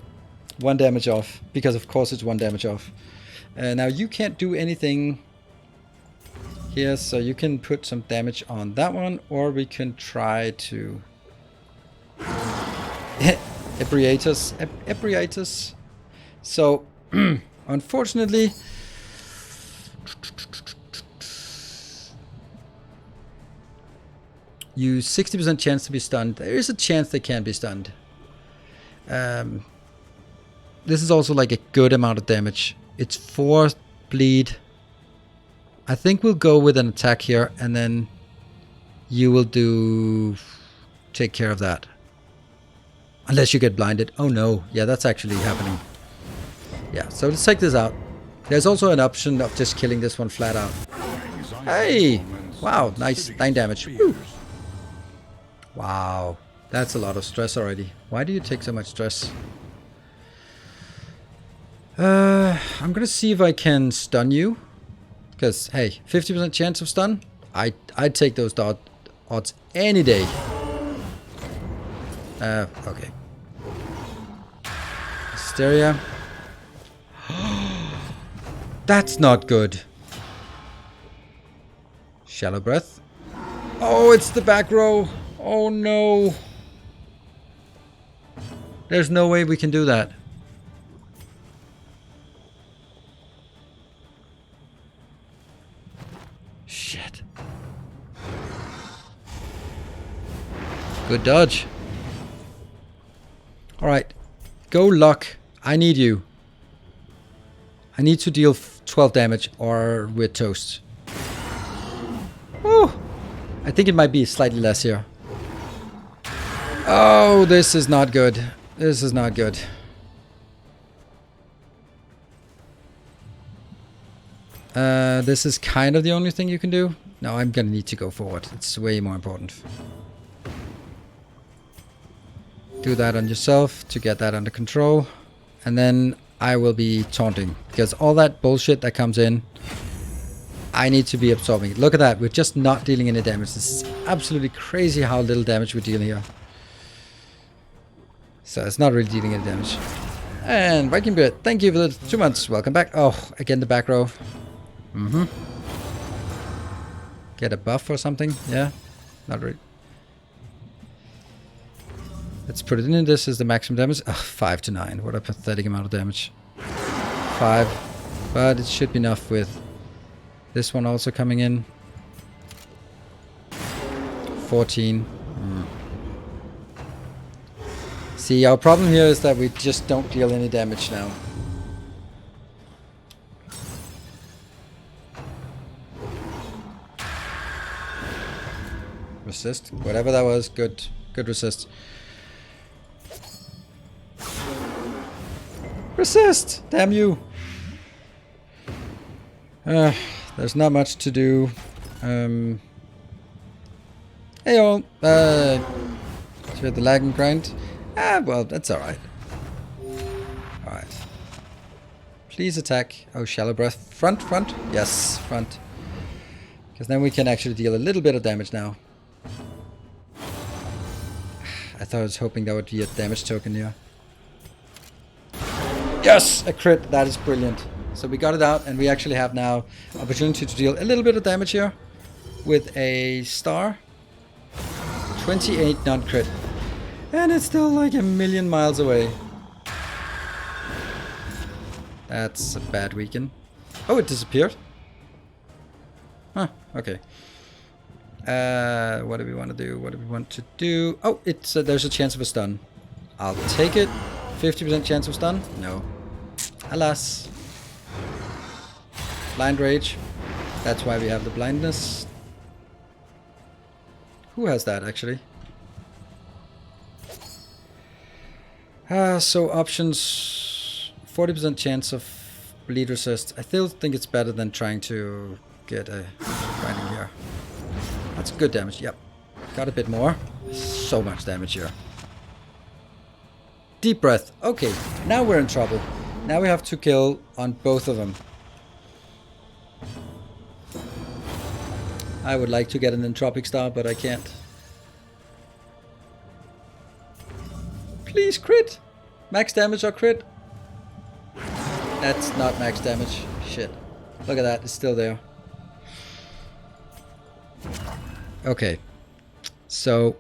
1 damage off, because of course it's 1 damage off. Now you can't do anything here, so you can put some damage on that one, or we can try to... Ebriatus. So, unfortunately... you 60% chance to be stunned. There is a chance they can be stunned. This is also like a good amount of damage. It's 4 bleed. I think we'll go with an attack here, and then you will take care of that. Unless you get blinded. Oh no, yeah, that's actually happening. Yeah, so let's take this out. There's also an option of just killing this one flat out. Hey! Wow, nice. 9 damage. Woo. Wow, that's a lot of stress already. Why do you take so much stress? I'm gonna see if I can stun you. Because, hey, 50% chance of stun? I'd take those odds any day. Okay. Hysteria. That's not good. Shallow breath. Oh, it's the back row. Oh no. There's no way we can do that. Shit. Good dodge. Alright. Go luck. I need you. I need to deal 12 damage or we're toast. Woo! I think it might be slightly less here. Oh, this is not good. This is not good. This is kind of the only thing you can do. No, I'm gonna need to go forward. It's way more important. Do that on yourself to get that under control. And then I will be taunting. Because all that bullshit that comes in, I need to be absorbing it. Look at that. We're just not dealing any damage. This is absolutely crazy how little damage we're dealing here. So it's not really dealing any damage. And Viking Beard, thank you for the 2 months. Welcome back. Oh, again the back row. Get a buff or something? Yeah, not really. Let's put it in. This is the maximum damage. 5 to 9. What a pathetic amount of damage. 5. But it should be enough with this one also coming in. 14. See, our problem here is that we just don't deal any damage now. Resist. Whatever that was, good. Good resist. Resist! Damn you! There's not much to do. Hey all! So the lag and grind. Well, that's alright. Alright. Please attack. Oh, shallow breath. Front, front? Yes, front. Because then we can actually deal a little bit of damage now. I thought I was hoping that would be a damage token here. Yes! A crit! That is brilliant. So we got it out, and we actually have now opportunity to deal a little bit of damage here with a star. 28 non-crit. And it's still like a million miles away. That's a bad weekend. Oh, it disappeared. Huh, okay. What do we want to do? What do we want to do? Oh, it's there's a chance of a stun. I'll take it. 50% chance of stun? No. Alas. Blind rage. That's why we have the blindness. Who has that actually? So options. 40% chance of bleed resist. I still think it's better than trying to get a grinding here. That's good damage. Yep. Got a bit more. So much damage here. Deep breath. Okay, now we're in trouble. Now we have to kill on both of them. I would like to get an entropic star, but I can't. Please crit! Max damage or crit? That's not max damage. Shit. Look at that, it's still there. Okay. So,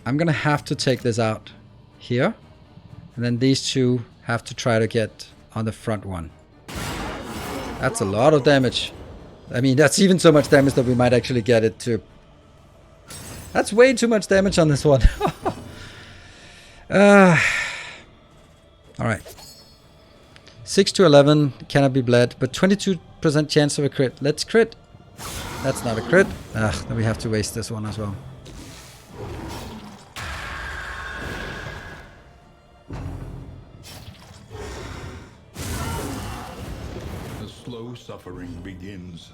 I'm gonna have to take this out here. And then these two have to try to get on the front one. That's a lot of damage. I mean, that's even so much damage that we might actually get it to. That's way too much damage on this one. Alright. 6 to 11 cannot be bled, but 22% chance of a crit. Let's crit. That's not a crit. Then we have to waste this one as well. The slow suffering begins.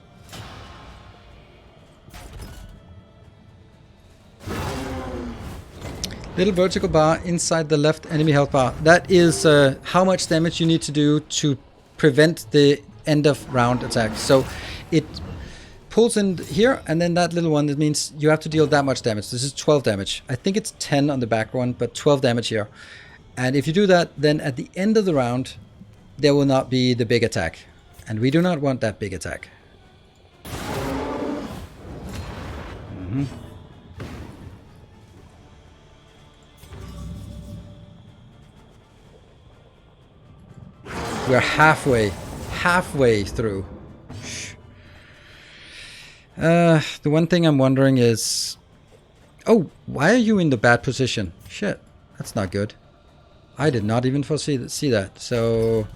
Little vertical bar inside the left enemy health bar. That is how much damage you need to do to prevent the end of round attack. So it pulls in here, and then that little one, that means you have to deal that much damage. This is 12 damage. I think it's 10 on the back one, but 12 damage here. And if you do that, then at the end of the round, there will not be the big attack. And we do not want that big attack. We're halfway through. The one thing I'm wondering is... Oh, why are you in the bad position? Shit, that's not good. I did not even see that. So...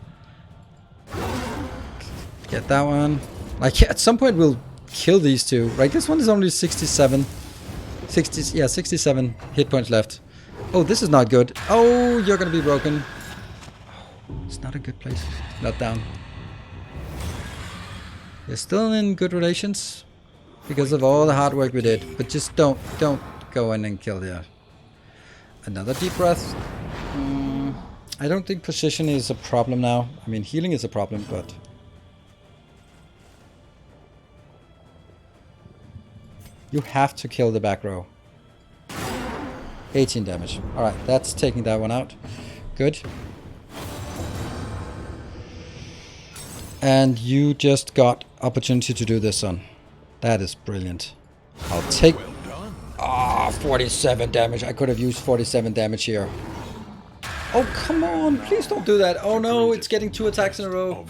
Get that one. Like, at some point we'll kill these two. Right, this one is only 67. 67 hit points left. Oh, this is not good. Oh, you're gonna be broken. It's not a good place. Not down. You're still in good relations because of all the hard work we did. But just don't go in and kill the... Another deep breath. I don't think position is a problem now. I mean, healing is a problem, but... You have to kill the back row. 18 damage. Alright, that's taking that one out. Good. And you just got opportunity to do this one. That is brilliant. I'll take... Ah, 47 damage. I could have used 47 damage here. Oh, come on. Please don't do that. Oh no, it's getting 2 attacks in a row.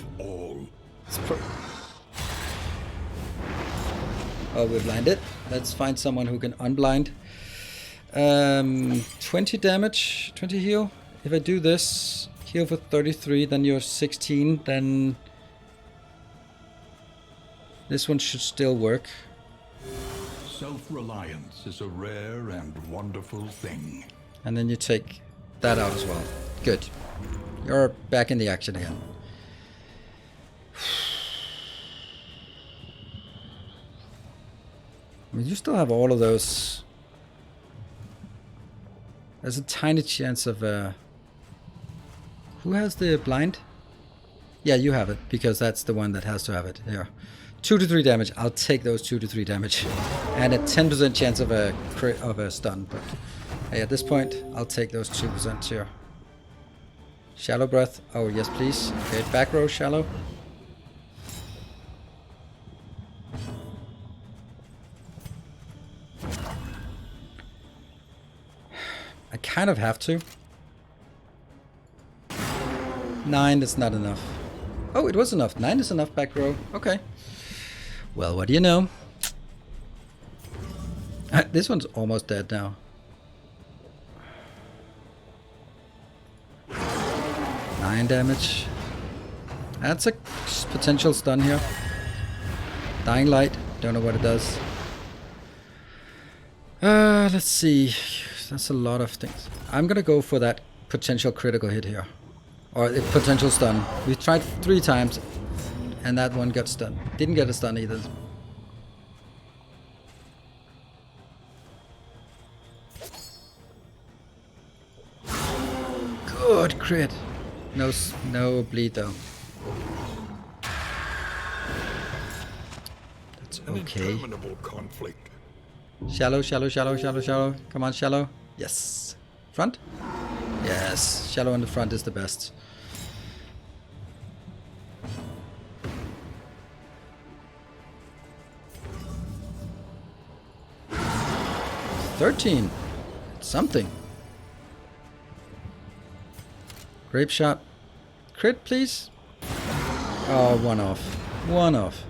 Oh, we blinded. Let's find someone who can unblind. 20 damage, 20 heal. If I do this, heal for 33, then you're 16, then this one should still work. Self-reliance is a rare and wonderful thing. And then you take that out as well. Good. You're back in the action again. I mean, you still have all of those. There's a tiny chance of... Who has the blind? Yeah, you have it, because that's the one that has to have it. Here. 2 to 3 damage. I'll take those 2 to 3 damage. And a 10% chance of a stun. But hey, at this point, I'll take those 2% here. Shallow breath. Oh, yes, please. Okay, back row, shallow. I kind of have to. 9 is not enough. Oh, it was enough. 9 is enough, back row. Okay. Well, what do you know? This one's almost dead now. 9 damage. That's a potential stun here. Dying light. Don't know what it does. Let's see. That's a lot of things. I'm gonna go for that potential critical hit here. Or a potential stun. We tried 3 times and that one got stunned. Didn't get a stun either. Good crit. No bleed though. That's okay. Conflict. Shallow, shallow, shallow, shallow, shallow. Come on, shallow. Yes. Front? Yes. Shallow in the front is the best. $13. Something. Grape shot. Crit, please. Oh, one off. One off.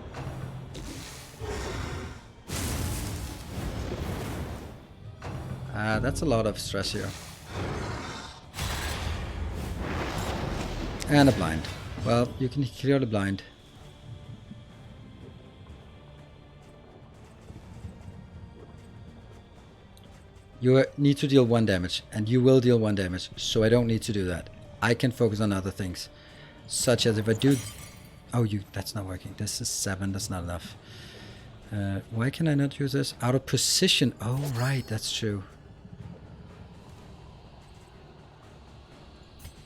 That's a lot of stress here. And a blind. Well, you can clear the blind. You need to deal 1 damage, and you will deal 1 damage, so I don't need to do that. I can focus on other things, such as if I do... Oh, that's not working. This is 7, that's not enough. Why can I not use this? Out of position. Oh, right, that's true.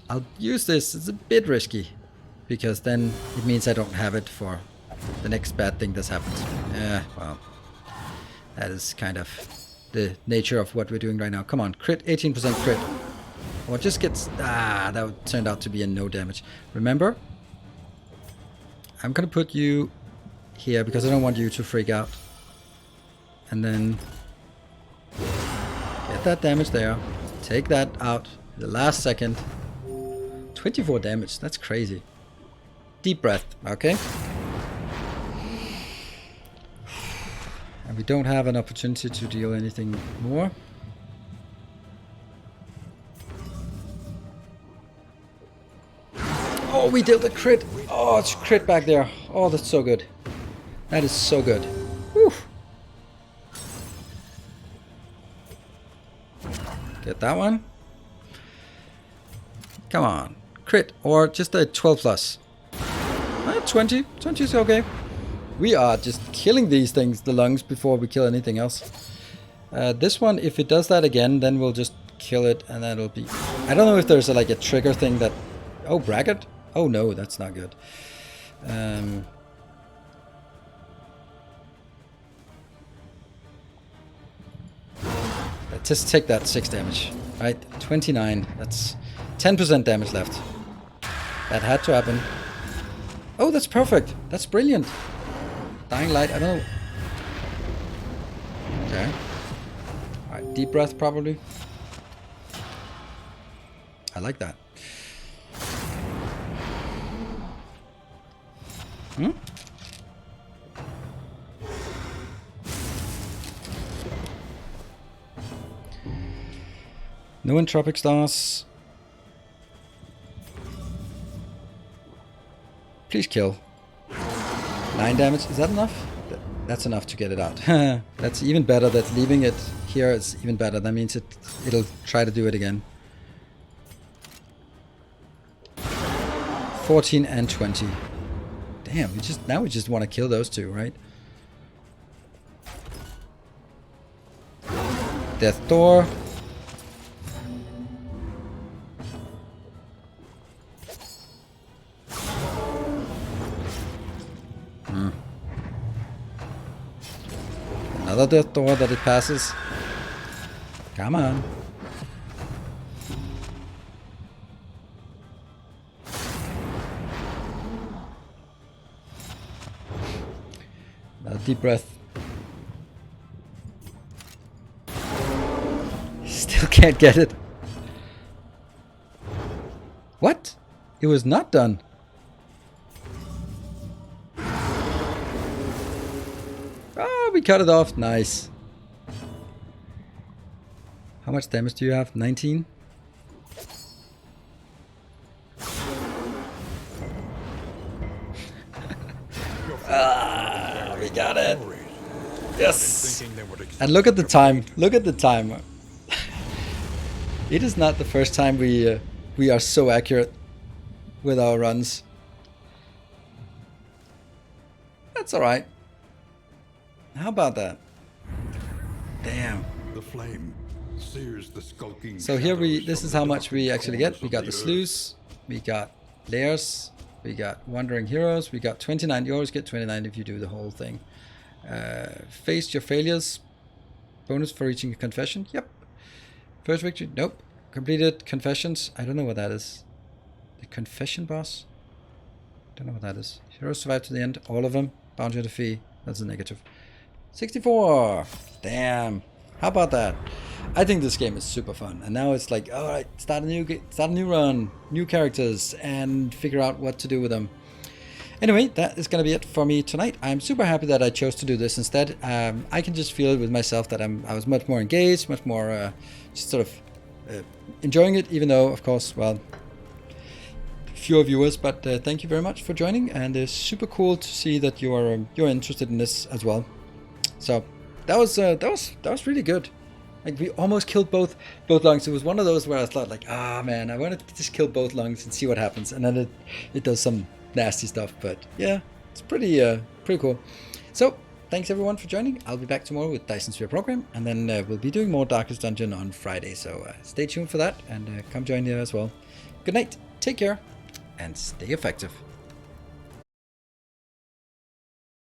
I'll use this. It's a bit risky, because then it means I don't have it for the next bad thing that's happened. Yeah, well, that is kind of the nature of what we're doing right now. Come on, crit, 18% crit. Or just gets... that turned out to be a no damage. Remember, I'm gonna put you here because I don't want you to freak out. And then get that damage there. Take that out the last second. 24 damage, that's crazy. Deep breath, okay? And we don't have an opportunity to deal anything more. Oh, we dealt a crit. Oh, it's crit back there. Oh, that's so good. That is so good. Whew. Get that one. Come on. Crit. Or just a 12 plus. 20. 20 is okay. We are just killing these things, the lungs, before we kill anything else. This one, if it does that again, then we'll just kill it, and that'll be... I don't know if there's like a trigger thing that... Oh, bracket? Oh no, that's not good. Let's just take that 6 damage. Right, 29. That's 10% damage left. That had to happen. Oh, that's perfect. That's brilliant. Dying light, I don't know. Okay. Alright, deep breath probably. I like that. Hmm? No entropic stars. Please kill. 9 damage. Is that enough? That's enough to get it out. That's even better. That's leaving it here. It's even better. That means it'll try to do it again. 14 and 20. Damn, now we just want to kill those two, right? Death Door. Another Death Door that it passes. Come on. Another deep breath. Still can't get it. What? It was not done. Oh, we cut it off. Nice. How much damage do you have? 19? We got it. Yes. And look at the time. Look at the time. It is not the first time we are so accurate with our runs. That's all right. How about that? Damn. The flame sears the skulking. So here this is how much we actually get. We got the sluice, we got layers, we got wandering heroes, we got 29. You always get 29 if you do the whole thing. Face your failures. Bonus for reaching a confession. Yep. First victory. Nope. Completed confessions. I don't know what that is. The confession boss. Don't know what that is. Heroes survive to the end. All of them. Bounty to fee. That's a negative. 64. Damn. How about that? I think this game is super fun. And now it's like, all right, start a new run, new characters, and figure out what to do with them. Anyway, that is going to be it for me tonight. I'm super happy that I chose to do this instead. I can just feel it with myself that I was much more engaged, much more just sort of enjoying it, even though, of course, well, fewer viewers. But thank you very much for joining, and it's super cool to see that you're interested in this as well. So that was really good. Like, we almost killed both lungs. It was one of those where I thought like, ah man, I wanted to just kill both lungs and see what happens, and then it does some nasty stuff. But yeah, it's pretty cool. So thanks everyone for joining. I'll be back tomorrow with Dyson's Sphere Program, and then we'll be doing more Darkest Dungeon on Friday. So stay tuned for that, and come join there as well. Good night, take care, and stay effective.